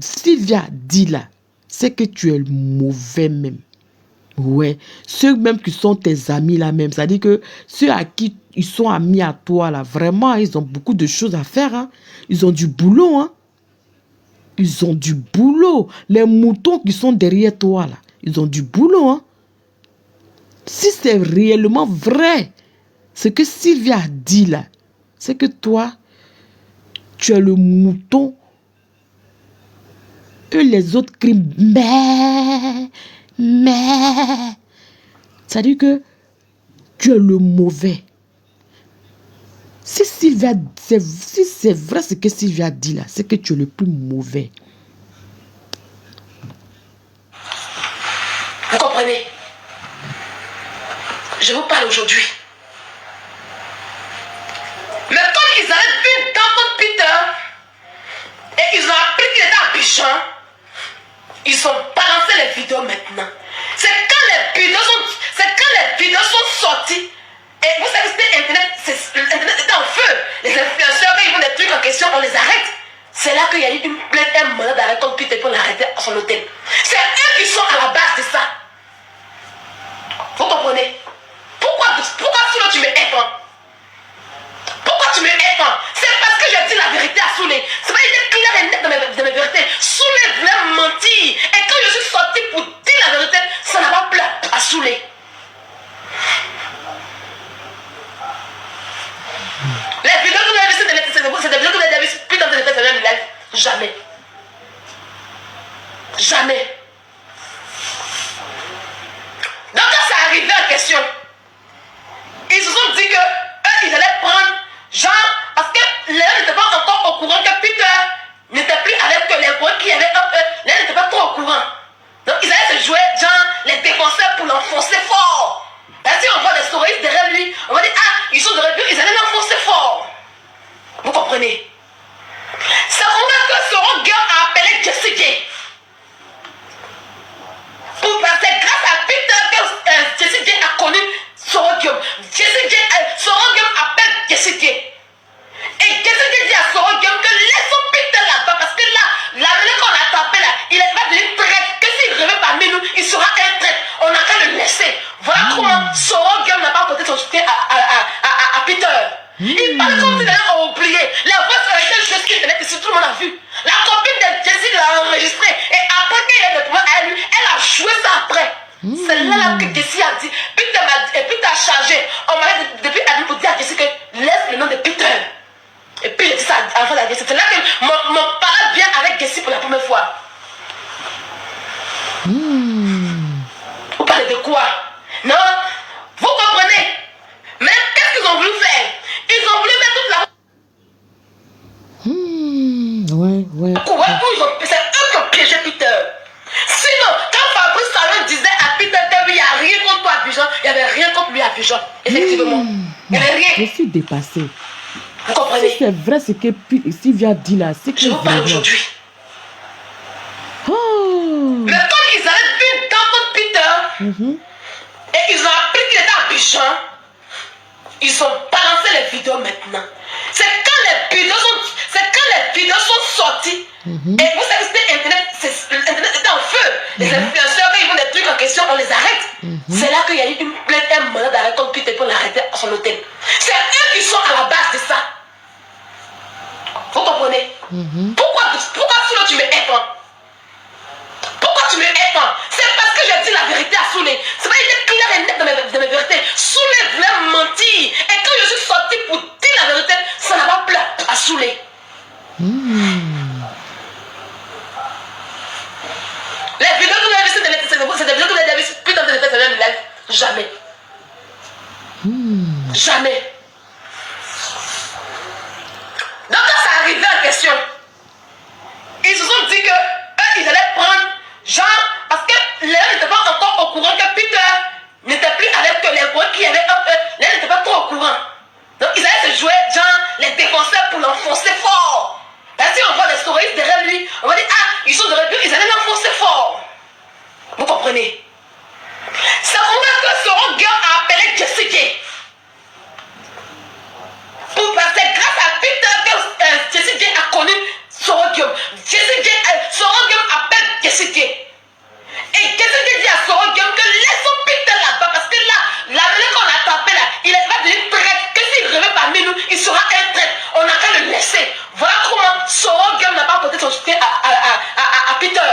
Sylvia dit là, c'est que tu es mauvais même. Ouais. Ceux même qui sont tes amis là même, c'est-à-dire que ceux à qui ils sont amis à toi là, vraiment, ils ont beaucoup de choses à faire. Hein. Ils ont du boulot. Hein. Ils ont du boulot. Les moutons qui sont derrière toi là, ils ont du boulot. Hein. Si c'est réellement vrai, ce que Sylvia dit là, c'est que toi, tu es le mouton et les autres crient mais. C'est-à-dire que tu es le mauvais. Si c'est vrai ce que Sylvia dit là, c'est que tu es le plus mauvais.
Vous comprenez? Je vous parle aujourd'hui. Mais quand ils avaient vu dans votre Peter et ils ont appris qu'il était à Abidjan, ils ont balancé les vidéos maintenant. C'est quand les vidéos sont sorties. Et vous savez, c'était Internet était en feu. Les influenceurs, quand ils font des trucs en question, on les arrête. C'est là qu'il y a eu une plainte, un mandat d'arrêt contre Peter pour l'arrêter à son hôtel. C'est eux qui sont à la base de ça. Vous comprenez? Pourquoi tu me hais pas? Pourquoi tu me hais pas? C'est parce que j'ai dit la vérité à Soulé. C'est pas été clair et net dans mes vérités. Soulé voulait mentir. Et quand je suis sorti pour dire la vérité, ça n'a pas plu à Soulé. Les vidéos que vous avez vues, c'est des vidéos que vous avez vues plus dans le live. Jamais. Jamais. Donc quand ça arrivait en question, ils se sont dit que eux, ils allaient prendre genre, parce que les gens n'étaient pas encore au courant que Peter n'était plus avec eux, les courants qui avaient un peu, les gens n'étaient pas trop au courant. Donc ils allaient se jouer genre les défenseurs pour l'enfoncer fort. Et si on voit des stories derrière lui, on va dire ah, ils sont derrière lui, ils allaient l'enfoncer fort. Vous comprenez? C'est comme ça que Soro Guillaume a appelé Jessie J. C'est grâce à Peter que Jessie J a connu Soro Guillaume. Soro Guillaume appelle Jessie J. Et Jessie J dit à Soro Guillaume que laissons Peter là-bas parce que là, la manière qu'on l'a tapé là, il va devenir traître. Que s'il revient parmi nous, il sera un traître. On n'a qu'à le laisser. Voilà comment Soro Guillaume n'a pas apporté son soutien à Peter. Il parle comme si les gens ont oublié. La voix sur laquelle je suis internet, ici, tout le monde a vu. La copine de Jessie l'a enregistré. Et après qu'il ait le pouvoir à lui, elle a joué ça après. C'est là que Jessie a dit. Peter m'a dit, et Peter a chargé. On m'a dit depuis Adam pour dire à Jessie que laisse le nom de Peter. Et puis j'ai dit ça à la fin de la Jessie. C'est là que mon parent vient avec Jessie pour la première fois. Vous parlez de quoi? Non? Vous comprenez? Mais qu'est-ce qu'ils ont voulu faire? Ils ont voulu mettre toute la...
Ouais.
C'est eux qui ont piégé Peter. Sinon, quand Fabrice Talon disait à Peter qu'il n'y a rien contre toi à Abidjan, il n'y avait rien contre lui à Abidjan. Effectivement. Il n'y avait rien.
Je suis dépassée.
Vous comprenez?
Si c'est vrai ce que Sylvia dit là, c'est que
je vous parle aujourd'hui. Mais quand ils avaient vu dans Peter, et ils ont appris qu'il était à Abidjan, ils ont balancé les vidéos maintenant. C'est quand les vidéos sont sorties. Et vous savez, c'était Internet était en feu. Les influenceurs, quand ils font des trucs en question, on les arrête. C'est là qu'il y a eu une plainte, un mandat d'arrêt contre Peter pour l'arrêter à son hôtel. C'est eux qui sont à la base de ça. Vous comprenez? Pourquoi sinon tu me hais pas? Pourquoi tu me hais pas? C'est parce que j'ai dit la vérité à Soulé. C'est pas été clair et net dans mes vérités. Soulé voulait mentir. Et quand je suis sorti pour dire la vérité, ça n'a pas plu à Soulé. Les vidéos que vous avez vues, c'est des vidéos que vous avez vues plus dans le live. Jamais. Jamais. Donc quand ça arrivait en question, ont dit que eux, ils allaient prendre genre, parce que les gens n'étaient pas encore au courant que Peter n'était plus avec les gros qui avaient un peu, les gens n'étaient pas trop au courant. Donc ils allaient se jouer genre les défenseurs pour l'enfoncer fort. Parce que si on voit des stories derrière lui, on va dire ah, ils sont derrière lui, ils allaient l'enfoncer fort. Vous comprenez? C'est au moment que Soro Guillaume a appelé Jessie J. C'est grâce à Peter que Jessie J a connu Soro Guillaume. Soro Guillaume appelle Jessie J. Et Jessie J dit à Soro Guillaume que laissons Peter là-bas parce que là, la manière qu'on a tapé là, il va devenir traître. Que s'il revient parmi nous, il sera un traître. On n'a qu'à le laisser. Voilà comment Soro Guillaume n'a pas apporté son soutien à Peter.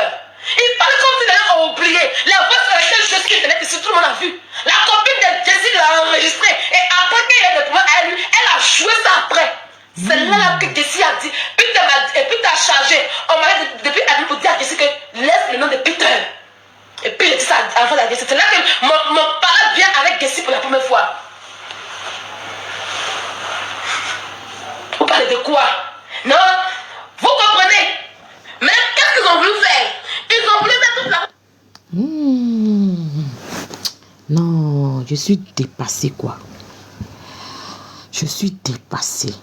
Il parle comme si les gens ont oublié. La voix sur laquelle je suis internet ici, tout le monde a vu. La copine de Jessie l'a enregistré. Et après qu'il ait le pouvoir à lui, elle a joué ça après. C'est là que Jessie a dit. Peter m'a dit, et Peter a chargé. On m'a dit depuis à lui pour dire à Jessie que laisse le nom de Peter. Et puis il a dit ça à la Jessie. C'est là que mon parent vient avec Jessie pour la première fois. Vous parlez de quoi? Non? Vous comprenez? Mais qu'est-ce qu'ils ont voulu faire? Ils ont voulu mettre toute la...
Non, je suis dépassée quoi. Je suis dépassée.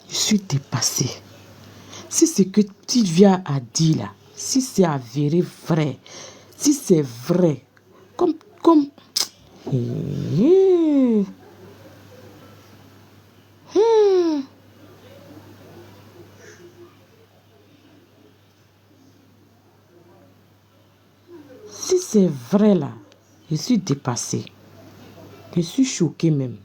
Je suis dépassée. Si ce que Sylvia a dit là, si c'est avéré vrai, si c'est vrai, comme... Si c'est vrai là, je suis dépassée. Je suis choquée même.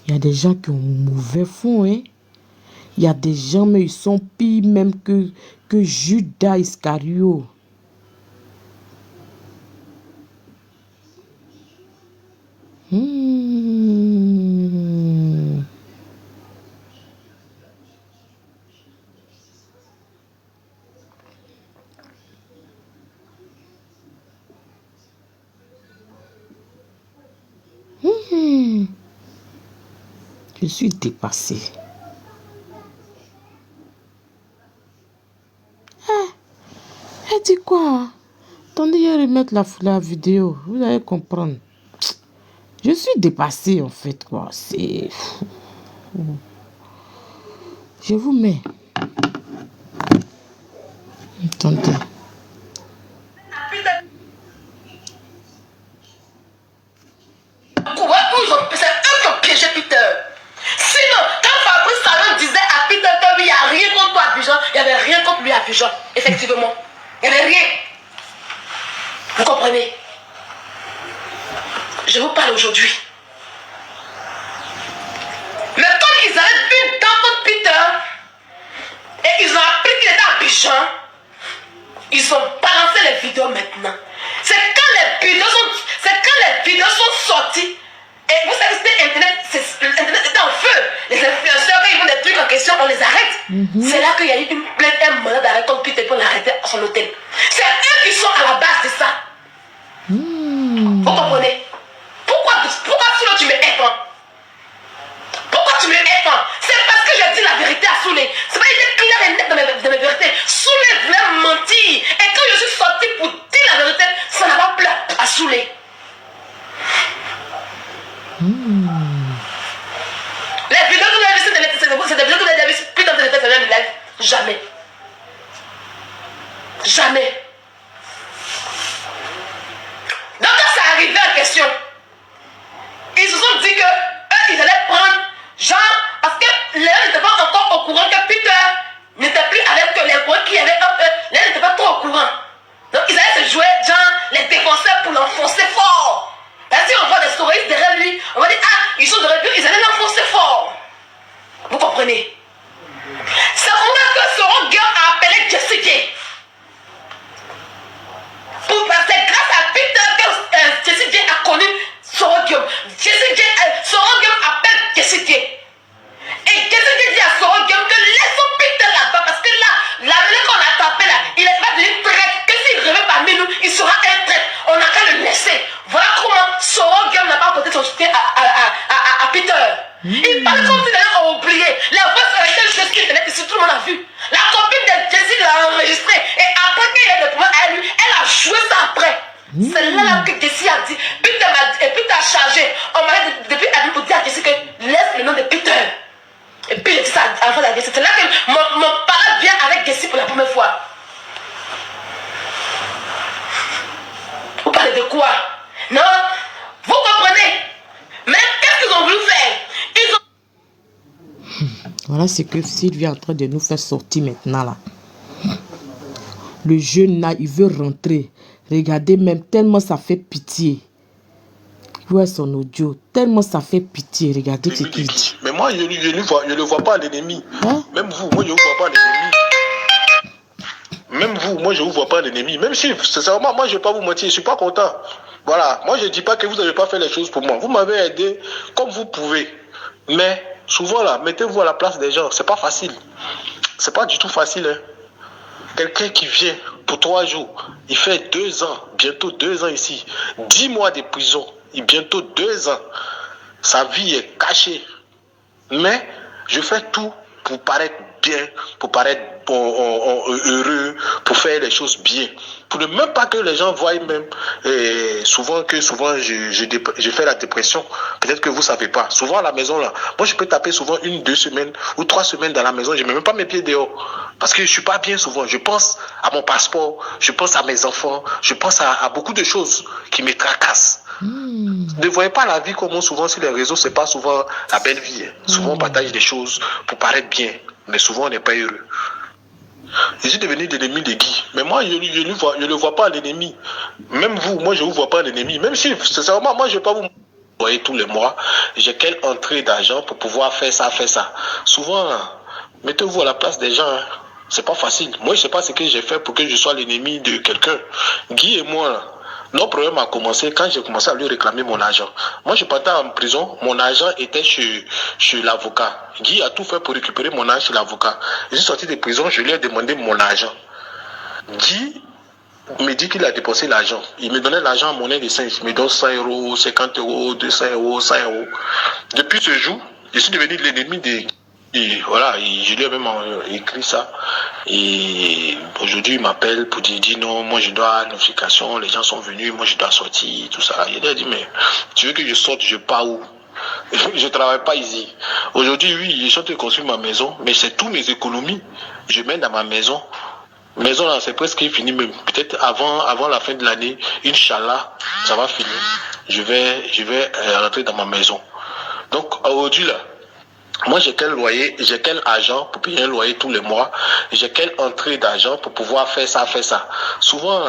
Il y a des gens qui ont mauvais fond, hein. Il y a des gens, mais ils sont pires même que Judas Iscario. Je suis dépassée. Elle dit quoi? Attendez, je vais remettre la vidéo. Vous allez comprendre. Je suis dépassée en fait, quoi. C'est... Je vous mets. Attendez.
C'est eux qui ont piégé Peter. Sinon, quand Fabrice Talon disait à Peter qu'il n'y a rien contre toi à Abidjan, il n'y avait rien contre lui à Abidjan, effectivement. Il n'y avait rien. Vous comprenez? Je vous parle aujourd'hui. Mais quand ils avaient une dent contre Peter, et ils ont appris qu'il était à Abidjan, ils ont balancé les vidéos maintenant. C'est quand les vidéos sont sorties. Et vous savez, c'était Internet était en feu. Les influenceurs, quand ils font des trucs en question, on les arrête. C'est là qu'il y a eu une plainte, un mandat d'arrêt contre Peter pour l'arrêter à son hôtel. C'est eux qui sont à la base de ça. Vous comprenez? Pourquoi Soulé tu me hais? Pourquoi tu me hais? C'est parce que j'ai dit la vérité à Soulé. C'est pas qu'il était clair et net dans mes vérités. Soulé voulait mentir. Et quand je suis sorti pour dire la vérité, ça n'a pas plu à Soulé. Les vidéos que vous avez vues, c'est des vidéos que vous avez vues, putain de faire du live. Jamais. Jamais. Donc quand ça arrivait en question, ils se sont dit que eux, ils allaient prendre genre, parce que les gens n'étaient pas encore au courant que Peter n'était plus avec les gros qui avaient un peu, les gens n'étaient pas trop au courant. Donc ils allaient se jouer genre les défenseurs pour l'enfoncer fort. Parce que si on voit des stories derrière lui, on va dire ah, ils sont derrière lui, ils allaient l'enfoncer fort. Vous comprenez? C'est au moment que Soro Guillaume a appelé Jessie J. C'est grâce à Peter que Jessie J a connu Soro Il parle comme si les gens ont oublié. La voix sur laquelle je suis internet, ici, tout le monde a vu. La copine de Jessie l'a enregistré. Et après qu'il y ait le problème à lui, elle a joué ça après. C'est là que Jessie a dit. Peter m'a dit, et Peter a chargé. On m'a dit, depuis Adam pour dire à Jessie que laisse le nom de Peter. Et puis il dit ça à la fin de la Jessie. C'est là que mon parent vient avec Jessie pour la première fois. Vous parlez de quoi? Non? Vous comprenez? Mais qu'est-ce qu'ils ont voulu faire? Ils ont...
Voilà ce que Sylvie est en train de nous faire sortir maintenant là. Le jeune là, il veut rentrer. Regardez même, tellement ça fait pitié. Où est son audio? Tellement ça fait pitié. Regardez ce qu'il dit.
Mais moi, je ne le vois pas l'ennemi. Hein? Même vous, moi, je ne vous vois pas l'ennemi. Même vous, moi, je ne vous vois pas l'ennemi. Même si, sincèrement, moi, je ne vais pas vous mentir, je ne suis pas content. Voilà, moi, je ne dis pas que vous n'avez pas fait les choses pour moi. Vous m'avez aidé comme vous pouvez. Mais, souvent, là, mettez-vous à la place des gens. Ce n'est pas facile. Ce n'est pas du tout facile, hein. Quelqu'un qui vient pour 3 jours, il fait 2 ans, bientôt 2 ans ici, 10 mois de prison, et bientôt 2 ans. Sa vie est cachée. Mais je fais tout pour paraître bien, pour paraître heureux, pour faire les choses bien. Pour ne même pas que les gens voient même, souvent je fais la dépression. Peut-être que vous ne savez pas. Souvent à la maison, là, moi je peux taper souvent 1, 2 semaines ou 3 semaines dans la maison. Je ne mets même pas mes pieds dehors. Parce que je ne suis pas bien souvent. Je pense à mon passeport, je pense à mes enfants, je pense à beaucoup de choses qui me tracassent. Ne voyez pas la vie comme souvent sur les réseaux, c'est pas souvent la belle vie. Souvent on partage des choses pour paraître bien, mais souvent on n'est pas heureux. Je suis devenu l'ennemi de Guy, mais moi je ne vois pas l'ennemi. Même vous, moi je ne vous vois pas l'ennemi. Même si, sincèrement, moi je ne vais pas vous voyez tous les mois, j'ai quelle entrée d'argent pour pouvoir faire ça. Souvent, mettez-vous à la place des gens. Hein. C'est pas facile. Moi je ne sais pas ce que j'ai fait pour que je sois l'ennemi de quelqu'un. Guy et moi, là, notre problème a commencé quand j'ai commencé à lui réclamer mon argent. Moi, je partais en prison, mon argent était chez l'avocat. Guy a tout fait pour récupérer mon argent chez l'avocat. Je suis sorti de prison, je lui ai demandé mon argent. Guy me dit qu'il a dépensé l'argent. Il me donnait l'argent en monnaie de 5. Il me donne 100 €, 50 €, 200 €, 100 €. Depuis ce jour, je suis devenu l'ennemi de Guy. Et voilà, je lui ai même écrit ça. Et aujourd'hui, il m'appelle pour dire non, moi je dois notification, les gens sont venus, moi je dois sortir, tout ça. Il a dit, mais tu veux que je sorte, je pars où? Je ne travaille pas ici. Aujourd'hui, oui, je suis en train de construire ma maison, mais c'est tous mes économies. Je mets dans ma maison. Maison là, c'est presque fini même. Peut-être avant la fin de l'année, Inch'Allah, ça va finir. Je vais rentrer dans ma maison. Donc aujourd'hui là, moi, j'ai quel loyer, j'ai quel argent pour payer un loyer tous les mois, j'ai quelle entrée d'argent pour pouvoir faire ça. Souvent,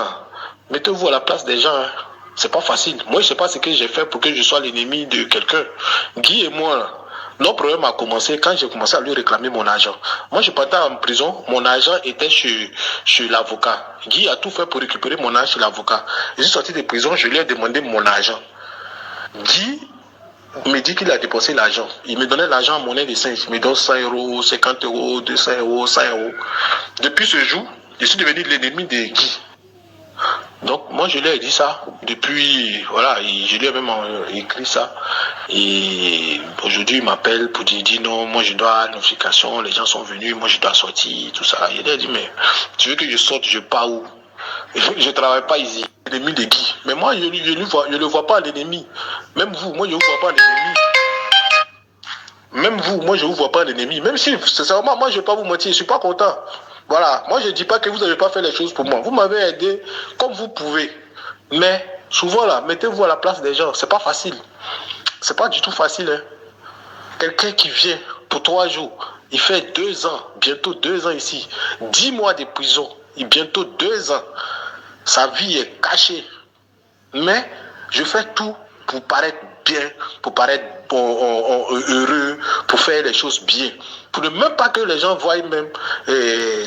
mettez-vous à la place des gens. Hein. C'est pas facile. Moi, je sais pas ce que j'ai fait pour que je sois l'ennemi de quelqu'un. Guy et moi, notre problème a commencé quand j'ai commencé à lui réclamer mon argent. Moi, je partais en prison, mon argent était chez l'avocat. Guy a tout fait pour récupérer mon argent chez l'avocat. Je suis sorti de prison, je lui ai demandé mon argent. Guy me dit qu'il a dépensé l'argent. Il me donnait l'argent en monnaie de 5. Il me donne 100 €, 50 €, 200 €, 100 €. Depuis ce jour, je suis devenu l'ennemi de Guy. Donc, moi, je lui ai dit ça. Depuis, voilà, je lui ai même écrit ça. Et aujourd'hui, il m'appelle pour dire non, moi, je dois notification, les gens sont venus, moi, je dois sortir, tout ça. Il a dit, mais tu veux que je sorte, je pars où? Je ne travaille pas ici. L'ennemi de Guy. Mais moi, je ne le vois pas l'ennemi. Même vous, moi, je ne vous vois pas l'ennemi. Même vous, moi, je ne vous vois pas l'ennemi. Même si, sincèrement, moi, je ne vais pas vous mentir, je ne suis pas content. Voilà, moi, je ne dis pas que vous n'avez pas fait les choses pour moi. Vous m'avez aidé comme vous pouvez. Mais, souvent, là, mettez-vous à la place des gens. Ce n'est pas facile. Ce n'est pas du tout facile. Hein. Quelqu'un qui vient pour 3 jours, il fait 2 ans, bientôt 2 ans ici, 10 mois de prison. Et bientôt 2 ans, sa vie est cachée. Mais je fais tout pour paraître bien, pour paraître heureux, pour faire les choses bien. Pour ne même pas que les gens voient même,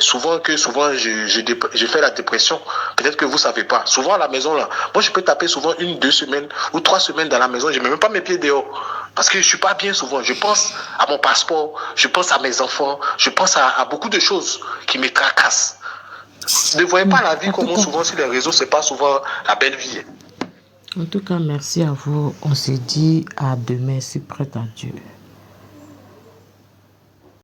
souvent je fais la dépression. Peut-être que vous ne savez pas. Souvent à la maison, là, moi je peux taper souvent 1, 2 semaines ou 3 semaines dans la maison. Je ne mets même pas mes pieds dehors. Parce que je ne suis pas bien souvent. Je pense à mon passeport, je pense à mes enfants, je pense à beaucoup de choses qui me tracassent. Ne voyez pas la vie comme souvent sur les réseaux, c'est pas souvent la belle vie.
En tout cas, merci à vous. On se dit à demain, si prête à Dieu.